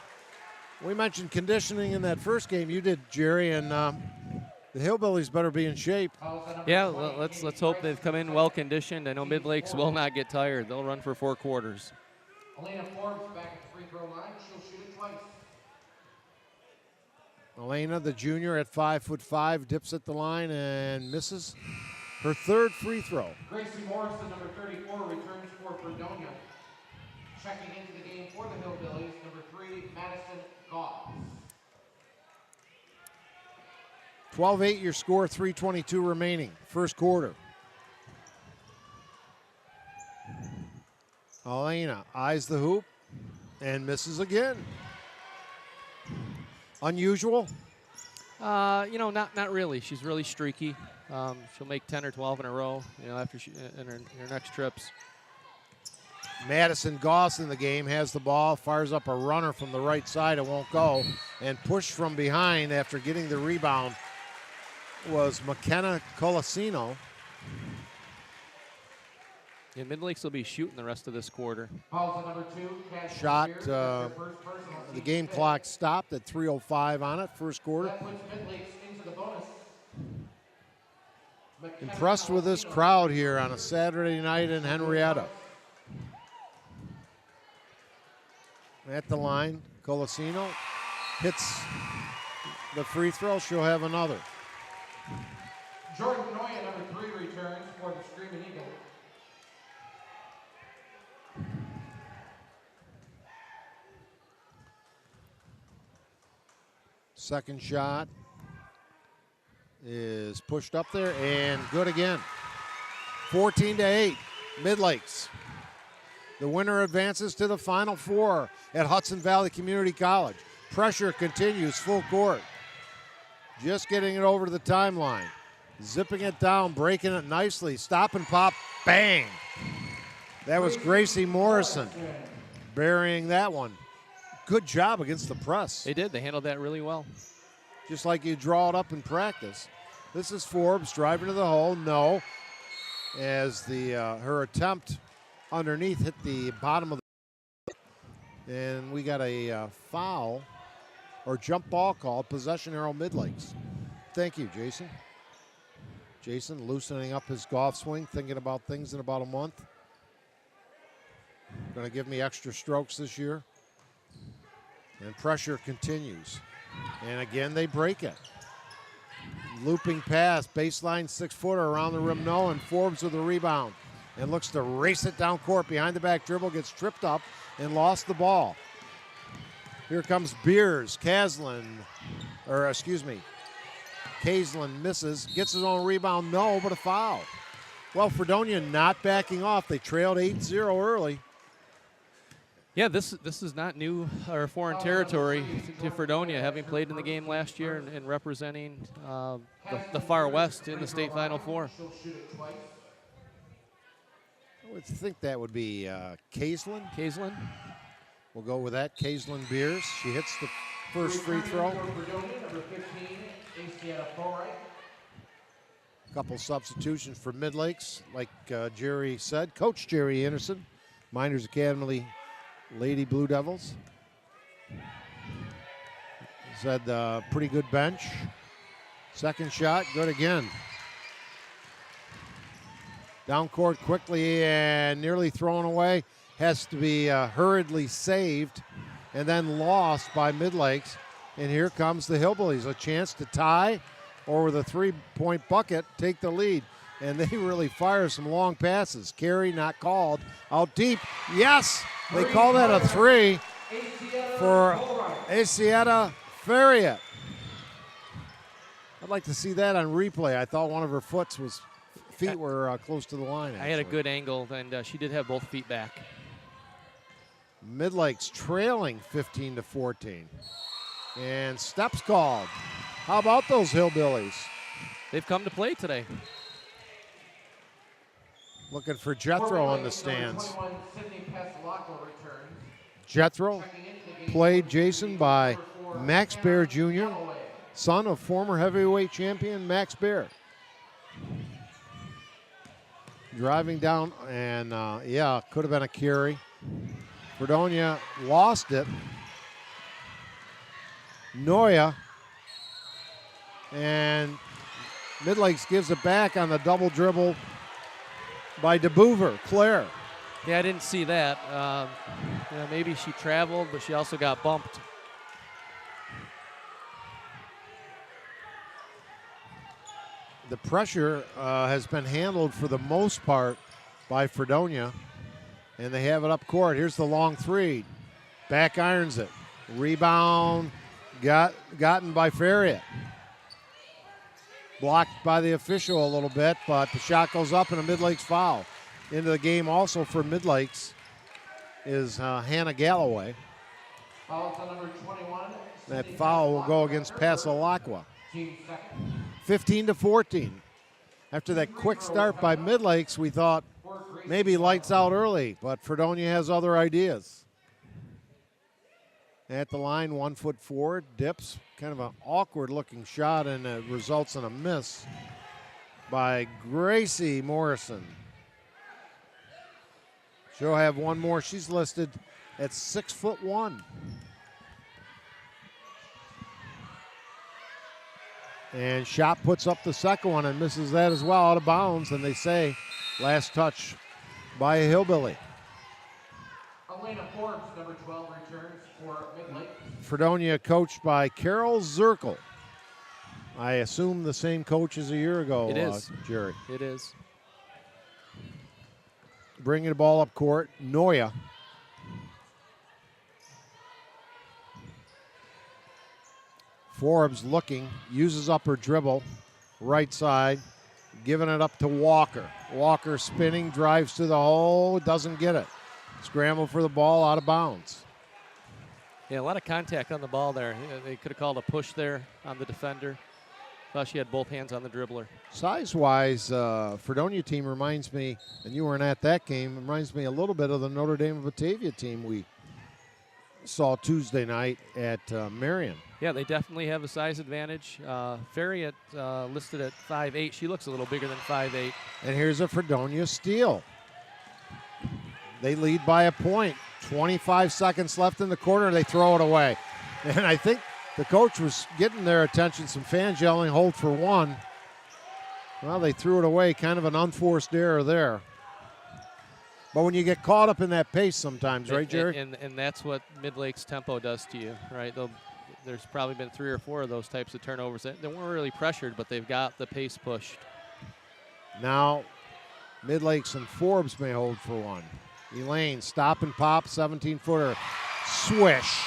We mentioned conditioning in that first game. You did, Jerry, and the Hillbillies better be in shape. Yeah, well, let's hope they've come in well conditioned. I know Midlakes will not get tired. They'll run for 4 quarters. Elena Forbes back at the free throw line. She'll shoot it twice. Elena, the junior at 5'5", dips at the line and misses her 3rd free throw. Gracie Morrison, number 34, returns for Fredonia. Checking into the game for the Hillbillies, number 3, Madison Goss. 12-8 your score, 3:22 remaining. First quarter. Elena eyes the hoop and misses again. Unusual? Not really. She's really streaky. She'll make 10 or 12 in a row, after in her next trips. Madison Goss in the game has the ball, fires up a runner from the right side. It won't go. And pushed from behind after getting the rebound was McKenna Colasino. Yeah, Midlakes will be shooting the rest of this quarter. Number 2, Shot, the game clock stopped at 3:05 on it, first quarter. That puts Midlakes into the bonus. Impressed with this crowd here on a Saturday night in Henrietta. At the line, Colasino hits the free throw. She'll have another. Jordan Noya, number 3, returns for the Screaming Eagle. Second shot is pushed up there and good again. 14-8, Midlakes. The winner advances to the Final Four at Hudson Valley Community College. Pressure continues full court. Just getting it over to the timeline. Zipping it down, breaking it nicely. Stop and pop, bang. That was Gracie Morrison burying that one. Good job against the press. They did. They handled that really well. Just like you draw it up in practice. This is Forbes driving to the hole. No. As her attempt underneath hit the bottom of the, and we got a foul or jump ball called, possession arrow Midlakes. Thank you, Jason. Jason loosening up his golf swing, thinking about things in about a month. Going to give me extra strokes this year. And pressure continues. And again, they break it. Looping pass, baseline 6-footer around the rim, no, and Forbes with a rebound. And looks to race it down court. Behind the back dribble, gets tripped up and lost the ball. Here comes Beers. Kaislin misses, gets his own rebound, no, but a foul. Well, Fredonia not backing off. They trailed 8-0 early. Yeah, this is not new or foreign territory to Fredonia, having played in the game last year and representing the far west in the state Final Four. I would think that would be Kaislin. Kaislin. We'll go with that. Kaislin Beers. She hits the first free throw. Couple substitutions for Midlakes, like Jerry said. Coach Jerry Anderson, Miners Academy Lady Blue Devils. He's had a pretty good bench. Second shot, good again. Down court quickly and nearly thrown away. Has to be hurriedly saved and then lost by Midlakes. And here comes the Hillbillies, a chance to tie or with a three-point bucket, take the lead. And they really fire some long passes. Carry not called. Out deep. Yes! They call that a three for Asieta Farriat. I'd like to see that on replay. I thought one of her feet were close to the line. I had a good angle, and she did have both feet back. Midlakes trailing 15-14. And steps called. How about those Hillbillies? They've come to play today. Looking for Jethro on the stands. 21, Sydney Passalacqua returns. Jethro, played, Jason, by Max Baer Jr., son of former heavyweight champion Max Baer. Driving down, and could have been a carry. Fredonia lost it. Noya, and Midlakes gives it back on the double dribble by DeBoover, Claire. Yeah, I didn't see that. Maybe she traveled, but she also got bumped. The pressure has been handled for the most part by Fredonia, and they have it up court. Here's the long three. Back irons it. Rebound gotten by Farriott. Blocked by the official a little bit, but the shot goes up and a Midlakes foul. Into the game also for Midlakes is Hannah Galloway. Foul to number 21. That foul will go against Passalacqua. Team second. 15-14. After that quick start by Midlakes, we thought maybe lights out early, but Fredonia has other ideas. At the line, 1 foot forward, dips, kind of an awkward-looking shot, and it results in a miss by Gracie Morrison. She'll have one more. She's listed at 6'1". And Shop puts up the second one and misses that as well, out of bounds. And they say last touch by a Hillbilly. Elena Forbes, number 12, returns for Midlakes. Fredonia coached by Carol Zirkel. I assume the same coach as a year ago. It is. Jerry. It is. Bringing the ball up court, Noya. Forbes looking, uses up her dribble, right side, giving it up to Walker. Walker spinning, drives to the hole, doesn't get it. Scramble for the ball, out of bounds. Yeah, a lot of contact on the ball there. They could have called a push there on the defender. Thought she had both hands on the dribbler. Size-wise, Fredonia team reminds me, and you weren't at that game, reminds me a little bit of the Notre Dame Batavia team we saw Tuesday night at Marion. Yeah, they definitely have a size advantage. Farriott listed at 5'8". She looks a little bigger than 5'8". And here's a Fredonia steal. They lead by a point. 25 seconds left in the quarter. They throw it away. And I think the coach was getting their attention. Some fans yelling, hold for one. Well, they threw it away. Kind of an unforced error there. But when you get caught up in that pace sometimes, right, Jerry? And that's what Midlakes tempo does to you, right? There's probably been 3 or 4 of those types of turnovers. They weren't really pressured, but they've got the pace pushed. Now, Midlakes and Forbes may hold for one. Elaine, stop and pop, 17-footer. Swish.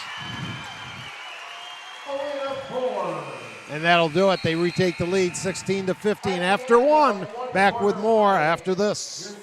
Elena Forbes. And that'll do it. They retake the lead 16-15 after one. Back with more after this.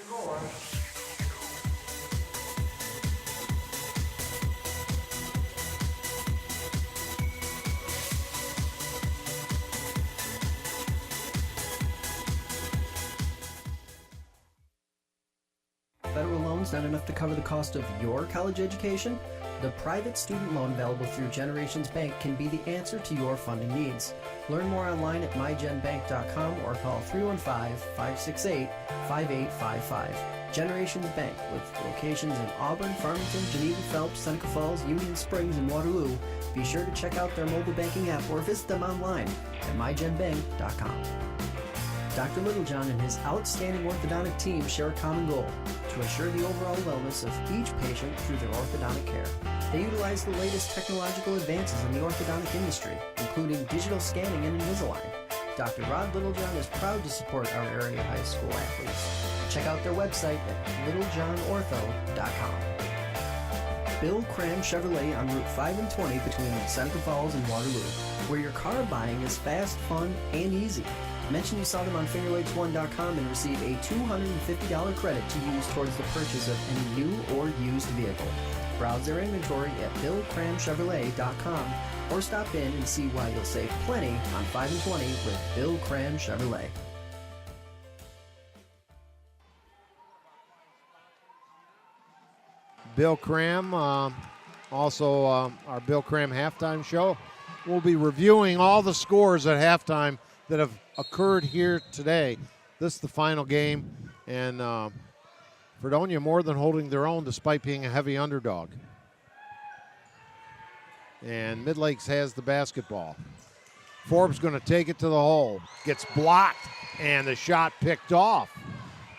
Federal loans not enough to cover the cost of your college education? The private student loan available through Generations Bank can be the answer to your funding needs. Learn more online at mygenbank.com or call 315-568-5855. Generations Bank, with locations in Auburn, Farmington, Geneva, Phelps, Seneca Falls, Union Springs, and Waterloo. Be sure to check out their mobile banking app or visit them online at mygenbank.com. Dr. Littlejohn and his outstanding orthodontic team share a common goal: to assure the overall wellness of each patient through their orthodontic care. They utilize the latest technological advances in the orthodontic industry, including digital scanning and Invisalign. Dr. Rod Littlejohn is proud to support our area high school athletes. Check out their website at littlejohnortho.com. Bill Cram Chevrolet on Route 5 and 20 between Seneca Falls and Waterloo, where your car buying is fast, fun, and easy. Mention you saw them on fingerlakes1.com and receive a $250 credit to use towards the purchase of any new or used vehicle. Browse their inventory at BillCramChevrolet.com or stop in and see why you'll save plenty on 5 and 20 with Bill Cram Chevrolet. Bill Cram, also our Bill Cram halftime show. We'll be reviewing all the scores at halftime that have occurred here today. This is the final game, and Fredonia more than holding their own despite being a heavy underdog. And Midlakes has the basketball. Forbes going to take it to the hole. Gets blocked, and the shot picked off.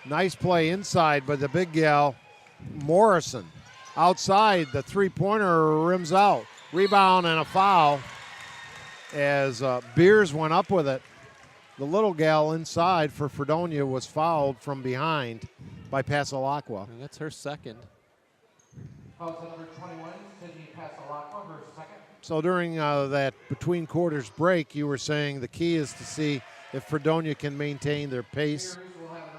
Nice play inside by the big gal, Morrison. Outside, the three-pointer rims out. Rebound and a foul as Beers went up with it. The little gal inside for Fredonia was fouled from behind by Pasalacqua. And that's her second. Foul number 21, Sydney Pasalacqua, her second. So during that between quarters break, you were saying the key is to see if Fredonia can maintain their pace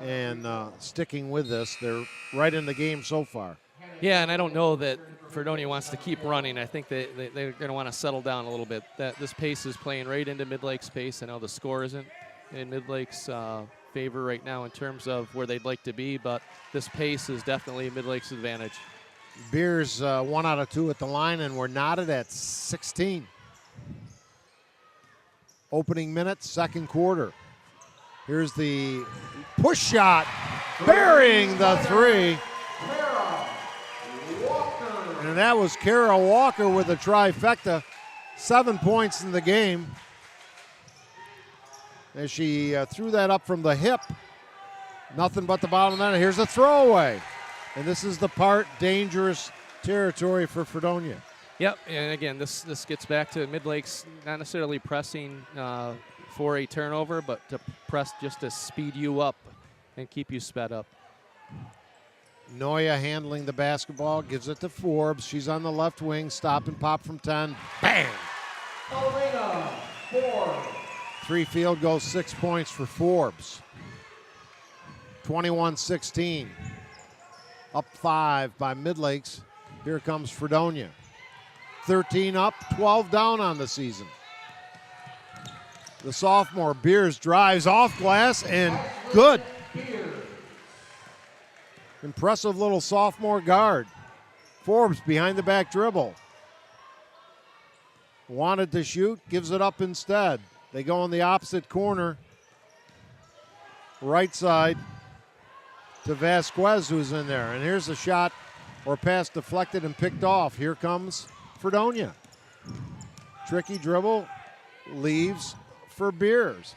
and sticking with this. They're right in the game so far. Yeah, and I don't know that Fredonia wants to keep running. I think they're going to want to settle down a little bit. This pace is playing right into Midlakes' pace. I know the score isn't in Midlakes' favor right now in terms of where they'd like to be, but this pace is definitely Midlakes' advantage. Beers 1 out of 2 at the line, and we're knotted at 16. Opening minute, second quarter. Here's the push shot, burying the three. And that was Kara Walker with a trifecta. 7 points in the game. As she threw that up from the hip. Nothing but the bottom of the net. Here's a throwaway. And this is the part dangerous territory for Fredonia. Yep, and again, this gets back to Midlakes not necessarily pressing for a turnover, but to press just to speed you up and keep you sped up. Noya handling the basketball, gives it to Forbes. She's on the left wing, stop and pop from 10. Bang! Elena, 4. 3 field goals, 6 points for Forbes. 21-16. Up 5 by Midlakes. Here comes Fredonia. 13 up, 12 down on the season. The sophomore Beers drives off glass and good. Impressive little sophomore guard. Forbes behind the back dribble. Wanted to shoot, gives it up instead. They go in the opposite corner. Right side to Vasquez, who's in there. And here's a shot or pass deflected and picked off. Here comes Fredonia. Tricky dribble, leaves for Beers.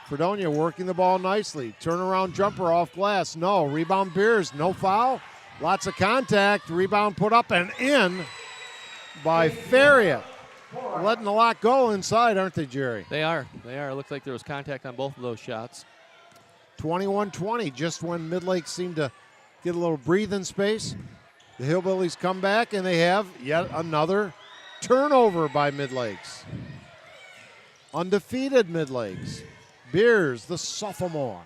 Fredonia working the ball nicely. Turnaround jumper off glass. No. Rebound Beers. No foul. Lots of contact. Rebound put up and in by Faria. Letting the lot go inside, aren't they, Jerry? They are. It looks like there was contact on both of those shots. 21-20, just when Midlakes seemed to get a little breathing space. The Hillbillies come back, and they have yet another turnover by Midlakes. Undefeated Midlakes. Beers, the sophomore.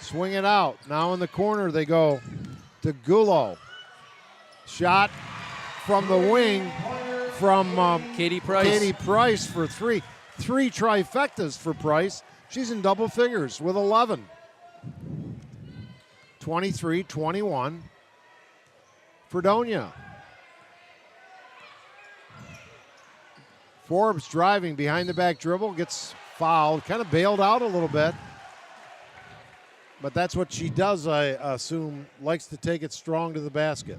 Swing it out. Now in the corner they go to Gullo. Shot from the wing from Katie Price. Katie Price for 3. 3 trifectas for Price. She's in double figures with 11. 23-21. Fredonia. Forbes driving behind the back dribble, gets fouled, kind of bailed out a little bit. But that's what she does, I assume, likes to take it strong to the basket.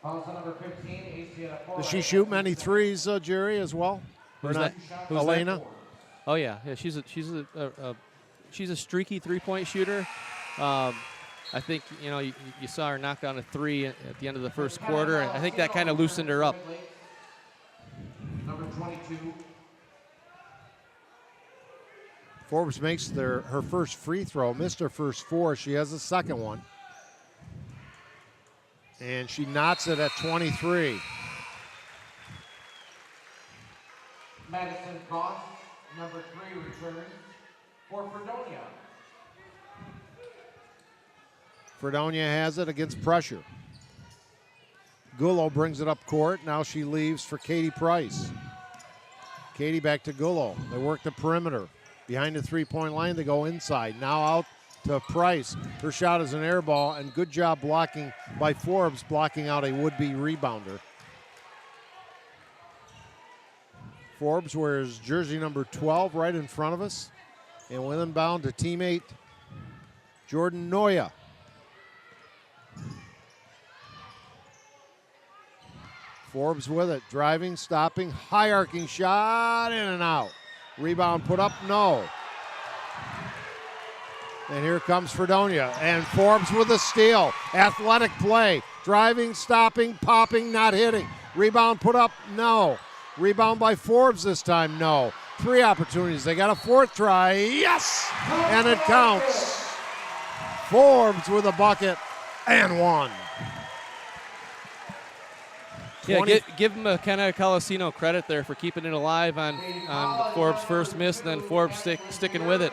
Number 15, Does she shoot many threes, Jerry, as well? Who's that? Elena? Oh yeah, she's a streaky three-point shooter. I think you saw her knock down a 3 at the end of the first quarter, and I think that kind of loosened her up. Number 22. Forbes makes her first free throw, missed her first 4. She has a second one. And she knots it at 23. Madison Goss, number 3, returns for Fredonia. Fredonia has it against pressure. Gullo brings it up court. Now she leaves for Katie Price. Katie back to Gullo. They work the perimeter. Behind the three-point line, they go inside. Now out to Price. Her shot is an air ball, and good job blocking by Forbes, blocking out a would-be rebounder. Forbes wears jersey number 12 right in front of us. And with inbound to teammate Jordan Noya. Forbes with it, driving, stopping, high arcing shot, in and out. Rebound put up, no. And here comes Fredonia, and Forbes with a steal. Athletic play, driving, stopping, popping, not hitting. Rebound put up, no. Rebound by Forbes this time, no. 3 opportunities, they got a 4th try, yes! And it counts. Forbes with a bucket and 1. Yeah, give him a kind of Colasino credit there for keeping it alive on Forbes' first miss, and then Forbes sticking with it.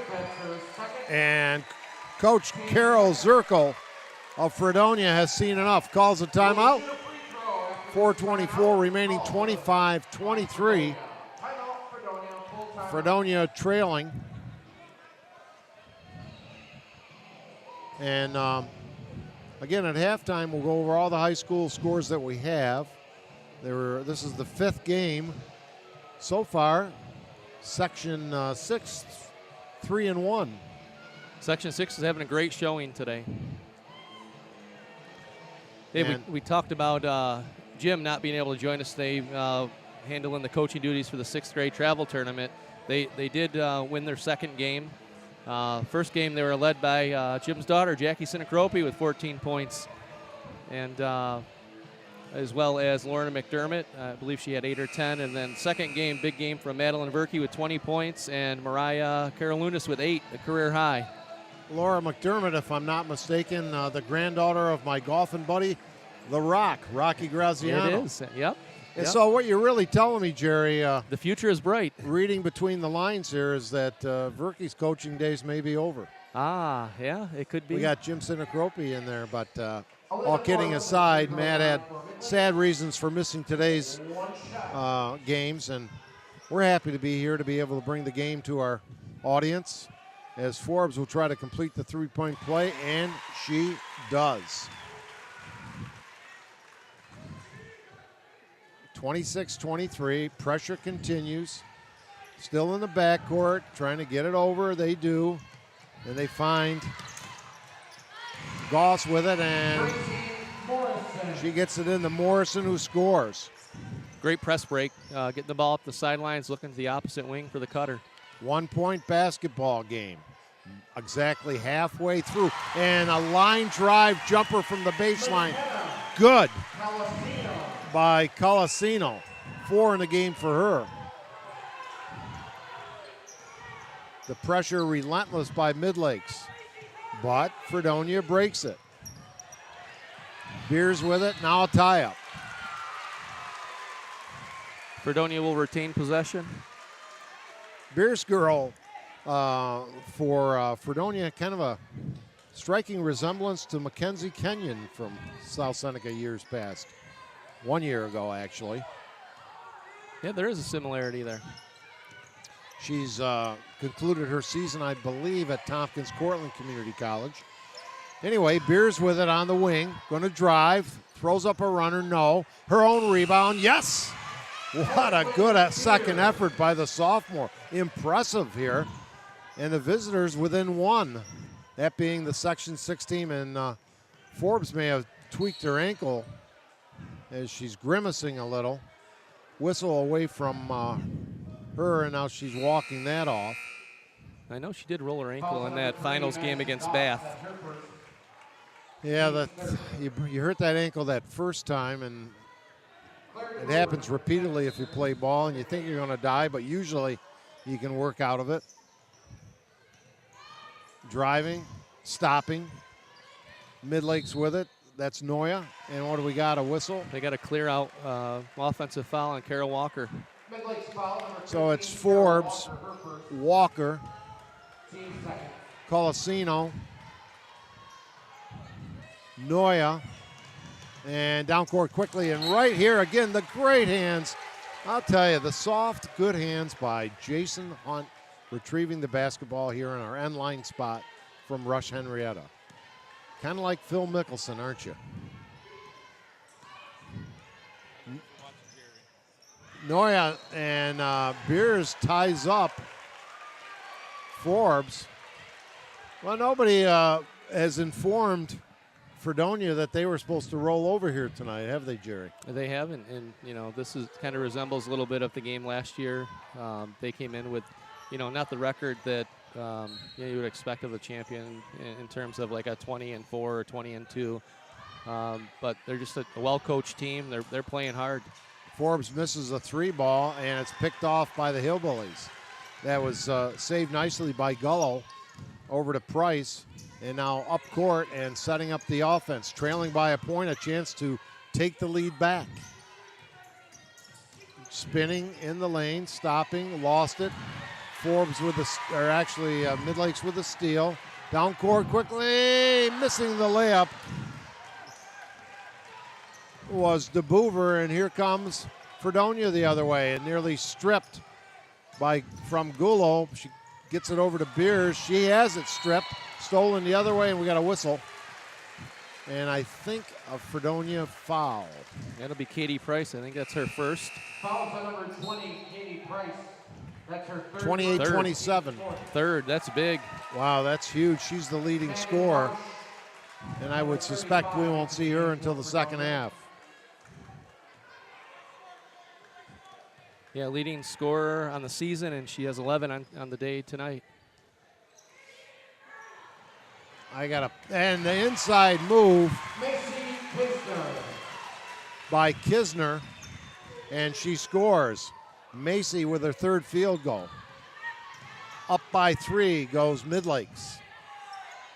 And Coach Carol Zirkel of Fredonia has seen enough. Calls a timeout. 4:24 remaining, 25-23. Fredonia trailing. And again, at halftime, we'll go over all the high school scores that we have. This is the 5th game so far. Section 6, 3-1. Section 6 is having a great showing today. Dave, we talked about Jim not being able to join us today, handling the coaching duties for the 6th grade travel tournament. They did win their 2nd game. First game, they were led by Jim's daughter, Jackie Seneca, with 14 points. And as well as Lorna McDermott. I believe she had 8 or 10. And then second game, big game from Madeline Verkey with 20 points, and Mariah Karolounis with 8, a career high. Laura McDermott, if I'm not mistaken, the granddaughter of my golfing buddy, The Rock, Rocky Graziano. It is, yep. And so what you're really telling me, Jerry, the future is bright. Reading between the lines here is that Verkey's coaching days may be over. Ah, yeah, it could be. We got Jim Sinacrope in there, but all kidding aside, Matt had sad reasons for missing today's games, and we're happy to be here to be able to bring the game to our audience as Forbes will try to complete the three-point play, and she does. 26-23, pressure continues. Still in the backcourt, trying to get it over. They do, and they find Goss with it, and she gets it into Morrison, who scores. Great press break, getting the ball up the sidelines, looking to the opposite wing for the cutter. 1-point basketball game. Exactly halfway through, and a line drive jumper from the baseline. Good by Colasino. 4 in the game for her. The pressure relentless by Midlakes, but Fredonia breaks it. Beers with it, now a tie-up. Fredonia will retain possession. Beers girl for Fredonia, kind of a striking resemblance to Mackenzie Kenyon from South Seneca years past. 1 year ago, actually. Yeah, there is a similarity there. She's concluded her season, I believe, at Tompkins Cortland Community College. Anyway, Beers with it on the wing. Going to drive. Throws up a runner. No. Her own rebound. Yes. What a good second effort by the sophomore. Impressive here. And the visitors within 1. That being the Section 6 team. And Forbes may have tweaked her ankle as she's grimacing a little. Whistle away from her, and now she's walking that off. I know she did roll her ankle in that finals game against Bath. Yeah, you hurt that ankle that first time, and it happens repeatedly if you play ball, and you think you're going to die, but usually you can work out of it. Driving, stopping, Midlakes with it. That's Noya. And what do we got, a whistle? They got a clear out offensive foul on Carol Walker. So it's Forbes, Walker, Colasino, Noya, and down court quickly. And right here again, the great hands. I'll tell you, the soft, good hands by Jason Hunt, retrieving the basketball here in our end line spot from Rush-Henrietta. Kind of like Phil Mickelson, aren't you? Noya and Beers ties up Forbes. Well, nobody has informed Fredonia that they were supposed to roll over here tonight, have they, Jerry? They haven't, and this is kind of resembles a little bit of the game last year. They came in with, not the record that you would expect of a champion in terms of like a 20-4 or 20-2, but they're just a well-coached team. They're playing hard. Forbes misses a 3-ball, and it's picked off by the Hillbillies. That was saved nicely by Gullo over to Price, and now up court and setting up the offense. Trailing by a point, a chance to take the lead back. Spinning in the lane, stopping, lost it. Forbes with Midlakes with a steal. Down court quickly, missing the layup was DeBoover, and here comes Fredonia the other way, and nearly stripped from Gullo. She gets it over to Beers. She has it stripped, stolen the other way, and we got a whistle. And I think a Fredonia foul. That'll be Katie Price. I think that's her first. Fouls on number 20, Katie Price. That's her third. 28-27. Third, that's big. Wow, that's huge. She's the leading scorer, and I would suspect we won't see her until the second half. Yeah, leading scorer on the season, and she has 11 on the day tonight. And the inside move by Kisner, and she scores. Macy with her third field goal. Up by 3 goes Midlakes.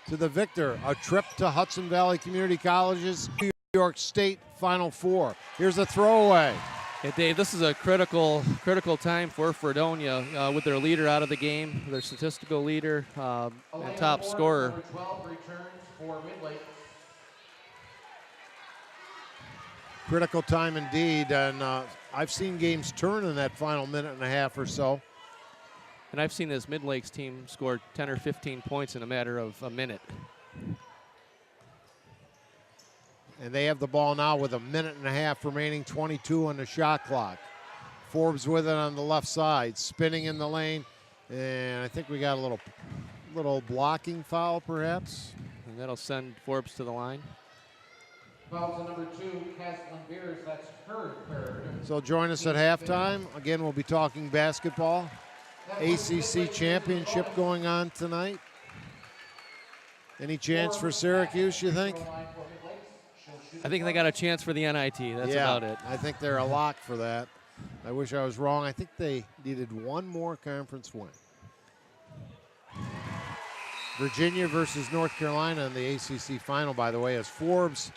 To the victor, a trip to Hudson Valley Community College's New York State Final Four. Here's a throwaway. Hey, Dave, this is a critical time for Fredonia with their leader out of the game, their statistical leader and top scorer. Number 12 returns for Midlakes. Critical time indeed, and I've seen games turn in that final minute and a half or so. And I've seen this Midlakes team score 10 or 15 points in a matter of a minute. And they have the ball now with a minute and a half remaining, 22 on the shot clock. Forbes with it on the left side, spinning in the lane, and I think we got a little blocking foul perhaps. And that'll send Forbes to the line. Fouls on number 2, Kathleen Beers. That's her third. So join us at halftime. Again, we'll be talking basketball. ACC championship going on tonight. Any chance for Syracuse, you think? I think they got a chance for the NIT. That's about it. I think they're a lock for that. I wish I was wrong. I think they needed one more conference win. Virginia versus North Carolina in the ACC final, by the way, as Forbes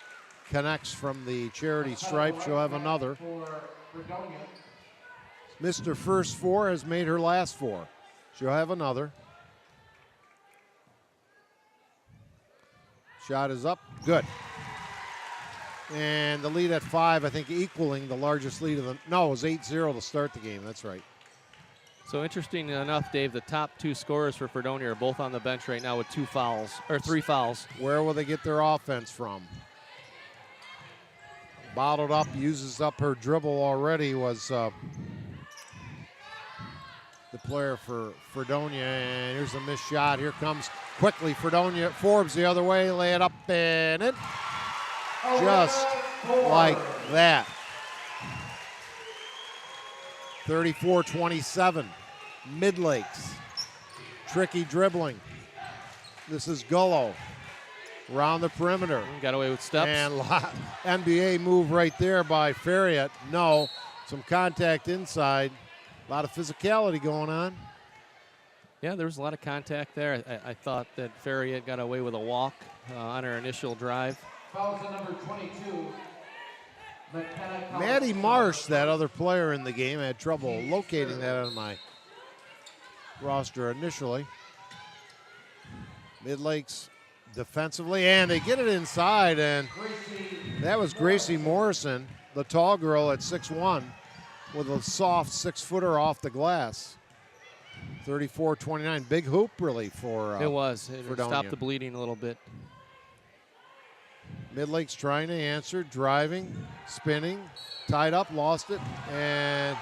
connects from the charity stripe. She'll have another. Mr. First Four has made her last 4. She'll have another. Shot is up. Good. And the lead at 5, I think, equaling the largest lead of the. No, it was 8-0 to start the game. That's right. So interesting enough, Dave, the top 2 scorers for Fredonia are both on the bench right now with 3 fouls. Where will they get their offense from? Bottled up, uses up her dribble already, was the player for Fredonia. And here's a missed shot. Here comes quickly Fredonia. Forbes the other way, lay it up and in. Just like that. 34-27. Midlakes. Tricky dribbling. This is Gullo. Around the perimeter. Got away with steps. And NBA move right there by Farriott. No. Some contact inside. A lot of physicality going on. Yeah, there was a lot of contact there. I thought that Farriott got away with a walk on her initial drive. Fouls on number 22. Maddie Marsh, that other player in the game, had trouble locating that on my roster initially. Midlakes defensively, and they get it inside, and that was Gracie Morrison, the tall girl at 6'1", with a soft 6-footer off the glass. 34-29. Big hoop, really, for it was. It Fredonia. stopped the bleeding a little bit. Midlakes trying to answer, driving, spinning, tied up, lost it, and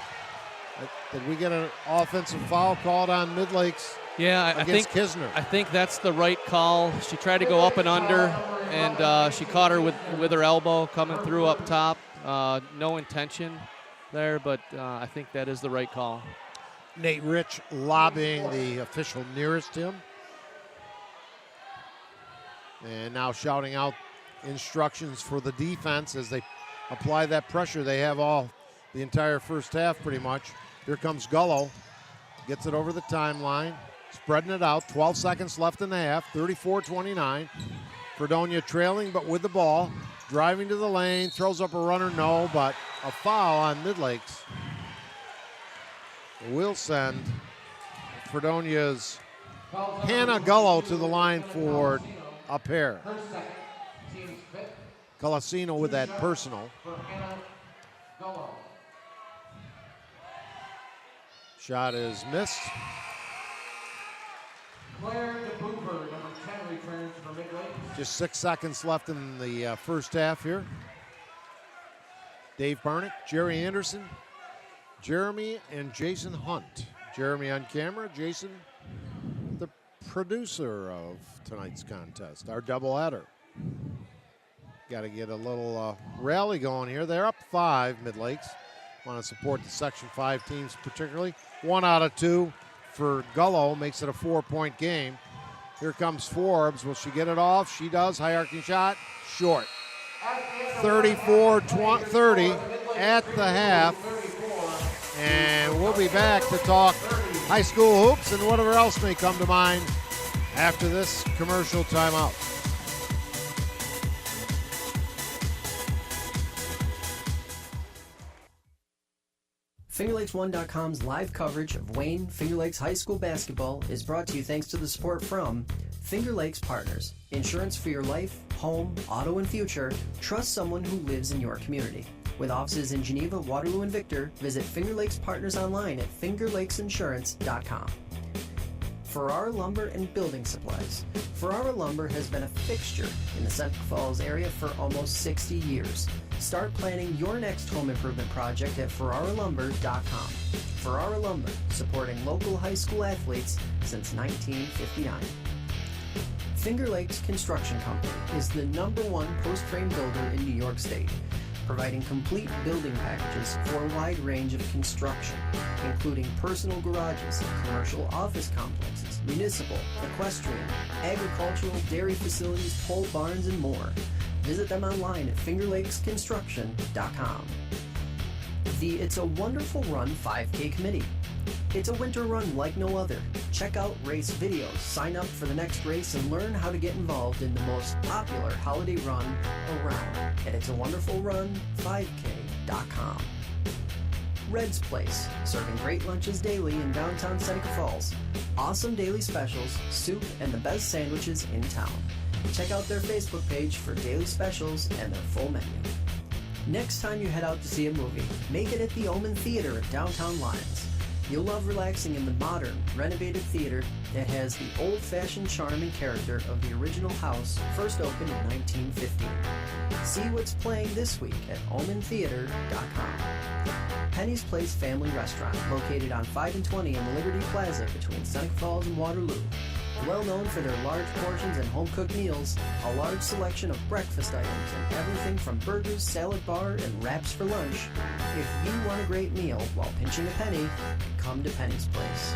did we get an offensive foul called on Midlakes? Yeah, against Kisner? I think that's the right call. She tried to go up and under, and she caught her with her elbow coming through up top. No intention there, but I think that is the right call. Nate Rich lobbying the official nearest him. And now shouting out instructions for the defense as they apply that pressure. They have the entire first half pretty much. Here comes Gullo. Gets it over the timeline. Spreading it out. 12 seconds left in the half. 34-29. Fredonia trailing but with the ball. Driving to the lane. Throws up a runner. No, but a foul on Midlakes will send Fredonia's Hannah Gullo to the line for a pair. Colasino with that personal. Shot is missed. Claire DeBoover, number 10, returns for Midlakes. Just 6 seconds left in the first half here. Dave Barnick, Jerry Anderson, Jeremy, and Jason Hunt. Jeremy on camera, Jason, the producer of tonight's contest, our doubleheader. Got to get a little rally going here. They're up 5, Midlakes. Want to support the Section 5 teams particularly. 1 out of 2 for Gullo makes it a 4-point game. Here comes Forbes. Will she get it off? She does. High arcing shot. Short. 34-30 at the half. And we'll be back to talk high school hoops and whatever else may come to mind after this commercial timeout. FingerLakes1.com's live coverage of Wayne Finger Lakes High School basketball is brought to you thanks to the support from Finger Lakes Partners. Insurance for your life, home, auto, and future. Trust someone who lives in your community. With offices in Geneva, Waterloo, and Victor, visit Finger Lakes Partners online at fingerlakesinsurance.com. Ferrara Lumber and Building Supplies. Ferrara Lumber has been a fixture in the Seneca Falls area for almost 60 years. Start planning your next home improvement project at ferraralumber.com. Ferrara Lumber, supporting local high school athletes since 1959. Finger Lakes Construction Company is the #1 post-frame builder in New York State, providing complete building packages for a wide range of construction, including personal garages, commercial office complexes, municipal, equestrian, agricultural, dairy facilities, pole barns, and more. Visit them online at fingerlakesconstruction.com. The It's a Wonderful Run 5K Committee. It's a winter run like no other. Check out race videos, sign up for the next race, and learn how to get involved in the most popular holiday run around at itsawonderfulrun5k.com. Red's Place, serving great lunches daily in downtown Seneca Falls. Awesome daily specials, soup, and the best sandwiches in town. Check out their Facebook page for daily specials and their full menu. Next time you head out to see a movie, make it at the Omen Theater at downtown Lyons. You'll love relaxing in the modern, renovated theater that has the old-fashioned charm and character of the original house, first opened in 1915. See what's playing this week at omentheater.com. Penny's Place Family Restaurant, located on 5 and 20 in the Liberty Plaza between Seneca Falls and Waterloo. Well known for their large portions and home-cooked meals, a large selection of breakfast items, and everything from burgers, salad bar, and wraps for lunch. If you want a great meal while pinching a penny, come to Penny's Place.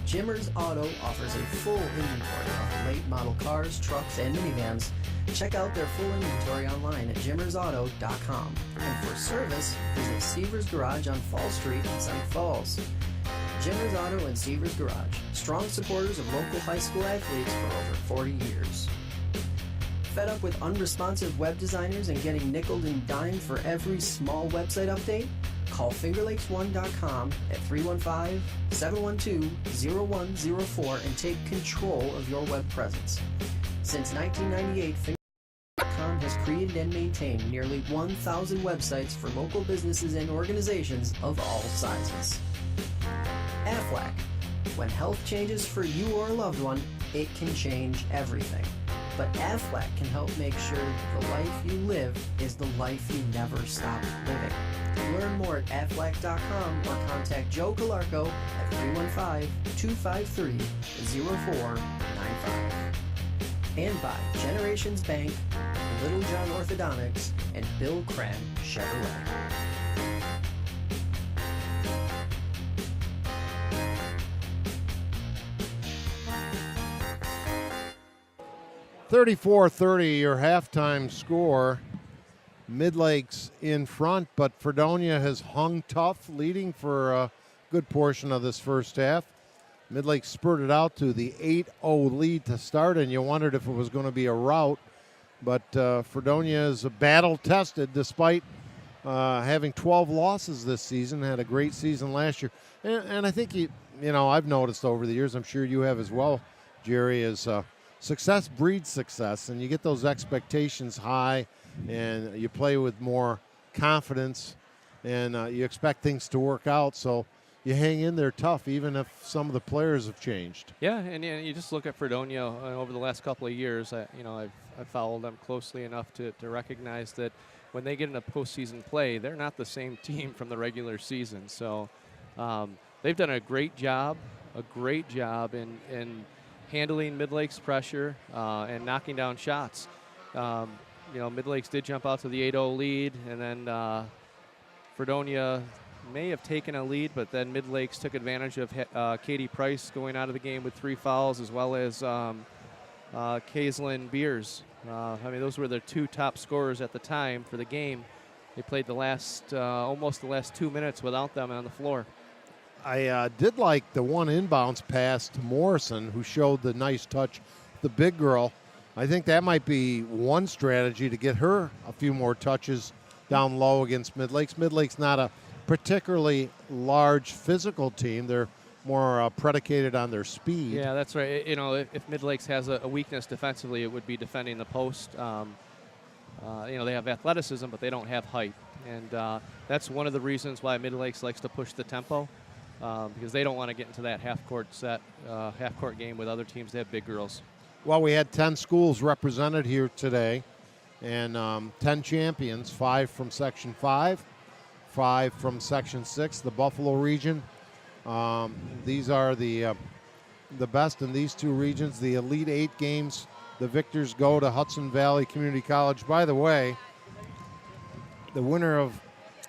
Jimmer's Auto offers a full inventory of late model cars, trucks, and minivans. Check out their full inventory online at jimmersauto.com. And for service, visit Seaver's Garage on Fall Street in Seneca Falls. Jimmer's Auto and Seaver's Garage, strong supporters of local high school athletes for over 40 years. Fed up with unresponsive web designers and getting nickeled and dimed for every small website update? Call FingerLakes1.com at 315-712-0104 and take control of your web presence. Since 1998, FingerLakes.com has created and maintained nearly 1,000 websites for local businesses and organizations of all sizes. Aflac. When health changes for you or a loved one, it can change everything. But Aflac can help make sure the life you live is the life you never stop living. Learn more at Aflac.com or contact Joe Calarco at 315-253-0495. And by Generations Bank, Little John Orthodontics, and Bill Cram Chevrolet. (34-30) your halftime score. Midlakes in front, but Fredonia has hung tough, leading for a good portion of this first half. Midlakes spurted out to the 8-0 lead to start, and you wondered if it was going to be a rout. But Fredonia is battle-tested despite having 12 losses this season. Had a great season last year. And I think, I've noticed over the years, I'm sure you have as well, Jerry, is success breeds success, and you get those expectations high, and you play with more confidence, and you expect things to work out. So you hang in there tough, even if some of the players have changed. Yeah, and you just look at Fredonia over the last couple of years. I've followed them closely enough to recognize that when they get into postseason play, they're not the same team from the regular season. So they've done a great job in handling Midlakes' pressure and knocking down shots. Midlakes did jump out to the 8-0 lead, and then Fredonia may have taken a lead, but then Midlakes took advantage of Katie Price going out of the game with 3 fouls, as well as Kaislyn Beers. Those were their 2 top scorers at the time for the game. They played almost the last 2 minutes without them on the floor. I did like the one inbounds pass to Morrison, who showed the nice touch, the big girl. I think that might be one strategy to get her a few more touches down low against Midlakes. Midlakes not a particularly large physical team. They're more predicated on their speed. Yeah, that's right. If Midlakes has a weakness defensively, it would be defending the post. They have athleticism, but they don't have height. And that's one of the reasons why Midlakes likes to push the tempo, because they don't want to get into that half-court game with other teams that have big girls. Well, we had 10 schools represented here today, and 10 champions, 5 from Section 5, 5 from Section 6, the Buffalo region. These are the best in these 2 regions. The Elite 8 games, the victors go to Hudson Valley Community College. By the way, the winner of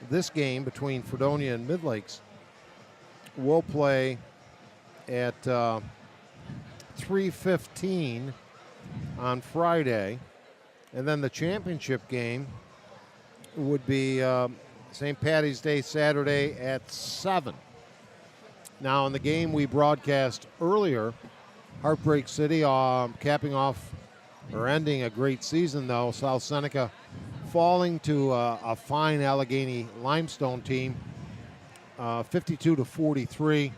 this game between Fredonia and Midlakes will play at 3:15 on Friday, and then the championship game would be St. Patty's Day Saturday at 7. Now, in the game we broadcast earlier, Heartbreak City capping off or ending a great season, though, South Seneca falling to a fine Allegany-Limestone team, 52-43.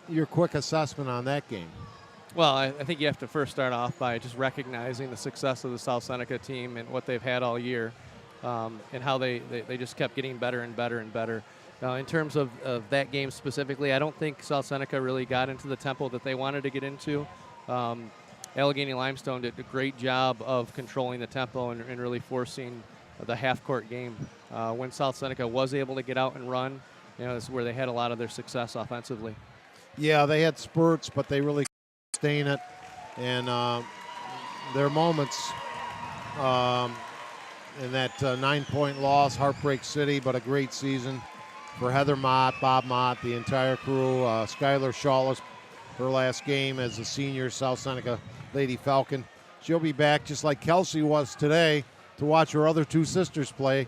Your quick assessment on that game? Well, I think you have to first start off by just recognizing the success of the South Seneca team and what they've had all year, and how they just kept getting better and better and better. In terms of that game specifically, I don't think South Seneca really got into the tempo that they wanted to get into. Allegany-Limestone did a great job of controlling the tempo and really forcing the half-court game. When South Seneca was able to get out and run, is where they had a lot of their success offensively. Yeah, they had spurts, but they really sustain it, and their moments in that 9-point loss, Heartbreak City, but a great season for Heather Mott, Bob Mott, the entire crew. Skylar Shawless, her last game as a senior South Seneca Lady Falcon. She'll be back just like Kelsey was today to watch her other 2 sisters play.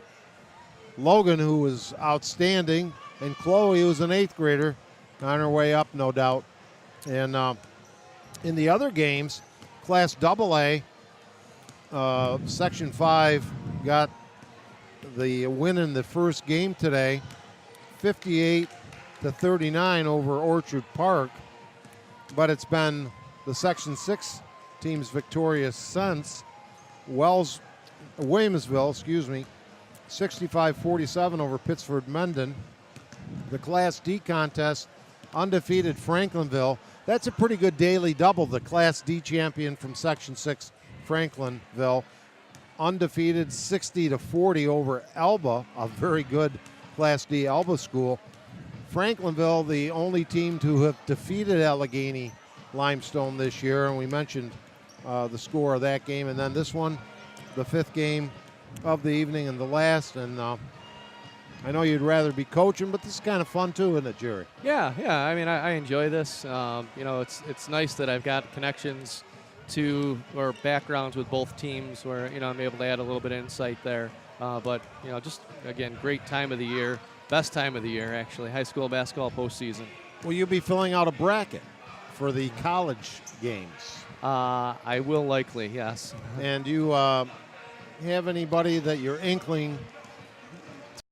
Logan, who was outstanding, and Chloe, who's an 8th grader, on her way up, no doubt. And in the other games, Class AA, Section 5 got the win in the first game today, 58-39 over Orchard Park. But it's been the Section 6 teams victorious since. Williamsville, 65-47 over Pittsford Mendon. The Class D contest undefeated Franklinville. That's a pretty good daily double. The Class D champion from Section 6, Franklinville, undefeated 60-40 over Elba, a very good Class D Elba school. Franklinville, the only team to have defeated Allegany-Limestone this year, and we mentioned the score of that game. And then this one, the 5th game of the evening and the last. And I know you'd rather be coaching, but this is kind of fun too, isn't it, Jerry? Yeah. I mean, I enjoy this. It's nice that I've got connections to or backgrounds with both teams where, I'm able to add a little bit of insight there. But just, again, great time of the year. Best time of the year, actually, high school basketball postseason. Will you be filling out a bracket for the college games? I will likely, yes. And you have anybody that you're inkling to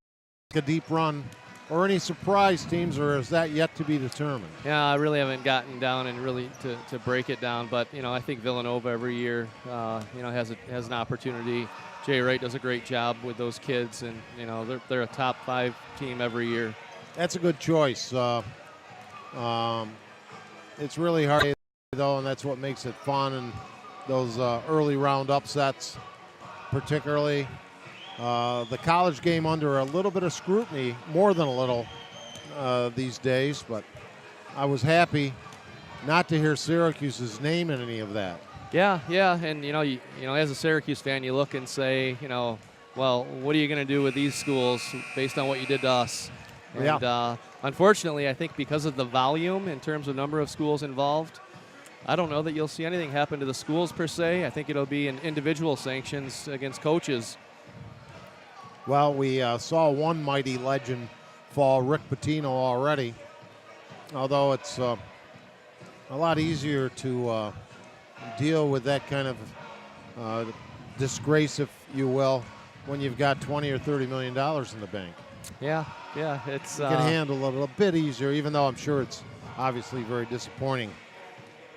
take a deep run, or any surprise teams, or is that yet to be determined? Yeah, I really haven't gotten down and really to break it down, but I think Villanova every year, has an opportunity. Jay Wright does a great job with those kids, and they're a top 5 team every year. That's a good choice. It's really hard though, and that's what makes it fun. And those early round upsets, particularly the college game under a little bit of scrutiny, more than a little these days. But I was happy not to hear Syracuse's name in any of that. Yeah, and as a Syracuse fan, you look and say, well, what are you going to do with these schools based on what you did to us? And unfortunately, I think because of the volume in terms of number of schools involved, I don't know that you'll see anything happen to the schools per se. I think it'll be in individual sanctions against coaches. Well, we saw one mighty legend fall, Rick Pitino, already, although it's a lot easier to deal with that kind of disgrace, if you will, when you've got $20 or $30 million in the bank. Yeah, it's you can handle it a little bit easier, even though I'm sure it's obviously very disappointing.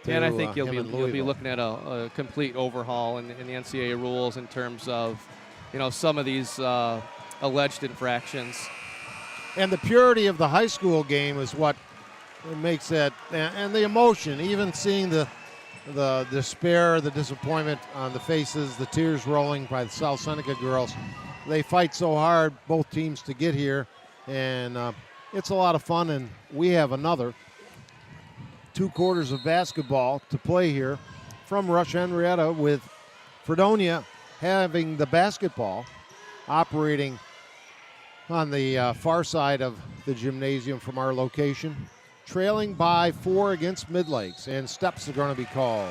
And I think you'll be looking at a complete overhaul in the NCAA rules in terms of some of these alleged infractions. And the purity of the high school game is what makes it, and the emotion, even seeing the despair, the disappointment on the faces, the tears rolling by the South Seneca girls. They fight so hard, both teams, to get here, and it's a lot of fun. And we have another 2 quarters of basketball to play here from Rush-Henrietta, with Fredonia having the basketball, operating on the far side of the gymnasium from our location, trailing by 4 against Midlakes, and steps are going to be called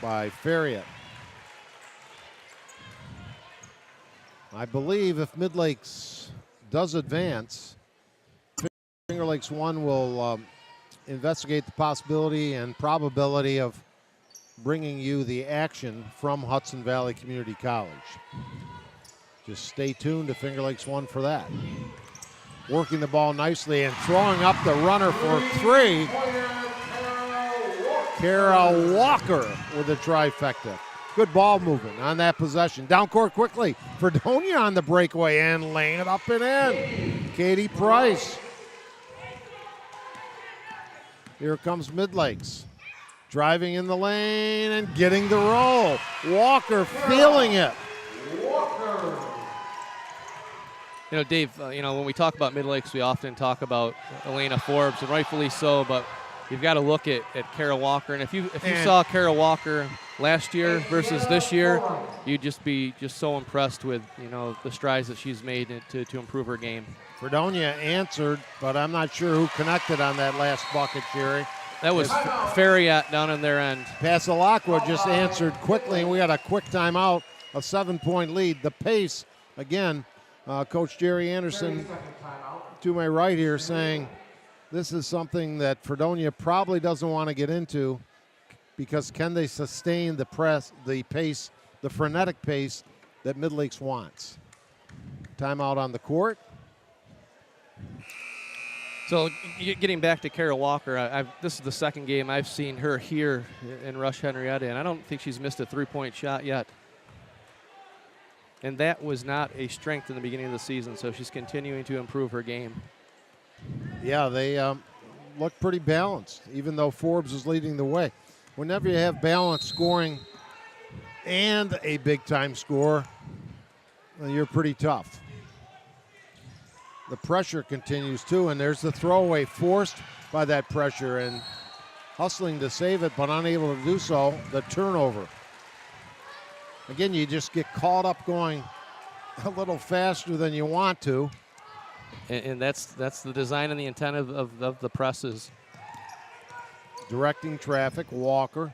by Farriott. I believe if Midlakes does advance, Finger Lakes 1 will investigate the possibility and probability of bringing you the action from Hudson Valley Community College. Just stay tuned to Finger Lakes 1 for that. Working the ball nicely and throwing up the runner for 3. Kara Walker with a trifecta. Good ball movement on that possession. Down court quickly. Fredonia on the breakaway and laying it up and in. Katie Price. Here comes Midlakes. Driving in the lane and getting the roll. Walker feeling it. Dave, when we talk about Midlakes, we often talk about Elena Forbes, and rightfully so, but you've got to look at Kara Walker. And if you saw Kara Walker last year versus this year, you'd just be so impressed with, the strides that she's made to improve her game. Fredonia answered, but I'm not sure who connected on that last bucket, Jerry. That was Farriott down in their end. Pasalacqua just answered quickly, and we had a quick timeout, a 7-point lead. The pace, again, Coach Jerry Anderson to my right here saying this is something that Fredonia probably doesn't want to get into, because can they sustain the pace, the frenetic pace that Midlakes wants? Timeout on the court. So getting back to Kara Walker, this is the second game I've seen her here in Rush-Henrietta, and I don't think she's missed a 3-point shot yet. And that was not a strength in the beginning of the season, so she's continuing to improve her game. Yeah, looked pretty balanced, even though Forbes is leading the way. Whenever you have balanced scoring and a big-time score, you're pretty tough. The pressure continues, too, and there's the throwaway forced by that pressure and hustling to save it, but unable to do so, the turnover. Again, you just get caught up going a little faster than you want to. And that's the design and the intent of the presses. Directing traffic, Walker.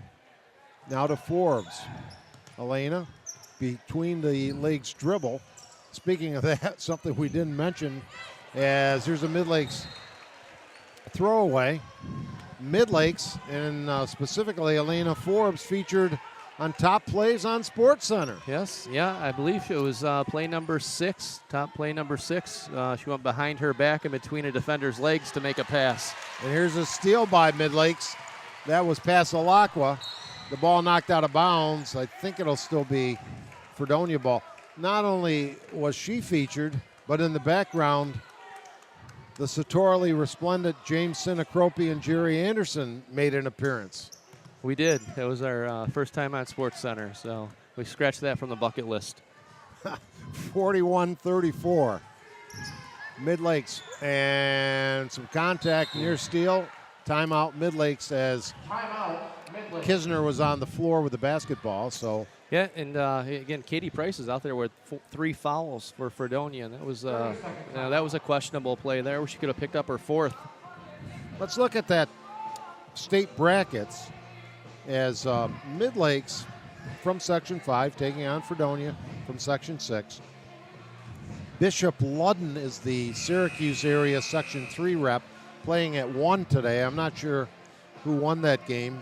Now to Forbes. Elena, between the legs dribble. Speaking of that, something we didn't mention, as here's a Midlakes throwaway. Midlakes, and specifically Elena Forbes, featured on top plays on SportsCenter. Yes, yeah, I believe it was play number 6, top play number 6. She went behind her back and between a defender's legs to make a pass. And here's a steal by Midlakes. That was Pasalacqua. The ball knocked out of bounds. I think it'll still be Fredonia ball. Not only was she featured, but in the background, the sartorially resplendent James Sinacropi and Jerry Anderson made an appearance. We did. It was our first time on SportsCenter, so we scratched that from the bucket list. 41-34. Midlakes, and some contact near steal. Timeout Midlakes as Kisner was on the floor with the basketball. So yeah, and again, Katie Price is out there with 3 fouls for Fredonia, and that was a questionable play there where she could have picked up her 4th. Let's look at that state brackets as Midlakes from Section 5 taking on Fredonia from Section 6. Bishop Ludden is the Syracuse area Section 3 rep, playing at 1 today. I'm not sure who won that game.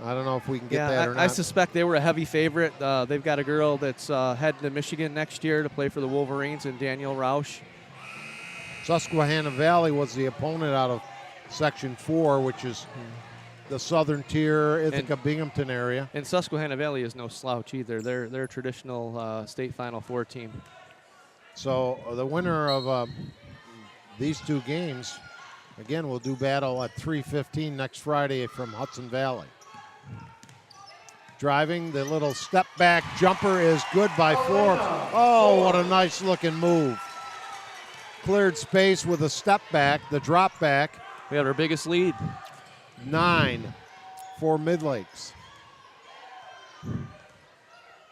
I don't know if we can get that or not. I suspect they were a heavy favorite. They've got a girl that's heading to Michigan next year to play for the Wolverines, and Danielle Rausch. Susquehanna Valley was the opponent out of Section 4, which is the southern tier, Ithaca, Binghamton area. And Susquehanna Valley is no slouch either. They're a traditional state Final Four team. So the winner of these 2 games, again, will do battle at 3:15 next Friday from Hudson Valley. Driving, the little step back jumper is good by Forbes. Oh, what a nice looking move. Cleared space with a step back, the drop back. We have our biggest lead. 9 for Midlakes.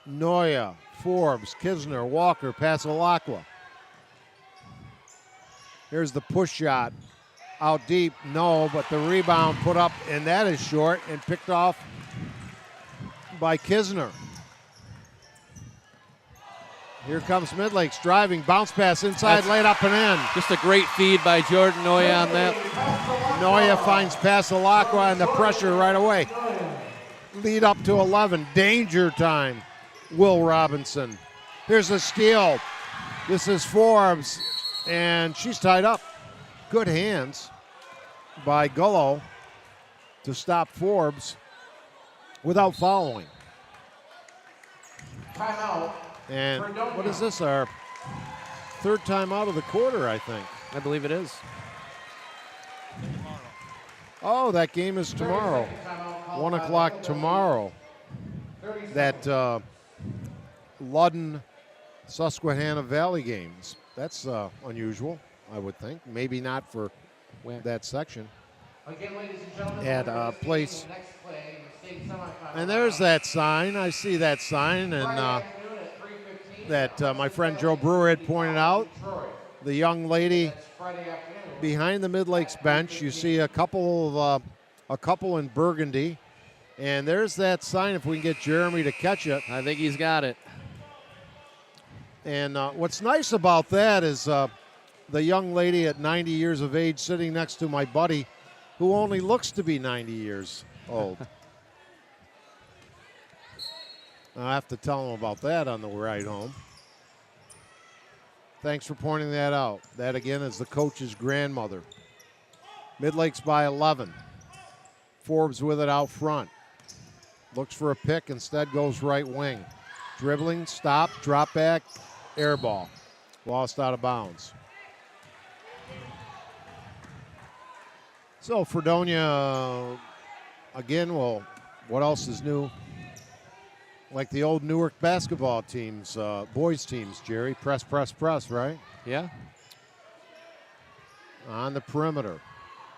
Noya, Forbes, Kisner, Walker, Pasalacqua. Here's the push shot. Out deep, no, but the rebound put up, and that is short and picked off by Kisner. Here comes Midlakes driving, bounce pass inside, laid up and in. Just a great feed by Jordan Noya on that. Noya finds Pasalacqua and the pressure right away. Lead up to 11, danger time. Will Robinson. Here's a steal. This is Forbes, and she's tied up. Good hands by Gullo to stop Forbes without fouling. Timeout. And what is this, our 3rd time out of the quarter, I think. I believe it is. Oh, that game is tomorrow. 1 o'clock tomorrow. That Ludden Susquehanna Valley games. That's unusual, I would think. Maybe not for that section. Again, ladies and gentlemen, At place. the next play in the state semifinal. And there's that sign. I see that sign. And that my friend Joe Brewer had pointed out. The young lady behind the Midlakes bench. You see a couple in burgundy. And there's that sign if we can get Jeremy to catch it. I think he's got it. And what's nice about that is the young lady at 90 years of age sitting next to my buddy who only looks to be 90 years old. I'll have to tell him about that on the ride home. Thanks for pointing that out. That, again, is the coach's grandmother. Midlakes by 11. Forbes with it out front. Looks for a pick, instead goes right wing. Dribbling, stop, drop back, air ball. Lost out of bounds. So Fredonia, again, well, what else is new? Like the old Newark basketball teams, boys teams, Jerry. Press, press, press, right? Yeah. On the perimeter.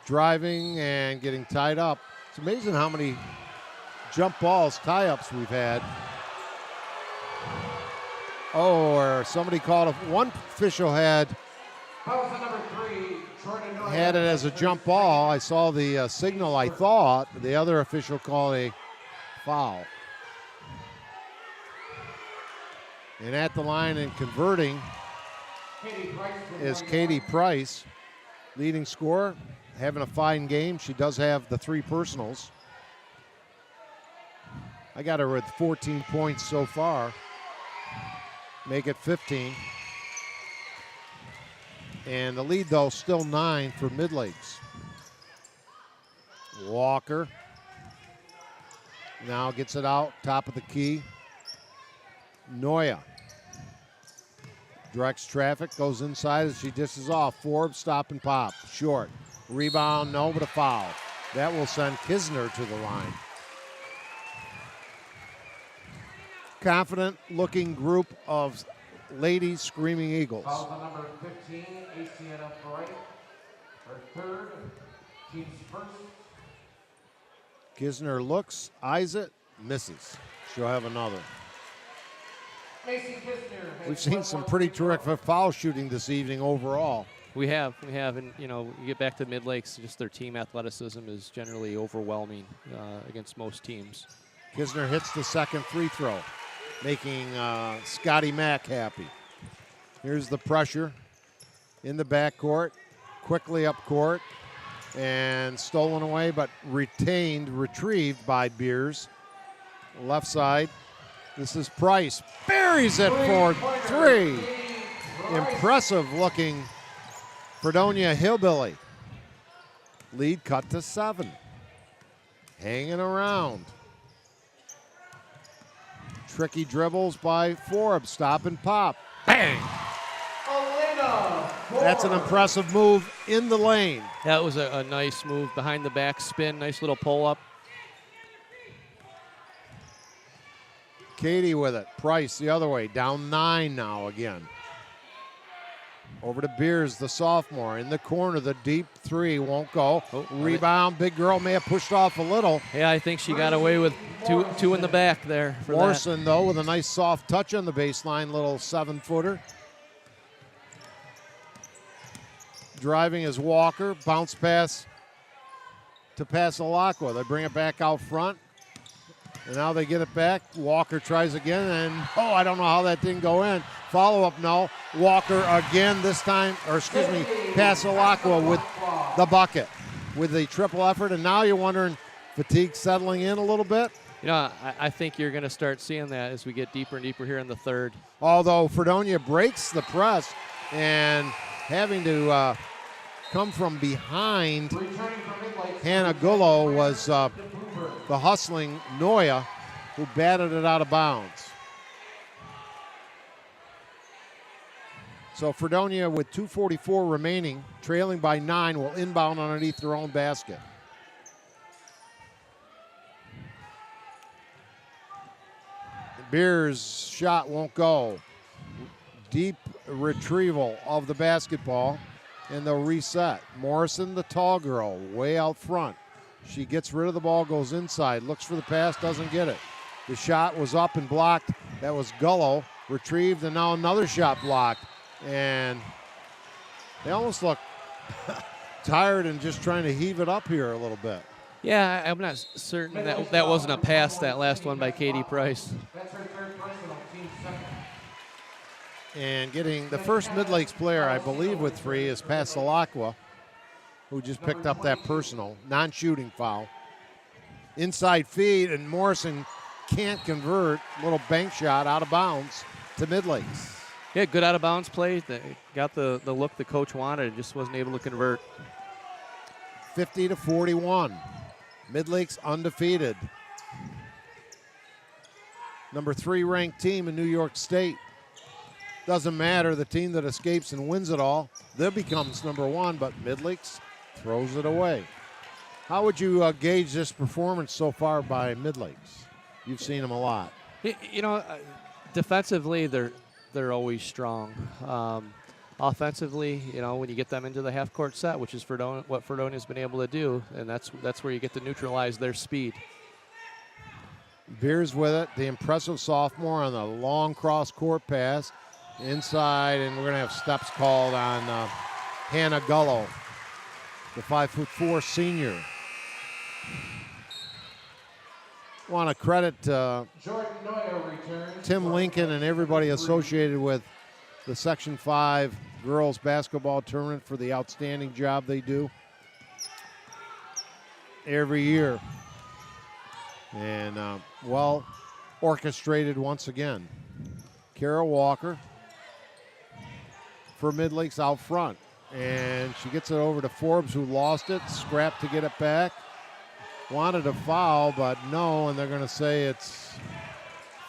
Driving and getting tied up. It's amazing how many jump balls, tie-ups we've had. Oh, or somebody called it. One official had it as a jump ball. I saw the signal, I thought. The other official called a foul. And at the line and converting is Katie Price, leading scorer, having a fine game. She does have the 3 personals. I got her with 14 points so far. Make it 15. And the lead, though, still 9 for Midlakes. Walker now gets it out, top of the key. Noya directs traffic, goes inside as she dishes off. Forbes, stop and pop. Short. Rebound, no, but a foul. That will send Kisner to the line. Confident-looking group of ladies Screaming Eagles. Foul on number 15, ACNF Bright. Her third, team's first. Kisner looks, eyes it, misses. She'll have another. Macy Kisner. We've seen some pretty terrific foul shooting this evening overall. We have, and you get back to Midlakes, just their team athleticism is generally overwhelming against most teams. Kisner hits the second free throw, making Scotty Mack happy. Here's the pressure in the backcourt, quickly up court, and stolen away, but retrieved by Beers. Left side, this is Price. Buries it for 3. Impressive looking Fredonia Hillbilly. Lead cut to 7. Hanging around. Tricky dribbles by Forbes. Stop and pop. Bang! That's an impressive move in the lane. That was a nice move behind the back spin. Nice little pull up. Katie with it. Price the other way. Down 9 now again. Over to Beers, the sophomore. In the corner, the deep 3 won't go. Rebound. Big girl may have pushed off a little. Yeah, I think she got away with two in the back there. For Morrison, though, with a nice soft touch on the baseline. Little 7-footer. Driving is Walker. Bounce pass to Pasalacqua. They bring it back out front. And now they get it back. Walker tries again, and I don't know how that didn't go in. Follow-up, no. Walker again this time, Pasalacqua with the bucket with the triple effort. And now you're wondering, fatigue settling in a little bit? I think you're going to start seeing that as we get deeper and deeper here in the third. Although Fredonia breaks the press and having to come from behind, Hannah Gullo was the hustling Noya, who batted it out of bounds. So Fredonia, with 2:44 remaining, trailing by 9, will inbound underneath their own basket. Beers' shot won't go. Deep retrieval of the basketball, and they'll reset. Morrison, the tall girl, way out front. She gets rid of the ball, goes inside, looks for the pass, doesn't get it. The shot was up and blocked. That was Gullo. Retrieved, and now another shot blocked. And they almost look tired and just trying to heave it up here a little bit. Yeah, I'm not certain that wasn't a pass, that last one by Katie Price. That's her third personal, team second. And getting the first Midlakes player, I believe, with 3 is Pasalacqua, who just picked up that personal, non-shooting foul. Inside feed, and Morrison can't convert. Little bank shot out of bounds to Midlakes. Yeah, good out-of-bounds play. They got the look the coach wanted, just wasn't able to convert. 50-41. Midlakes undefeated. Number 3 ranked team in New York State. Doesn't matter, the team that escapes and wins it all, that becomes number 1, but Midlakes throws it away. How would you gauge this performance so far by Midlakes? You've seen them a lot. You know, defensively, they're always strong. Offensively, you know, when you get them into the half-court set, which is what Fredonia's been able to do, and that's where you get to neutralize their speed. Beers with it, the impressive sophomore on the long cross-court pass inside, and we're going to have steps called on Hannah Gullo, the 5'4" senior. Want to credit Tim Lincoln and everybody associated with the Section 5 girls basketball tournament for the outstanding job they do every year. And well orchestrated once again. Kara Walker for Midlakes out front. And she gets it over to Forbes, who lost it, scrapped to get it back. Wanted a foul, but no, and they're going to say it's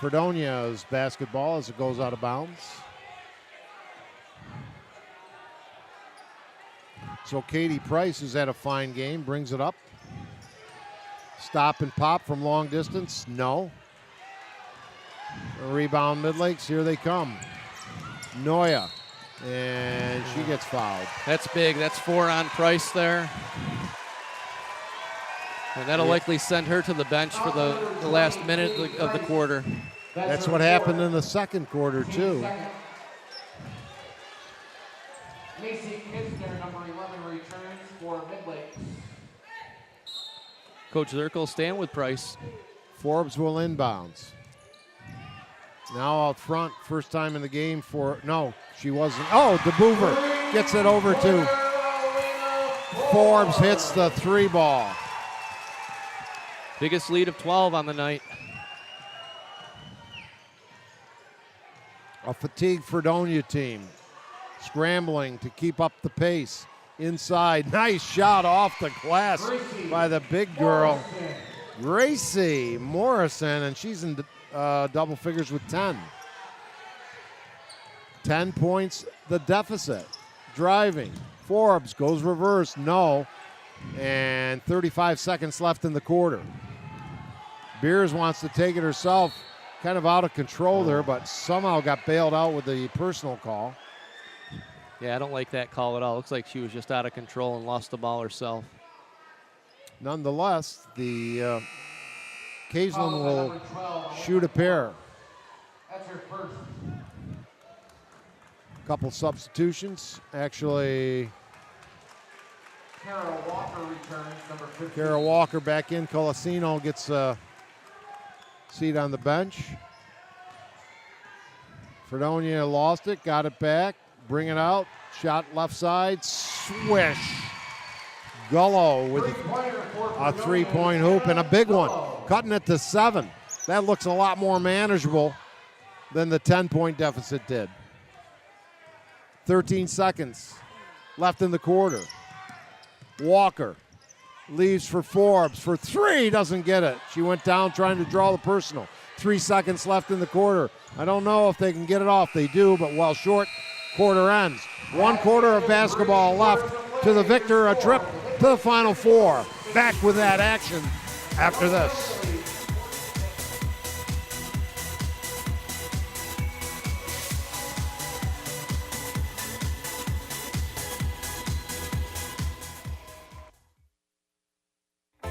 Fredonia's basketball as it goes out of bounds. So Katie Price has had a fine game, brings it up. Stop and pop from long distance, no. A rebound Midlakes, here they come. Noya, and she gets fouled. That's big, that's 4 on Price there. And that'll likely send her to the bench for the last minute of the quarter. That's what happened in the second quarter, too. Macy Kisner, number 11, returns for Midlakes. Coach Zirkle staying with Price. Forbes will inbounds. Now out front, first time in the game for, no, she wasn't. Oh, DeBoover gets it over to Forbes, hits the 3 ball. Biggest lead of 12 on the night. A fatigued Fredonia team scrambling to keep up the pace. Inside, nice shot off the glass by the big girl, Gracie Morrison, and she's in double figures with 10. 10 points, the deficit. Driving, Forbes goes reverse, no, and 35 seconds left in the quarter. Beers wants to take it herself, kind of out of control there, but somehow got bailed out with the personal call. Yeah, I don't like that call at all. Looks like she was just out of control and lost the ball herself. Nonetheless, the Caseland will shoot a pair. That's her first. Couple substitutions. Actually, Kara Walker returns, number 15. Kara Walker back in. Colasino gets a seat on the bench. Fredonia lost it, got it back. Bring it out, shot left side, swish. Gullo with a 3-point hoop and a big one, cutting it to 7. That looks a lot more manageable than the 10-point deficit did. 13 seconds left in the quarter. Walker leaves for Forbes for 3, doesn't get it. She went down trying to draw the personal. 3 seconds left in the quarter. I don't know if they can get it off. They do, but well short. Quarter ends. 1 quarter of basketball left. To the victor, a trip to the Final Four. Back with that action after this.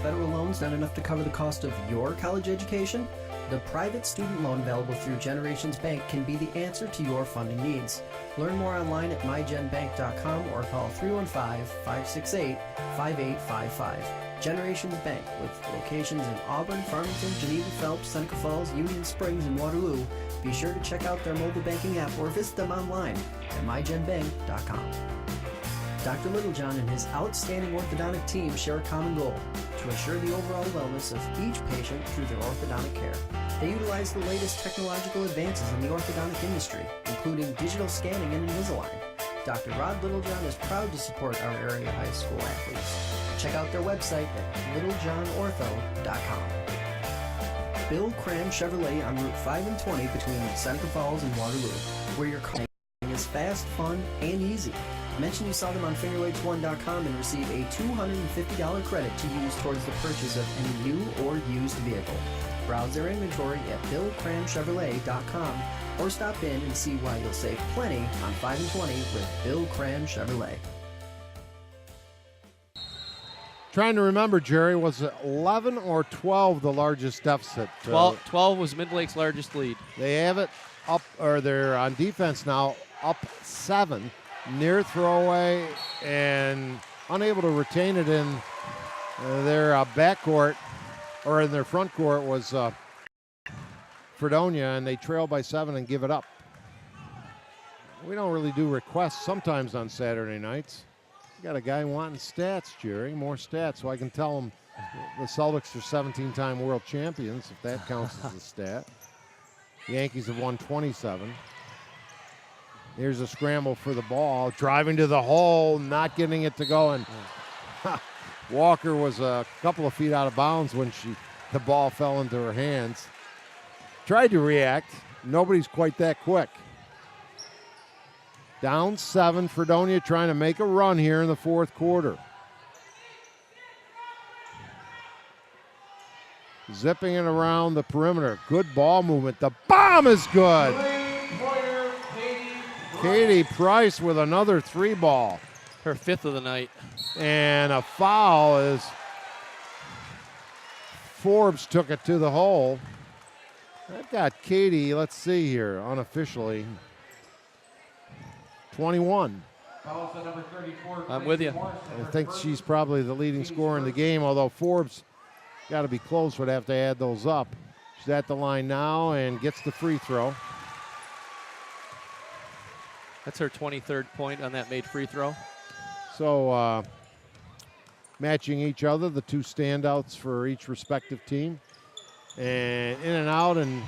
Federal loans not enough to cover the cost of your college education? The private student loan available through Generations Bank can be the answer to your funding needs. Learn more online at mygenbank.com or call 315-568-5855. Generations Bank, with locations in Auburn, Farmington, Geneva, Phelps, Seneca Falls, Union Springs, and Waterloo. Be sure to check out their mobile banking app or visit them online at mygenbank.com. Dr. Littlejohn and his outstanding orthodontic team share a common goal: to assure the overall wellness of each patient through their orthodontic care. They utilize the latest technological advances in the orthodontic industry, including digital scanning and Invisalign. Dr. Rod Littlejohn is proud to support our area high school athletes. Check out their website at littlejohnortho.com. Bill Cram Chevrolet on Route 5 and 20 between Seneca Falls and Waterloo, where your car is fast, fun, and easy. Mention you saw them on FingerLakes1.com and receive a $250 credit to use towards the purchase of any new or used vehicle. Browse their inventory at BillCramChevrolet.com or stop in and see why you'll save plenty on 5 and 20 with Bill Cram Chevrolet. Trying to remember, Jerry, was it 11 or 12 the largest deficit? 12 was Midlakes' largest lead. They have it up, or they're on defense now, up 7, near throwaway, and unable to retain it in their backcourt, or in their front court was Fredonia, and they trail by 7 and give it up. We don't really do requests sometimes on Saturday nights. We got a guy wanting stats, Jerry, more stats, so I can tell him the Celtics are 17-time world champions, if that counts as a stat. The Yankees have won 27. Here's a scramble for the ball, driving to the hole, not getting it to go, and Walker was a couple of feet out of bounds when the ball fell into her hands. Tried to react. Nobody's quite that quick. Down 7, Fredonia trying to make a run here in the fourth quarter. Zipping it around the perimeter. Good ball movement. The bomb is good. Katie Price with another 3-ball. Her 5th of the night. And a foul as Forbes took it to the hole. I've got Katie, let's see here, unofficially, 21. I'm with you. I think she's probably the leading scorer in the game, although Forbes got to be close, would have to add those up. She's at the line now and gets the free throw. That's her 23rd point on that made free throw. So matching each other, the two standouts for each respective team. And in and out, and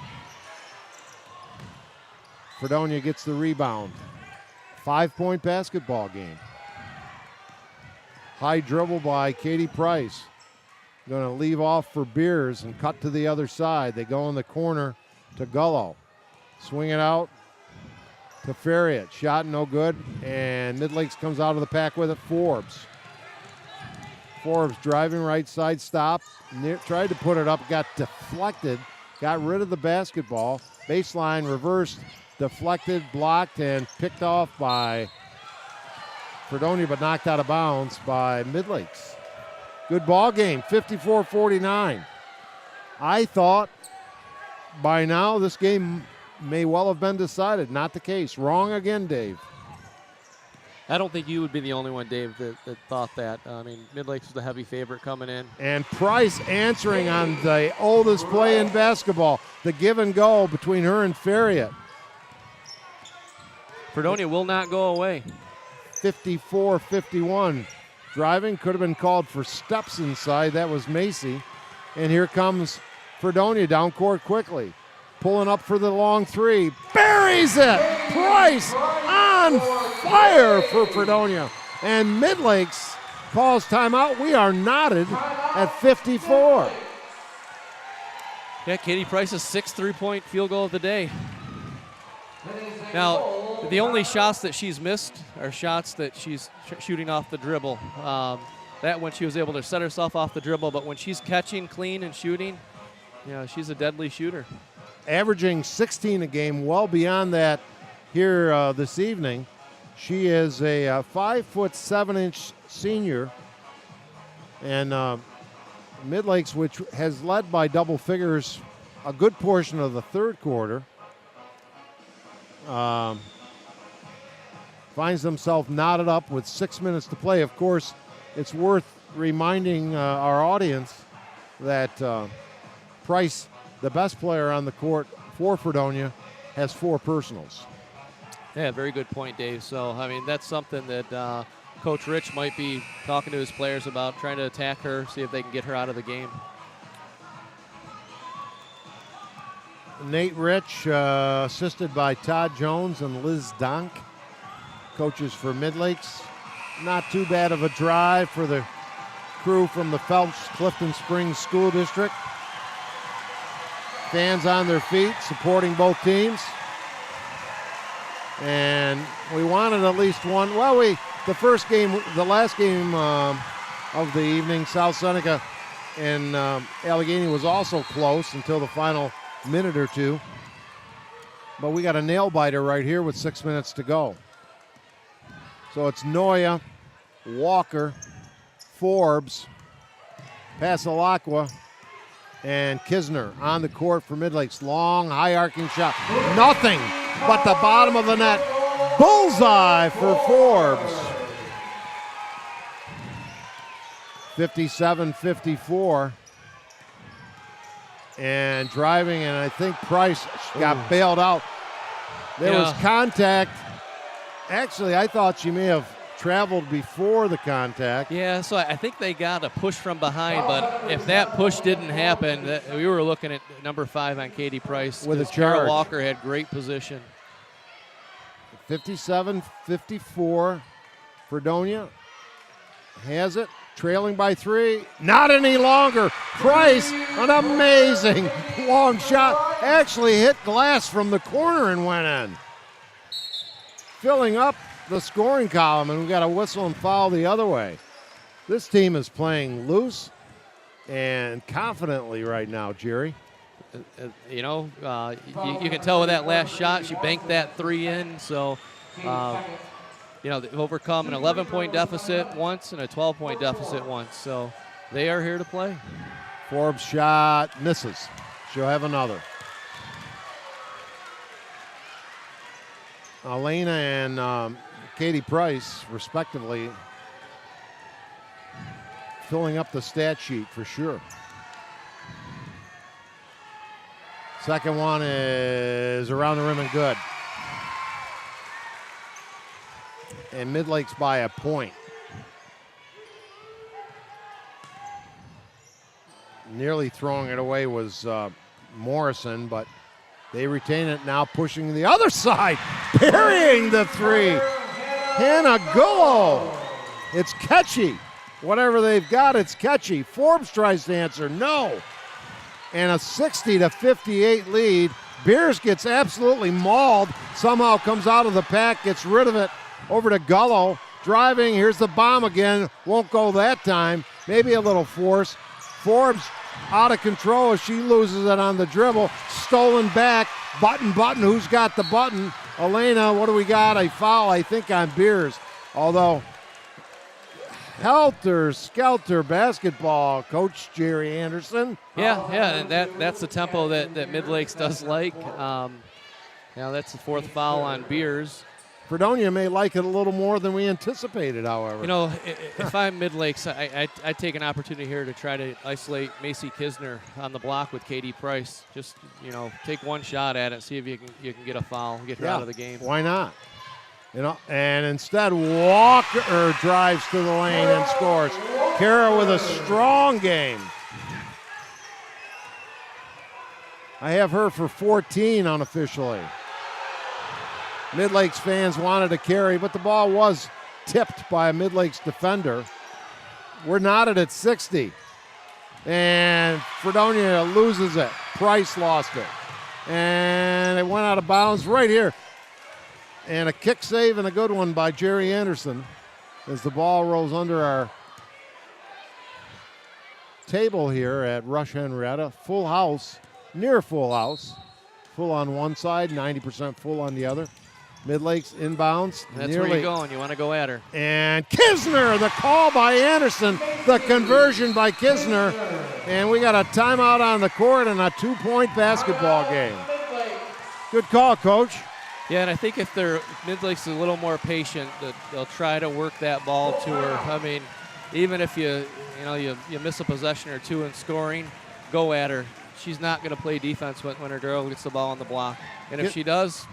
Fredonia gets the rebound. 5-point basketball game. High dribble by Katie Price. Going to leave off for Beers and cut to the other side. They go in the corner to Gullo. Swing it out to Farriott. Shot no good, and Midlakes comes out of the pack with it. Forbes driving right side, stop. Tried to put it up, got deflected, got rid of the basketball. Baseline reversed, deflected, blocked, and picked off by Fredonia, but knocked out of bounds by Midlakes. Good ball game, 54-49. I thought by now this game may well have been decided. Not the case. Wrong again, Dave. I don't think you would be the only one, Dave, that thought that. I mean, Midlakes was the heavy favorite coming in. And Price answering on the oldest play in basketball, the give and go between her and Farriott. Fredonia will not go away. 54-51. Driving could have been called for steps inside. That was Macy. And here comes Fredonia down court quickly. Pulling up for the long 3. Buries it! Price on fire for Fredonia. And Midlakes calls timeout. We are knotted at 54. Yeah, Katie Price's 6th 3-point field goal of the day. Now, the only shots that she's missed are shots that she's shooting off the dribble. That when she was able to set herself off the dribble, but when she's catching clean and shooting, she's a deadly shooter. Averaging 16 a game, well beyond that here this evening. She is a 5'7" senior, and Midlakes, which has led by double figures a good portion of the third quarter, finds themselves knotted up with 6 minutes to play. Of course, it's worth reminding our audience that Price, the best player on the court for Fredonia, has 4 personals. Yeah, very good point, Dave. So, I mean, that's something that Coach Rich might be talking to his players about, trying to attack her, see if they can get her out of the game. Nate Rich, assisted by Todd Jones and Liz Donk, coaches for Midlakes. Not too bad of a drive for the crew from the Phelps Clifton Springs School District. Fans on their feet, supporting both teams. And we wanted at least one. Well, the last game of the evening, South Seneca and Allegheny was also close until the final minute or two. But we got a nail-biter right here with 6 minutes to go. So it's Noya, Walker, Forbes, Pasalacqua, and Kisner on the court for Midlakes. Long, high-arcing shot. Nothing but the bottom of the net. Bullseye for Forbes. 57-54. And driving, and I think Price got bailed out. There was contact. Actually, I thought she may have traveled before the contact. Yeah, so I think they got a push from behind, but if that push didn't happen, we were looking at number 5 on Katie Price. With a Kara charge. Walker had great position. 57-54. Fredonia has it, trailing by 3. Not any longer. Price, an amazing long shot. Actually hit glass from the corner and went in. Filling up the scoring column, and we got a whistle and foul the other way. This team is playing loose and confidently right now, Jerry. You can tell with that last shot, she banked that 3 in. So, they've overcome an 11-point deficit once and a 12-point deficit once. So they are here to play. Forbes shot misses. She'll have another. Elena and Katie Price, respectively, filling up the stat sheet for sure. Second one is around the rim and good. And Midlakes by a point. Nearly throwing it away was Morrison, but they retain it now, pushing the other side, burying the 3. Hannah Gullo. It's catchy. Whatever they've got, it's catchy. Forbes tries to answer, no. And a 60-58 lead. Beers gets absolutely mauled. Somehow comes out of the pack, gets rid of it. Over to Gullo. Driving, here's the bomb again. Won't go that time. Maybe a little force. Forbes out of control as she loses it on the dribble. Stolen back. Button. Who's got the button? Elena, what do we got? A foul, I think, on Beers. Although, helter-skelter basketball, Coach Jerry Anderson. Yeah, and that's the tempo that Midlakes does like. That's the 4th foul on Beers. Fredonia may like it a little more than we anticipated, however. If I'm Midlakes, I take an opportunity here to try to isolate Macy Kisner on the block with Katie Price. Just, take one shot at it, see if you can get a foul, get her out of the game. Why not? And instead Walker drives to the lane and scores. Kara with a strong game. I have her for 14 unofficially. Midlakes fans wanted to carry, but the ball was tipped by a Midlakes defender. We're knotted at 60. And Fredonia loses it. Price lost it. And it went out of bounds right here. And a kick save and a good one by Jerry Anderson as the ball rolls under our table here at Rush-Henrietta. Full house, near full house. Full on one side, 90% full on the other. Midlakes inbounds. That's where you're going. You want to go at her. And Kisner, the call by Anderson, the conversion by Kisner. And we got a timeout on the court and a 2-point basketball game. Good call, Coach. Yeah, and I think if Midlakes is a little more patient, they'll try to work that ball to her. I mean, even if you miss a possession or two in scoring, go at her. She's not going to play defense when her girl gets the ball on the block. And if she does,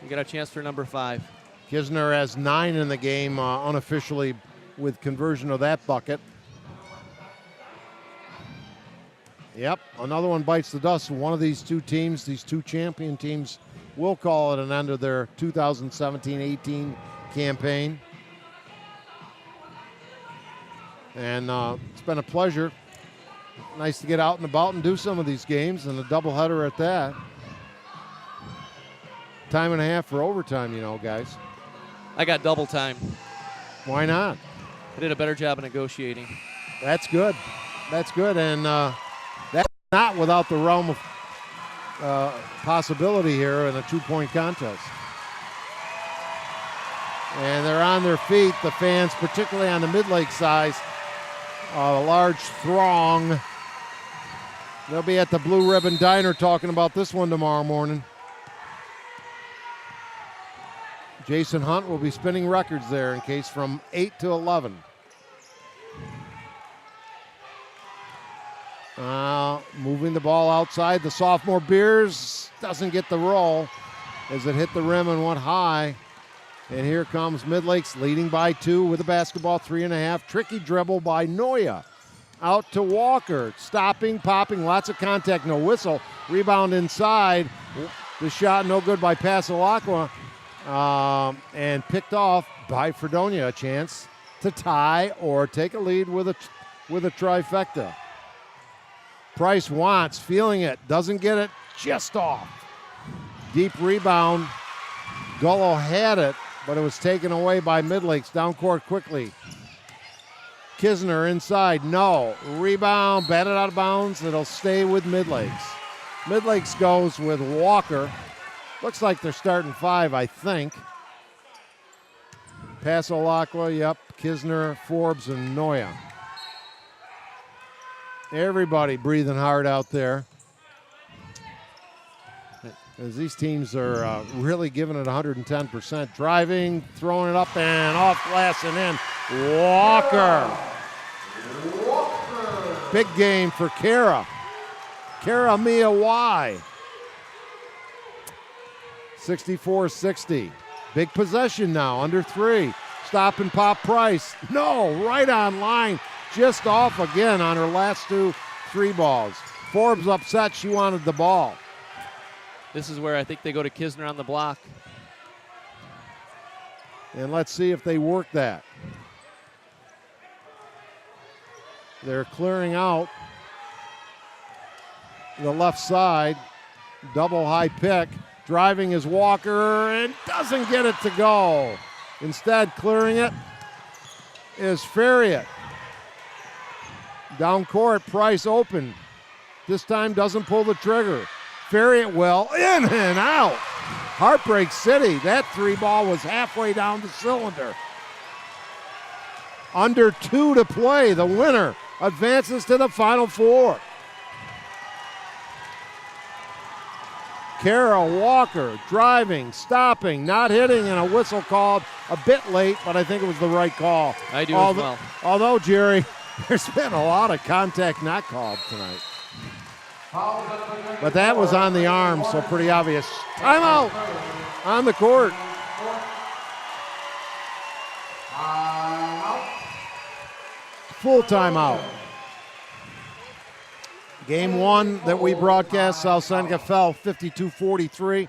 you got a chance for number 5. Kisner has 9 in the game unofficially with conversion of that bucket. Yep, another one bites the dust. One of these two teams, these two champion teams, will call it an end of their 2017-18 campaign. And it's been a pleasure. Nice to get out and about and do some of these games, and a doubleheader at that. Time and a half for overtime, guys. I got double time. Why not? They did a better job of negotiating. That's good. That's good. And that's not without the realm of possibility here in a 2-point contest. And they're on their feet, the fans, particularly on the Midlakes side. A large throng. They'll be at the Blue Ribbon Diner talking about this one tomorrow morning. Jason Hunt will be spinning records there in case from 8 to 11. Moving the ball outside. The sophomore Beers doesn't get the roll as it hit the rim and went high. And here comes Midlakes leading by 2 with the basketball, 3.5. Tricky dribble by Noya. Out to Walker. Stopping, popping, lots of contact, no whistle. Rebound inside. The shot no good by Passalacqua. And picked off by Fredonia. A chance to tie or take a lead with a trifecta. Price wants, feeling it, doesn't get it, just off. Deep rebound. Gullo had it, but it was taken away by Midlakes. Down court quickly. Kisner inside, no. Rebound, batted out of bounds. It'll stay with Midlakes. Midlakes goes with Walker. Looks like they're starting 5, I think. Passalacqua, yep. Kisner, Forbes, and Noya. Everybody breathing hard out there. As these teams are really giving it 110%. Driving, throwing it up and off glass and in. Walker. Big game for Kara. Kara Mia Y. 64-60. Big possession now, under 3. Stop and pop Price. No, right on line. Just off again on her last 2 3 balls. Forbes upset, she wanted the ball. This is where I think they go to Kisner on the block. And let's see if they work that. They're clearing out the left side. Double high pick. Driving is Walker and doesn't get it to go. Instead, clearing it is Farriott. Down court, Price open. This time doesn't pull the trigger. Farriott will, in and out. Heartbreak City. That 3 ball was halfway down the cylinder. Under 2 to play. The winner advances to the Final Four. Kara Walker driving, stopping, not hitting, and a whistle called a bit late, but I think it was the right call. I do as well. Although, Jerry, there's been a lot of contact not called tonight. But that was on the arm, so pretty obvious. Timeout on the court. Full timeout. Game 1 that we broadcast, South Seneca fell 52-43.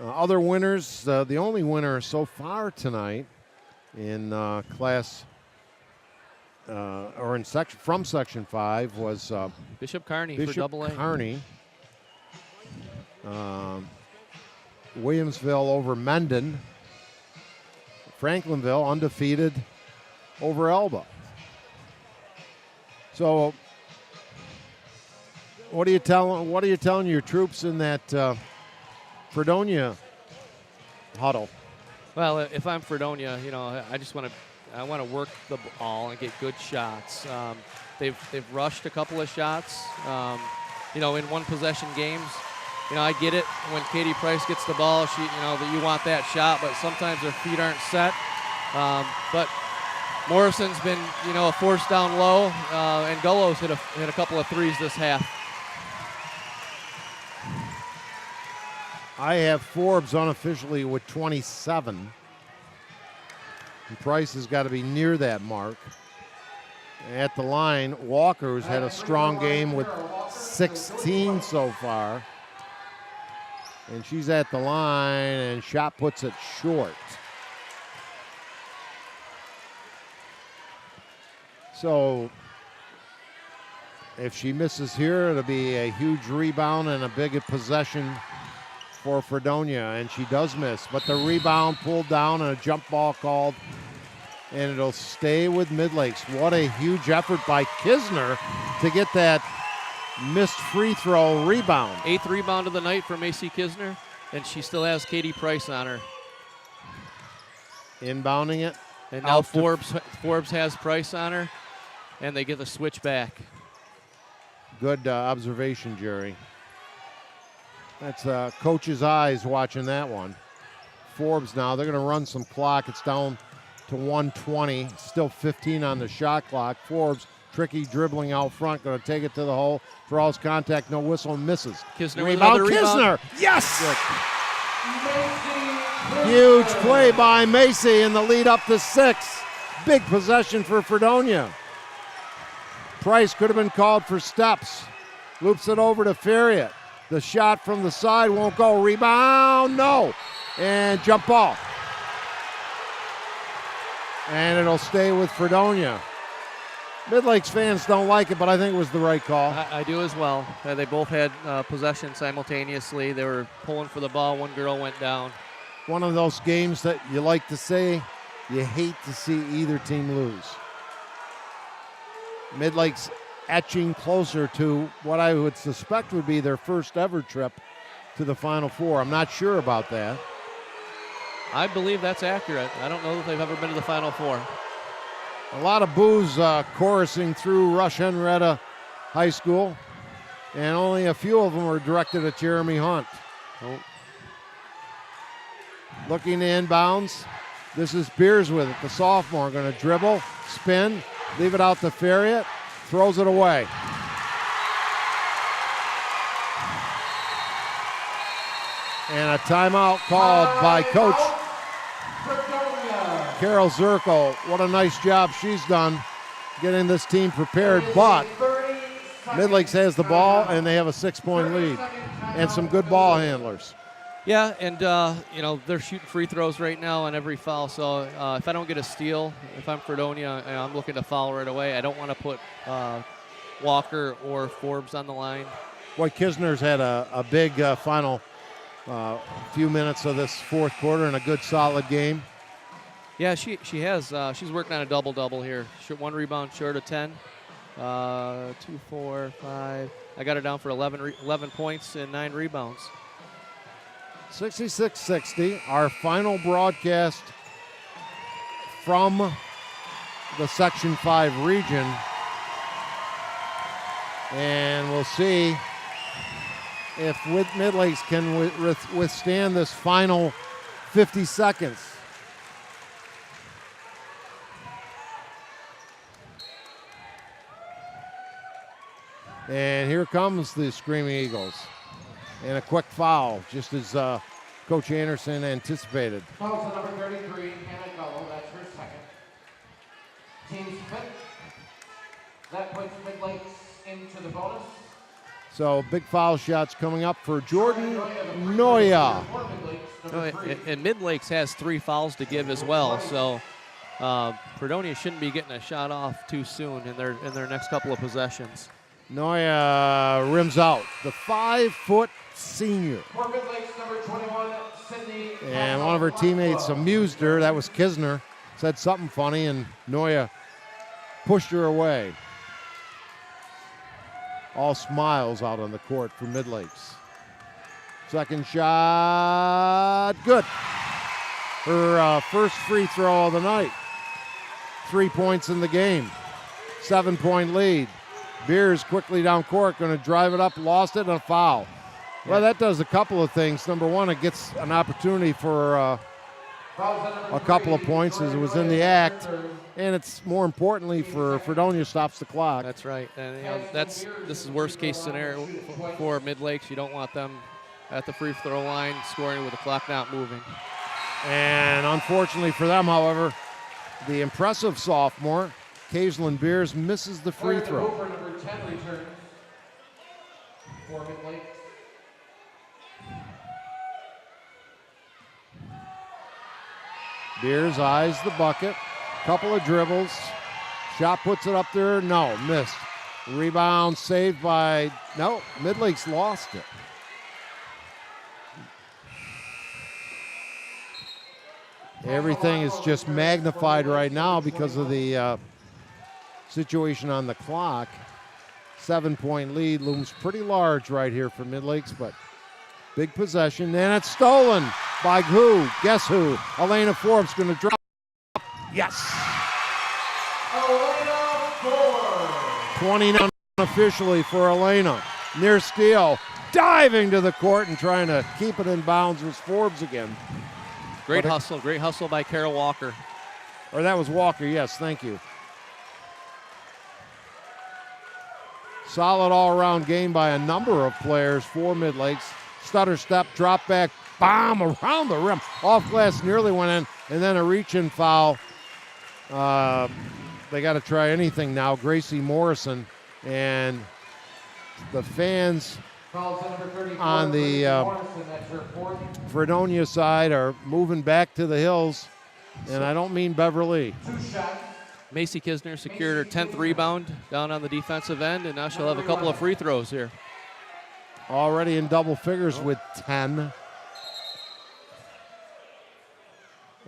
Other winners, the only winner so far tonight in class or in section from Section 5 was Bishop Kearney Bishop for double A. Kearney. Williamsville over Mendon. Franklinville undefeated over Elba. So, what are you telling your troops in that Fredonia huddle? Well, if I'm Fredonia, I want to work the ball and get good shots. They've rushed a couple of shots, in one possession games. I get it when Katie Price gets the ball, you want that shot, but sometimes their feet aren't set. But Morrison's been, a force down low, and Gullo's hit a couple of threes this half. I have Forbes unofficially with 27. And Price has got to be near that mark. At the line, Walker's had a strong game with 16 so far. And she's at the line, and shot puts it short. So if she misses here, it'll be a huge rebound and a big possession for Fredonia, and she does miss. But the rebound pulled down and a jump ball called and it'll stay with Midlakes. What a huge effort by Kisner to get that missed free throw rebound. 8th rebound of the night for Macy Kisner, and she still has Katie Price on her. Inbounding it. And now Forbes has Price on her, and they get the switch back. Good observation, Jerry. That's coach's eyes watching that one. Forbes now, they're going to run some clock. It's down to 1:20, still 15 on the shot clock. Forbes, tricky dribbling out front, going to take it to the hole, draws contact, no whistle, misses. Kisner with another rebound. Kisner, yes! Huge play by Macy in the lead up to 6. Big possession for Fredonia. Price could have been called for steps. Loops it over to Farriott. The shot from the side won't go. Rebound, no. And jump ball. And it'll stay with Fredonia. Midlakes fans don't like it, but I think it was the right call. I do as well. They both had possession simultaneously. They were pulling for the ball. One girl went down. One of those games that you like to say you hate to see either team lose. Midlakes etching closer to what I would suspect would be their first ever trip to the Final Four. I'm not sure about that. I believe that's accurate. I don't know that they've ever been to the Final Four. A lot of boos chorusing through Rush-Henrietta High School, and only a few of them were directed at Jeremy Hunt. Oh. Looking to inbounds. This is Beers with it, the sophomore. Going to dribble, spin, leave it out to Farriott, throws it away. And a timeout called by Coach Carol Zirkle. What a nice job she's done getting this team prepared, but Midlakes has the ball and they have a 6-point lead and some good ball handlers. Yeah, and they're shooting free throws right now on every foul. So if I don't get a steal, if I'm Fredonia, I'm looking to foul right away. I don't want to put Walker or Forbes on the line. Boy, Kisner's had a big final few minutes of this fourth quarter and a good solid game. Yeah, she has. She's working on a double-double here. 1 rebound short of 10. 2, 4, 5. I got her down for 11 points and 9 rebounds. 66-60, our final broadcast from the Section 5 region. And we'll see if Midlakes can withstand this final 50 seconds. And here comes the Screaming Eagles. And a quick foul, just as Coach Anderson anticipated. Foul to number 33, Hannah Gullo. That's her second. Team split. That puts Midlakes into the bonus. So big foul shots coming up for Jordan Noya. And Midlakes has 3 fouls to give as well. So Fredonia shouldn't be getting a shot off too soon in their next couple of possessions. Noya rims out, the 5-foot senior. For Midlakes, number 21, Sydney. And one of her teammates amused her. That was Kisner. Said something funny, and Noya pushed her away. All smiles out on the court for Midlakes. Second shot, good. Her first free throw of the night. 3 points in the game. 7-point lead. Beers quickly down court, going to drive it up, lost it, and a foul. Well, that does a couple of things. Number one, it gets an opportunity for a couple of points as it was in the act, and it's more importantly for Fredonia stops the clock. That's right, and this is worst case scenario for Midlakes. You don't want them at the free throw line scoring with the clock not moving. And unfortunately for them, however, the impressive sophomore, Kaislyn Beers, misses the free throw. Number 10 returns for Midlakes. Beers eyes the bucket. Couple of dribbles. Shot puts it up there. No, missed. Rebound saved by, no, Midlakes lost it. Everything is just magnified right now because of the situation on the clock. 7-point lead looms pretty large right here for Midlakes, but big possession, and it's stolen by who? Guess who? Elena Forbes going to drop. Yes. 29 officially for Elena. Near steal, diving to the court and trying to keep it in bounds was Forbes again. Great hustle by Carol Walker. Or that was Walker, yes, thank you. Solid all-around game by a number of players for Midlakes. Stutter step, drop back, bomb around the rim. Off glass nearly went in, and then a reach-in foul. They got to try anything now. Gracie Morrison and the fans on the Fredonia side are moving back to the hills, and I don't mean Beverly. Macy Kisner secured her 10th rebound down on the defensive end, and now she'll have a couple of free throws here. Already in double figures with 10.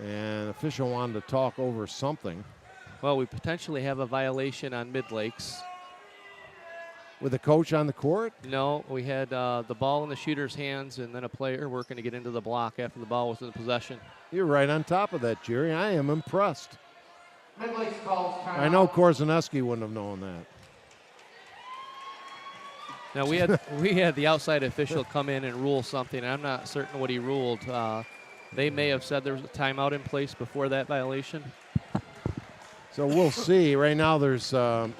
And official wanted to talk over something. Well, we potentially have a violation on Midlakes. With the coach on the court? No, we had the ball in the shooter's hands and then a player working to get into the block after the ball was in possession. You're right on top of that, Jerry. I am impressed. Midlakes calls timeout. I know Korzaneski wouldn't have known that. Now we had the outside official come in and rule something. I'm not certain what he ruled. They may have said there was a timeout in place before that violation. So we'll see. Right now there's, I'm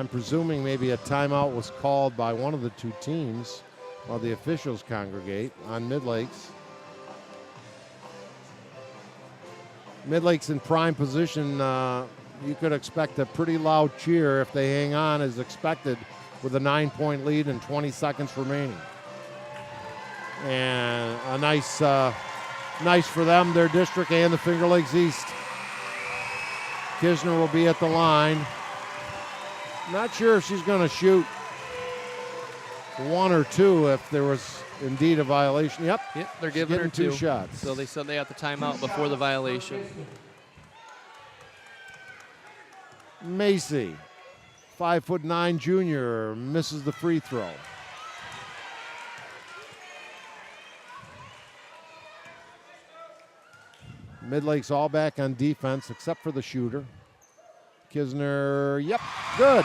presuming maybe a timeout was called by one of the two teams while the officials congregate on Midlakes. Midlakes in prime position. You could expect a pretty loud cheer if they hang on as expected with a 9-point lead and 20 seconds remaining. And a nice for them, their district, and the Finger Lakes East. Kisner will be at the line. Not sure if she's going to shoot one or two if there was indeed a violation. Yep, they're giving her two shots. So they said they had the timeout before the violation. Macy, 5'9" junior, misses the free throw. Midlakes all back on defense except for the shooter. Kisner, yep, good.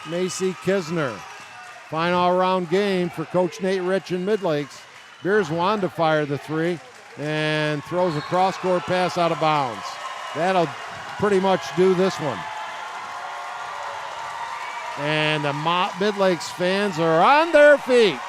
Macy Kisner. Fine all-around game for Coach Nate Rich and Midlakes. Beers wanted to fire the three and throws a cross-court pass out of bounds. That'll pretty much do this one. And the Midlakes fans are on their feet.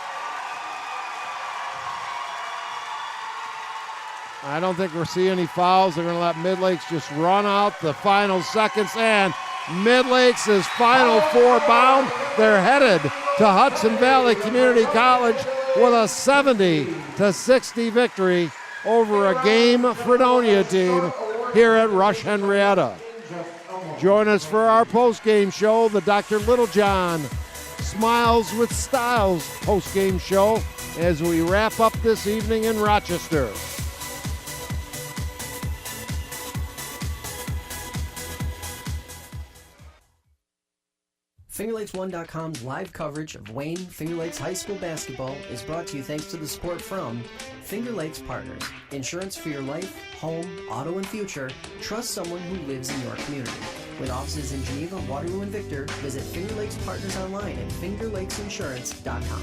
I don't think we'll see any fouls. They're going to let Midlakes just run out the final seconds, and Midlakes is Final Four bound. They're headed to Hudson Valley Community College with a 70-60 victory over a game Fredonia team here at Rush-Henrietta. Join us for our post-game show, the Dr. Littlejohn Smiles with Styles post-game show as we wrap up this evening in Rochester. FingerLakes1.com's live coverage of Wayne Finger Lakes High School basketball is brought to you thanks to the support from Finger Lakes Partners. Insurance for your life, home, auto, and future. Trust someone who lives in your community. With offices in Geneva, Waterloo, and Victor, visit Finger Lakes Partners online at fingerlakesinsurance.com.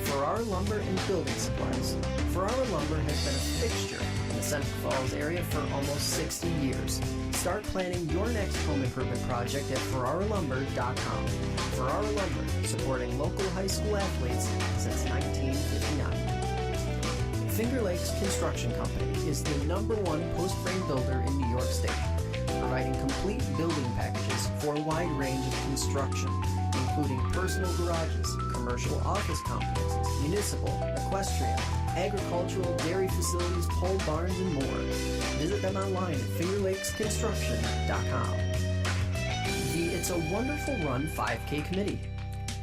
Farrar Lumber and Building Supplies. Farrar Lumber has been a fixture in the Seneca Falls area for almost 60 years. Start planning your next home improvement project at FarrarLumber.com. Farrar Lumber, supporting local high school athletes since 1959. Finger Lakes Construction Company is the #1 post-frame builder in New York State, providing complete building packages for a wide range of construction, including personal garages, commercial office complexes, municipal, equestrian, agricultural, dairy facilities, pole barns, and more. Visit them online at fingerlakesconstruction.com. The It's a Wonderful Run 5K Committee.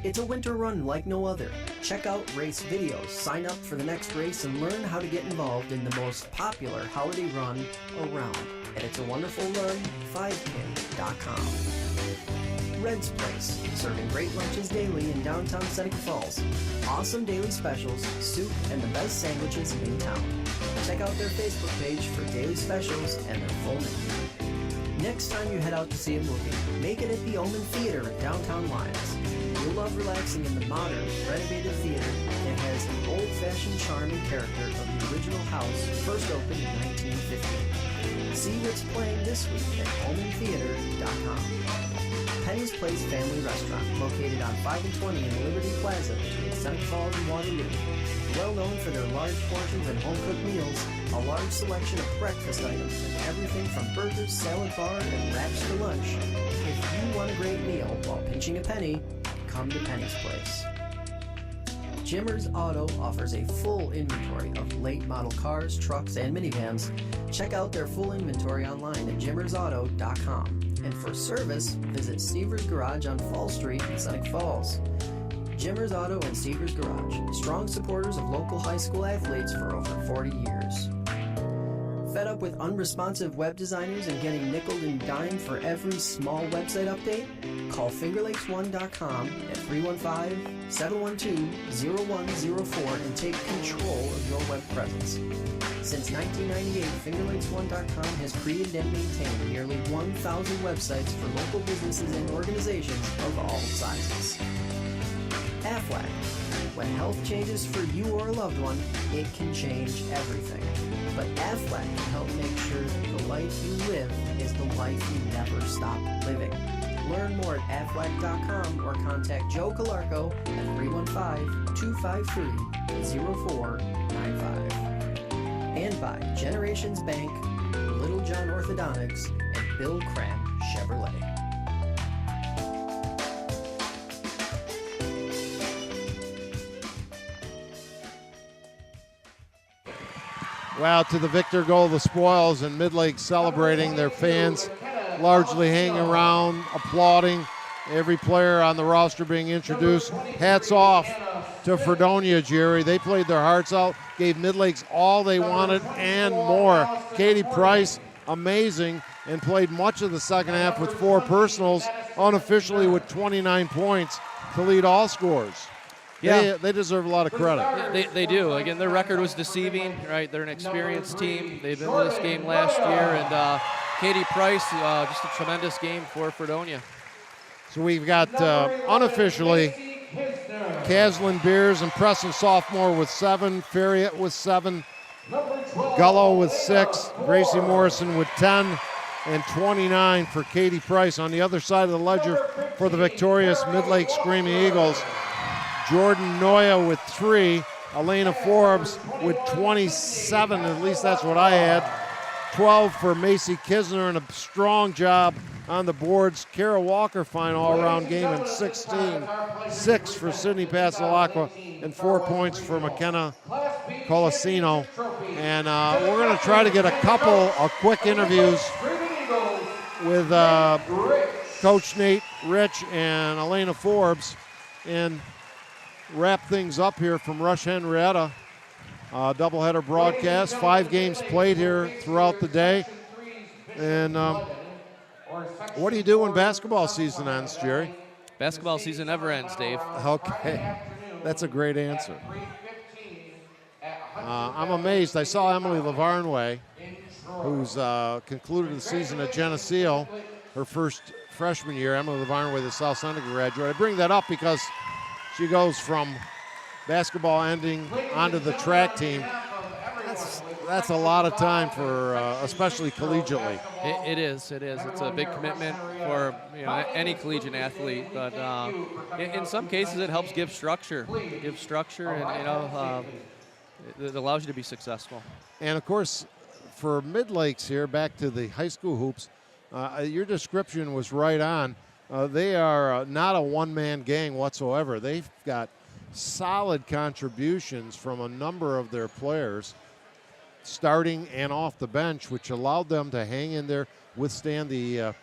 It's a winter run like no other. Check out race videos, sign up for the next race, and learn how to get involved in the most popular holiday run around at itsawonderfulrun5k.com. Red's Place, serving great lunches daily in downtown Seneca Falls. Awesome daily specials, soup, and the best sandwiches in town. Check out their Facebook page for daily specials and their full menu. Next time you head out to see a movie, make it at the Omen Theater in downtown Lyons. You'll love relaxing in the modern, renovated theater that has the old-fashioned charm and character of the original house first opened in 1950. See what's playing this week at omentheater.com. Penny's Place Family Restaurant, located on 5 and 20 in the Liberty Plaza between Seneca Falls and Waterloo. Well known for their large portions and home-cooked meals, a large selection of breakfast items, and everything from burgers, salad bar, and wraps for lunch. If you want a great meal while pinching a penny, come to Penny's Place. Jimmer's Auto offers a full inventory of late model cars, trucks, and minivans. Check out their full inventory online at jimmersauto.com. And for service, visit Seaver's Garage on Fall Street in Seneca Falls. Jimmer's Auto and Seaver's Garage, strong supporters of local high school athletes for over 40 years. Fed up with unresponsive web designers and getting nickeled and dimed for every small website update? Call FingerLakes1.com at 315-712-0104 and take control of your web presence. Since 1998, FingerLakes1.com has created and maintained nearly 1,000 websites for local businesses and organizations of all sizes. Aflac. When health changes for you or a loved one, it can change everything. But Aflac can help make sure the life you live is the life you never stop living. Learn more at aflac.com or contact Joe Calarco at 315-253-0495. And by Generations Bank, Little John Orthodontics, and Bill Cram Chevrolet. Well, to the victor go the spoils, and Midlakes celebrating. Their fans largely hanging around, applauding every player on the roster being introduced. Hats off to Fredonia, Jerry. They played their hearts out, gave Midlakes all they wanted and more. Katie Price, amazing, and played much of the second half with 4 personals, unofficially with 29 points to lead all scores. Yeah, they deserve a lot of credit. They do. Again, their record was deceiving, right? They're an experienced team. They've been to this game last year, and Katie Price, just a tremendous game for Fredonia. So we've got unofficially Caslin Beers, impressive sophomore with 7, Farriott with 7, Gullo with 6, Gracie Morrison with 10, and 29 for Katie Price. On the other side of the ledger for the victorious Midlakes Screaming Eagles, Jordan Noya with 3, Elena Forbes with 27, at least that's what I had, 12 for Macy Kisner, and a strong job on the boards. Kara Walker, fine all-around game, and 16. 6 for Sydney Pasalacqua, and 4 points for McKenna Colasino. And we're going to try to get a couple of quick interviews with Coach Nate Rich and Elena Forbes, and wrap things up here from Rush-Henrietta. Doubleheader broadcast, 5 games played here throughout the day. And what do you do when basketball season ends, Jerry? Basketball season never ends, Dave. Okay, that's a great answer. I'm amazed. I saw Emily Lavarnway, who's concluded the season at Geneseo, her first freshman year. Emily Lavarnway, the South Seneca graduate. I bring that up because she goes from basketball ending onto the track team. That's a lot of time for, especially collegiately. It is. It's a big commitment for any collegiate athlete. But in some cases, it helps give structure. And it allows you to be successful. And of course, for Midlakes here, back to the high school hoops, your description was right on. They are not a one-man gang whatsoever. They've got solid contributions from a number of their players, starting and off the bench, which allowed them to hang in there, withstand the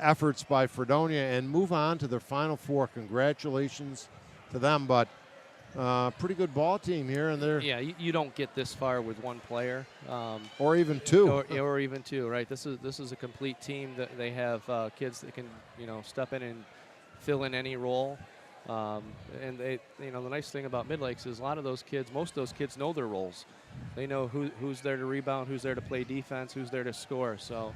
efforts by Fredonia and move on to their Final Four. Congratulations to them, but pretty good ball team here, and they're you don't get this far with one player, or even two, or even two, right? This is a complete team that they have kids that can step in and fill in any role, and they the nice thing about Midlakes is a lot of those kids, most of those kids know their roles. They know who's there to rebound, who's there to play defense, who's there to score. So,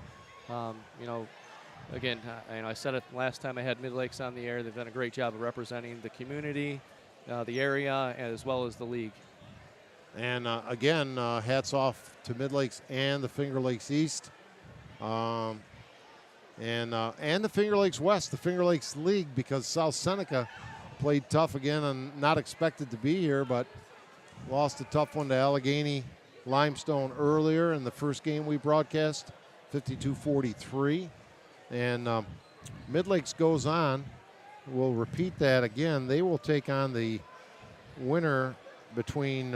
again, I said it last time I had Midlakes on the air. They've done a great job of representing the community, the area, as well as the league. And again, hats off to Midlakes and the Finger Lakes East, and the Finger Lakes West, the Finger Lakes League, because South Seneca played tough again and not expected to be here, but lost a tough one to Allegany-Limestone earlier in the first game we broadcast, 52-43. And Midlakes goes on. We'll repeat that again. They will take on the winner between,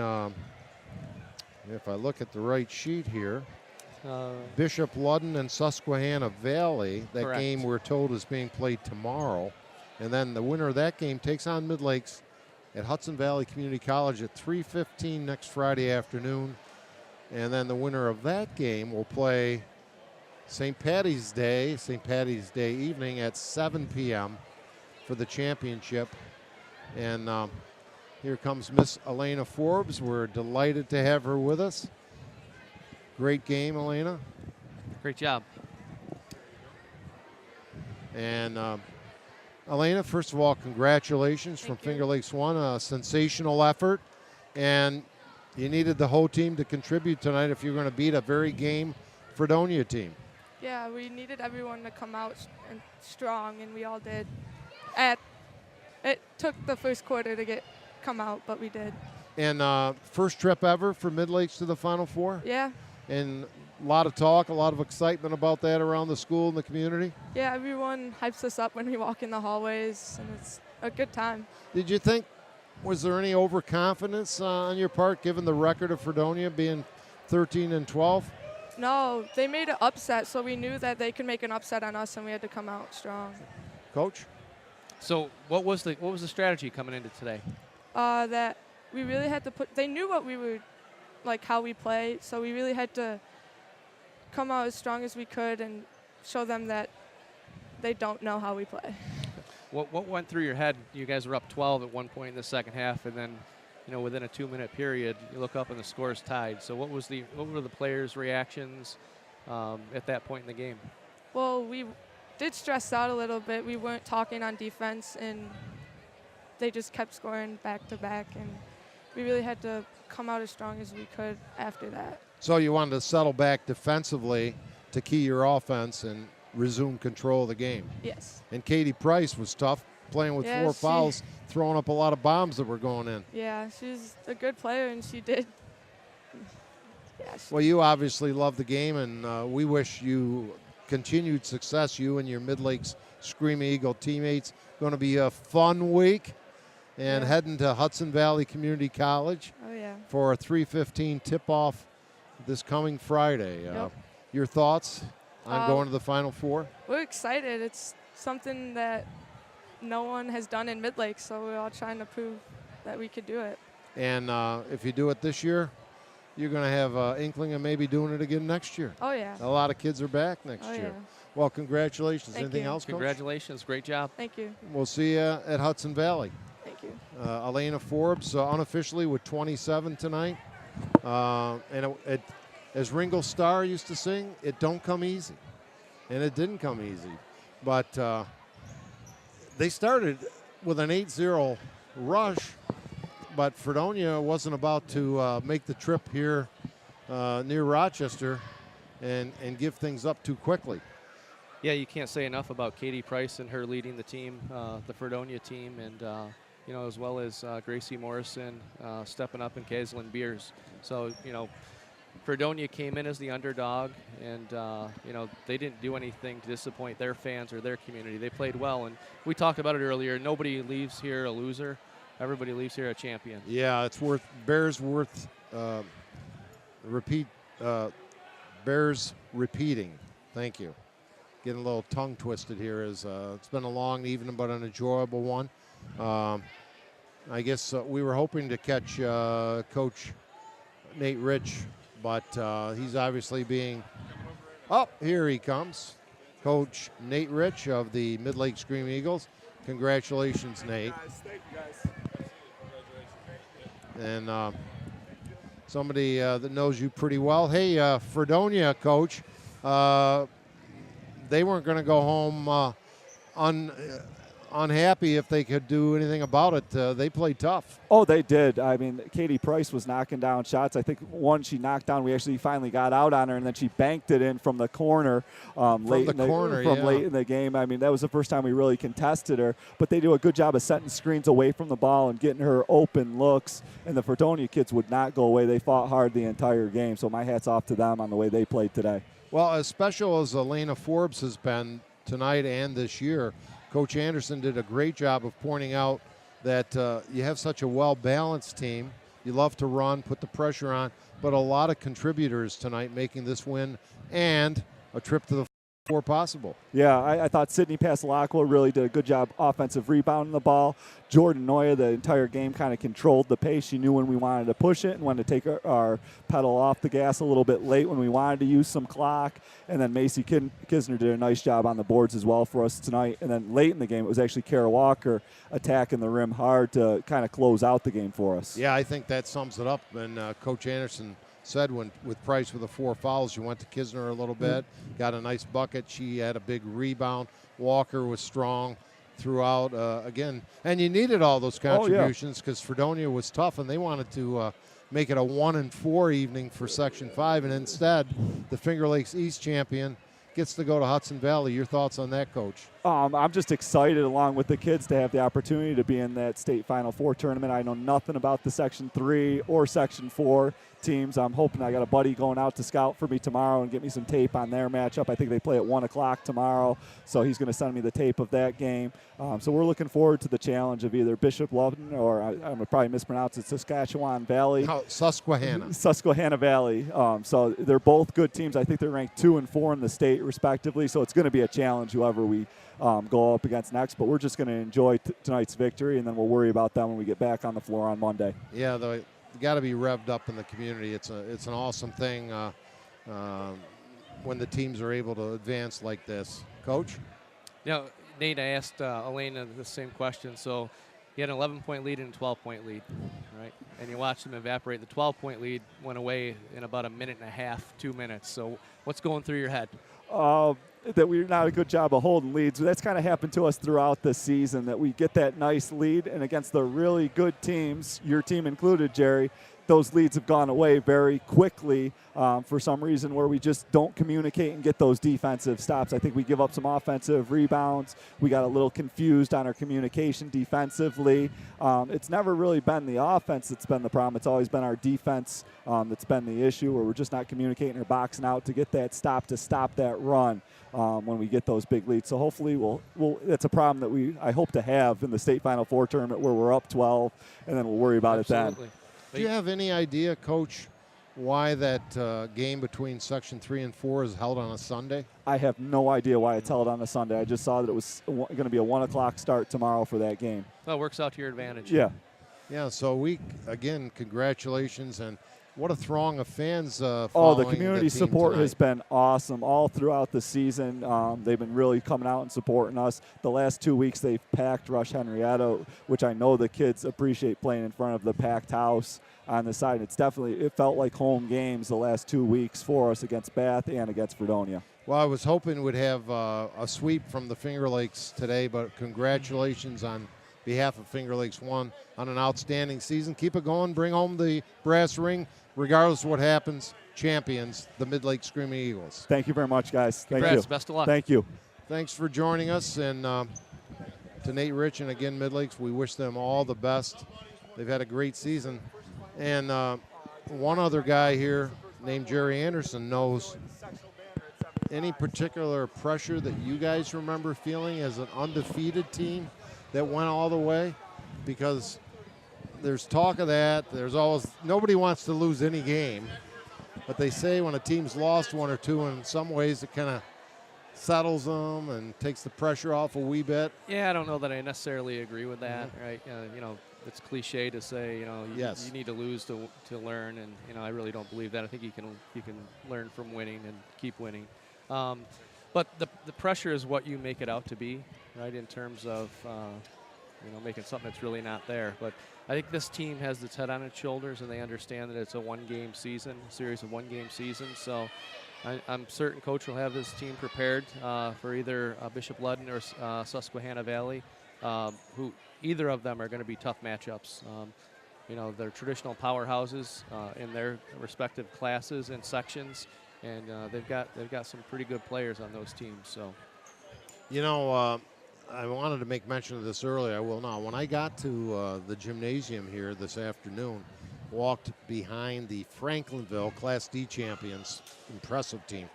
if I look at the right sheet here, Bishop Ludden and Susquehanna Valley. That Correct. game, we're told, is being played tomorrow. And then the winner of that game takes on Midlakes at Hudson Valley Community College at 3:15 next Friday afternoon. And then the winner of that game will play St. Patty's Day evening at 7 p.m. for the championship. And here comes Miss Elena Forbes. We're delighted to have her with us. Great game, Elena. Great job. And Elena, first of all, congratulations from Finger Lakes 1, a sensational effort. And you needed the whole team to contribute tonight if you're going to beat a very game Fredonia team. Yeah, we needed everyone to come out strong, and we all did. It took the first quarter to come out, but we did. And first trip ever for Midlakes to the Final Four? Yeah. And a lot of talk, a lot of excitement about that around the school and the community? Yeah, everyone hypes us up when we walk in the hallways, and it's a good time. Did you think, was there any overconfidence on your part, given the record of Fredonia being 13-12? No, they made an upset, so we knew that they could make an upset on us, and we had to come out strong. Coach? So what was the strategy coming into today? That we really had to they knew what we were, like how we play, so we really had to come out as strong as we could and show them that they don't know how we play. What went through your head? You guys were up 12 at one point in the second half, and then, within a 2-minute period, you look up and the score's tied. So what were the players' reactions at that point in the game? Well, we did stress out a little bit. We weren't talking on defense, and they just kept scoring back to back, and we really had to come out as strong as we could after that. So you wanted to settle back defensively to key your offense and resume control of the game. Yes. And Katie Price was tough, playing with 4 fouls, throwing up a lot of bombs that were going in. Yeah, she's a good player, and she did. Yeah, well, you obviously love the game, and we wish you continued success, you and your Midlakes Screaming Eagle teammates. Going to be a fun week, and heading to Hudson Valley Community College for a 3:15 tip-off this coming Friday. Your thoughts on going to the Final Four? We're excited. It's something that no one has done in Midlakes, so we're all trying to prove that we could do it. And if you do it this year, you're going to have an inkling of maybe doing it again next year. Oh, yeah. A lot of kids are back next year. Yeah. Well, congratulations. Thank Anything you. else, Coach? Congratulations. Great job. Thank you. We'll see you at Hudson Valley. Thank you. Elena Forbes, unofficially with 27 tonight. And as Ringo Starr used to sing, it don't come easy. And it didn't come easy. But they started with an 8-0 rush, but Fredonia wasn't about to make the trip here near Rochester and give things up too quickly. Yeah, you can't say enough about Katie Price and her leading the team, the Fredonia team, and as well as Gracie Morrison stepping up and Kaislyn Beers. So, Fredonia came in as the underdog, and they didn't do anything to disappoint their fans or their community. They played well, and we talked about it earlier. Nobody leaves here a loser. Everybody leaves here a champion. Yeah, bears repeating. Thank you. getting a little tongue twisted here. It's been a long evening, but an enjoyable one. I guess we were hoping to catch Coach Nate Rich, but he's obviously being. Oh, here he comes, Coach Nate Rich of the Midlakes Scream Eagles. Congratulations, Nate. Thank you, guys. And somebody that knows you pretty well. Hey, Fredonia, Coach. They weren't going to go home unhappy if they could do anything about it. They played tough. Oh, they did. I mean, Katie Price was knocking down shots. I think one she knocked down, we actually finally got out on her, and then she banked it in from the corner late in the game. I mean, that was the first time we really contested her. But they do a good job of setting screens away from the ball and getting her open looks. And the Fredonia kids would not go away. They fought hard the entire game. So my hat's off to them on the way they played today. Well, as special as Elena Forbes has been tonight and this year, Coach Anderson did a great job of pointing out that you have such a well-balanced team. You love to run, put the pressure on, but a lot of contributors tonight making this win and a trip to the four possible. Yeah, I thought Sydney Pasalacqua really did a good job offensive rebounding the ball. Jordan Noya, the entire game, kind of controlled the pace. She knew when we wanted to push it and when to take our pedal off the gas a little bit late when we wanted to use some clock. And then Macy Kisner did a nice job on the boards as well for us tonight. And then late in the game, it was actually Kara Walker attacking the rim hard to kind of close out the game for us. Yeah, I think that sums it up. And Coach Anderson said with Price with the 4 fouls, you went to Kisner a little bit, got a nice bucket. She had a big rebound. Walker was strong throughout again. And you needed all those contributions because Fredonia was tough, and they wanted to make it a 1-4 evening for Section 5. And instead, the Finger Lakes East champion gets to go to Hudson Valley. Your thoughts on that, Coach? I'm just excited, along with the kids, to have the opportunity to be in that state Final Four tournament. I know nothing about the Section 3 or Section 4 teams. I'm hoping I got a buddy going out to scout for me tomorrow and get me some tape on their matchup. I think they play at 1 o'clock tomorrow, so he's going to send me the tape of that game. So we're looking forward to the challenge of either Bishop Loveton or I'm going to probably mispronounce it, Saskatchewan Valley. Oh, Susquehanna. Susquehanna Valley. So they're both good teams. I think they're ranked 2 and 4 in the state, respectively, so it's going to be a challenge whoever we go up against next. But we're just going to enjoy tonight's victory, and then we'll worry about them when we get back on the floor on Monday. Yeah, they got to be revved up in the community. It's an awesome thing when the teams are able to advance like this. Coach? Nate, I asked Elena the same question. So he had an 11-point lead and a 12-point lead, right? And you watched him evaporate. The 12-point lead went away in about a minute and a half, 2 minutes. So what's going through your head? That we're not a good job of holding leads. That's kind of happened to us throughout the season, that we get that nice lead, and against the really good teams, your team included, Jerry, those leads have gone away very quickly for some reason where we just don't communicate and get those defensive stops. I think we give up some offensive rebounds. We got a little confused on our communication defensively. It's never really been the offense that's been the problem. It's always been our defense that's been the issue, where we're just not communicating or boxing out to get that stop to stop that run when we get those big leads. So hopefully that's a problem that I hope to have in the state Final Four tournament where we're up 12, and then we'll worry about it then. Do you have any idea, Coach, why that game between Section 3 and 4 is held on a Sunday? I have no idea why it's held on a Sunday. I just saw that it was going to be a 1 o'clock start tomorrow for that game. Well, it works out to your advantage. Yeah. Yeah, so again, congratulations, and what a throng of fans following the community support tonight has been awesome all throughout the season. They've been really coming out and supporting us. The last 2 weeks they've packed Rush-Henrietta, which I know the kids appreciate playing in front of the packed house on the side. It felt like home games the last 2 weeks for us against Bath and against Fredonia. Well, I was hoping we'd have a sweep from the Finger Lakes today, but congratulations on behalf of Finger Lakes 1 on an outstanding season. Keep it going. Bring home the brass ring. Regardless of what happens, champions, the Midlakes Screaming Eagles. Thank you very much, guys. Thank Congrats. you. Best of luck. Thank you. Thanks for joining us. And to Nate Rich and again Midlakes, we wish them all the best. They've had a great season. And one other guy here named Jerry Anderson knows any particular pressure that you guys remember feeling as an undefeated team that went all the way? Because there's talk of that. There's always, nobody wants to lose any game, but they say when a team's lost 1 or 2, in some ways it kind of settles them and takes the pressure off a wee bit. Yeah, I don't know that I necessarily agree with that, right? You know, it's cliche to say, you know, Yes. you need to lose to learn, and you know, I really don't believe that. I think you can learn from winning and keep winning. But the pressure is what you make it out to be, right? In terms of you know, making something that's really not there. But I think this team has its head on its shoulders, and they understand that it's a one-game season, a series of one-game seasons. So I'm certain Coach will have his team prepared for either Bishop Ludden or Susquehanna Valley, who either of them are going to be tough matchups. You know, they're traditional powerhouses in their respective classes and sections, and they've got some pretty good players on those teams. So, You know, I wanted to make mention of this earlier. I will now. When I got to the gymnasium here this afternoon, walked behind the Franklinville Class D champions, impressive team.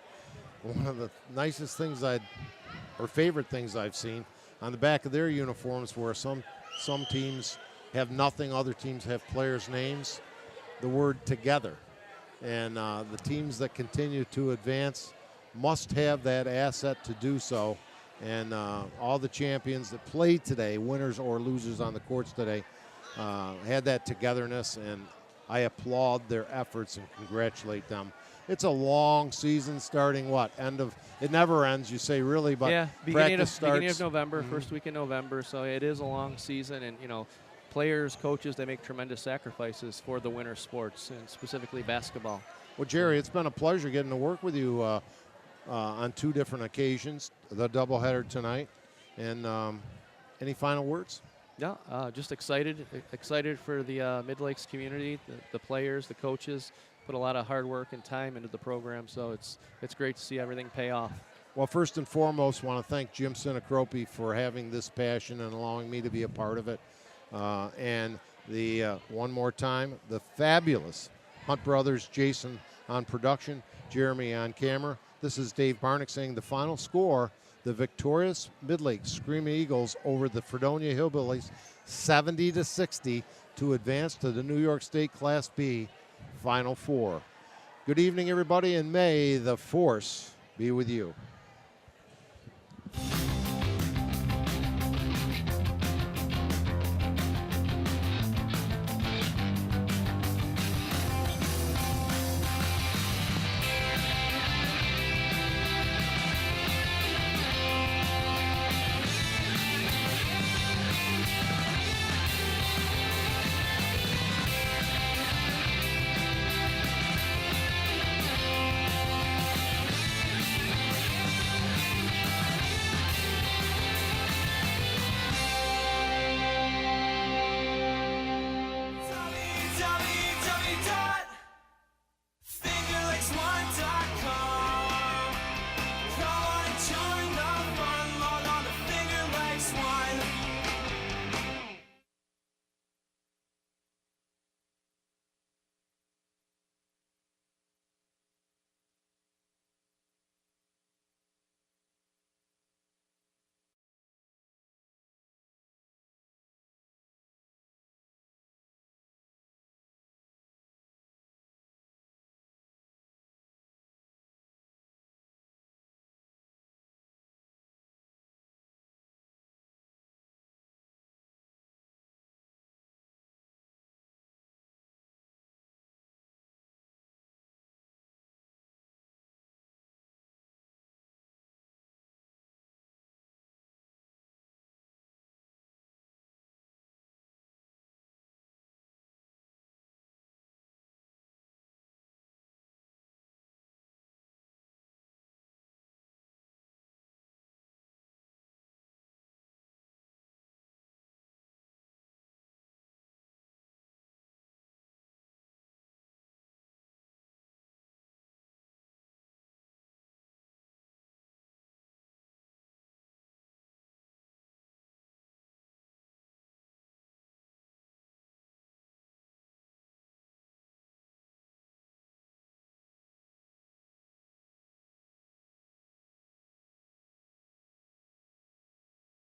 One of the nicest things or favorite things I've seen, on the back of their uniforms where some teams have nothing, other teams have players' names, the word together. And the teams that continue to advance must have that asset to do so. And all the champions that played today, winners or losers on the courts today, had that togetherness, and I applaud their efforts and congratulate them. It's a long season starting, it never ends, you say, really, but yeah, beginning of November, first week in November, so it is a long season, and, you know, players, coaches, they make tremendous sacrifices for the winter sports, and specifically basketball. Well, Jerry, it's been a pleasure getting to work with you on two different occasions, the doubleheader tonight. And any final words? Yeah, just excited for the Midlakes community, the players, the coaches. Put a lot of hard work and time into the program, so it's great to see everything pay off. Well, first and foremost, want to thank Jim Sinacropi for having this passion and allowing me to be a part of it. And one more time, the fabulous Hunt Brothers, Jason on production, Jeremy on camera. This is Dave Barnick saying the final score, the victorious Midlakes Screaming Eagles over the Fredonia Hillbillies, 70-60 to advance to the New York State Class B Final Four. Good evening, everybody, and may the force be with you.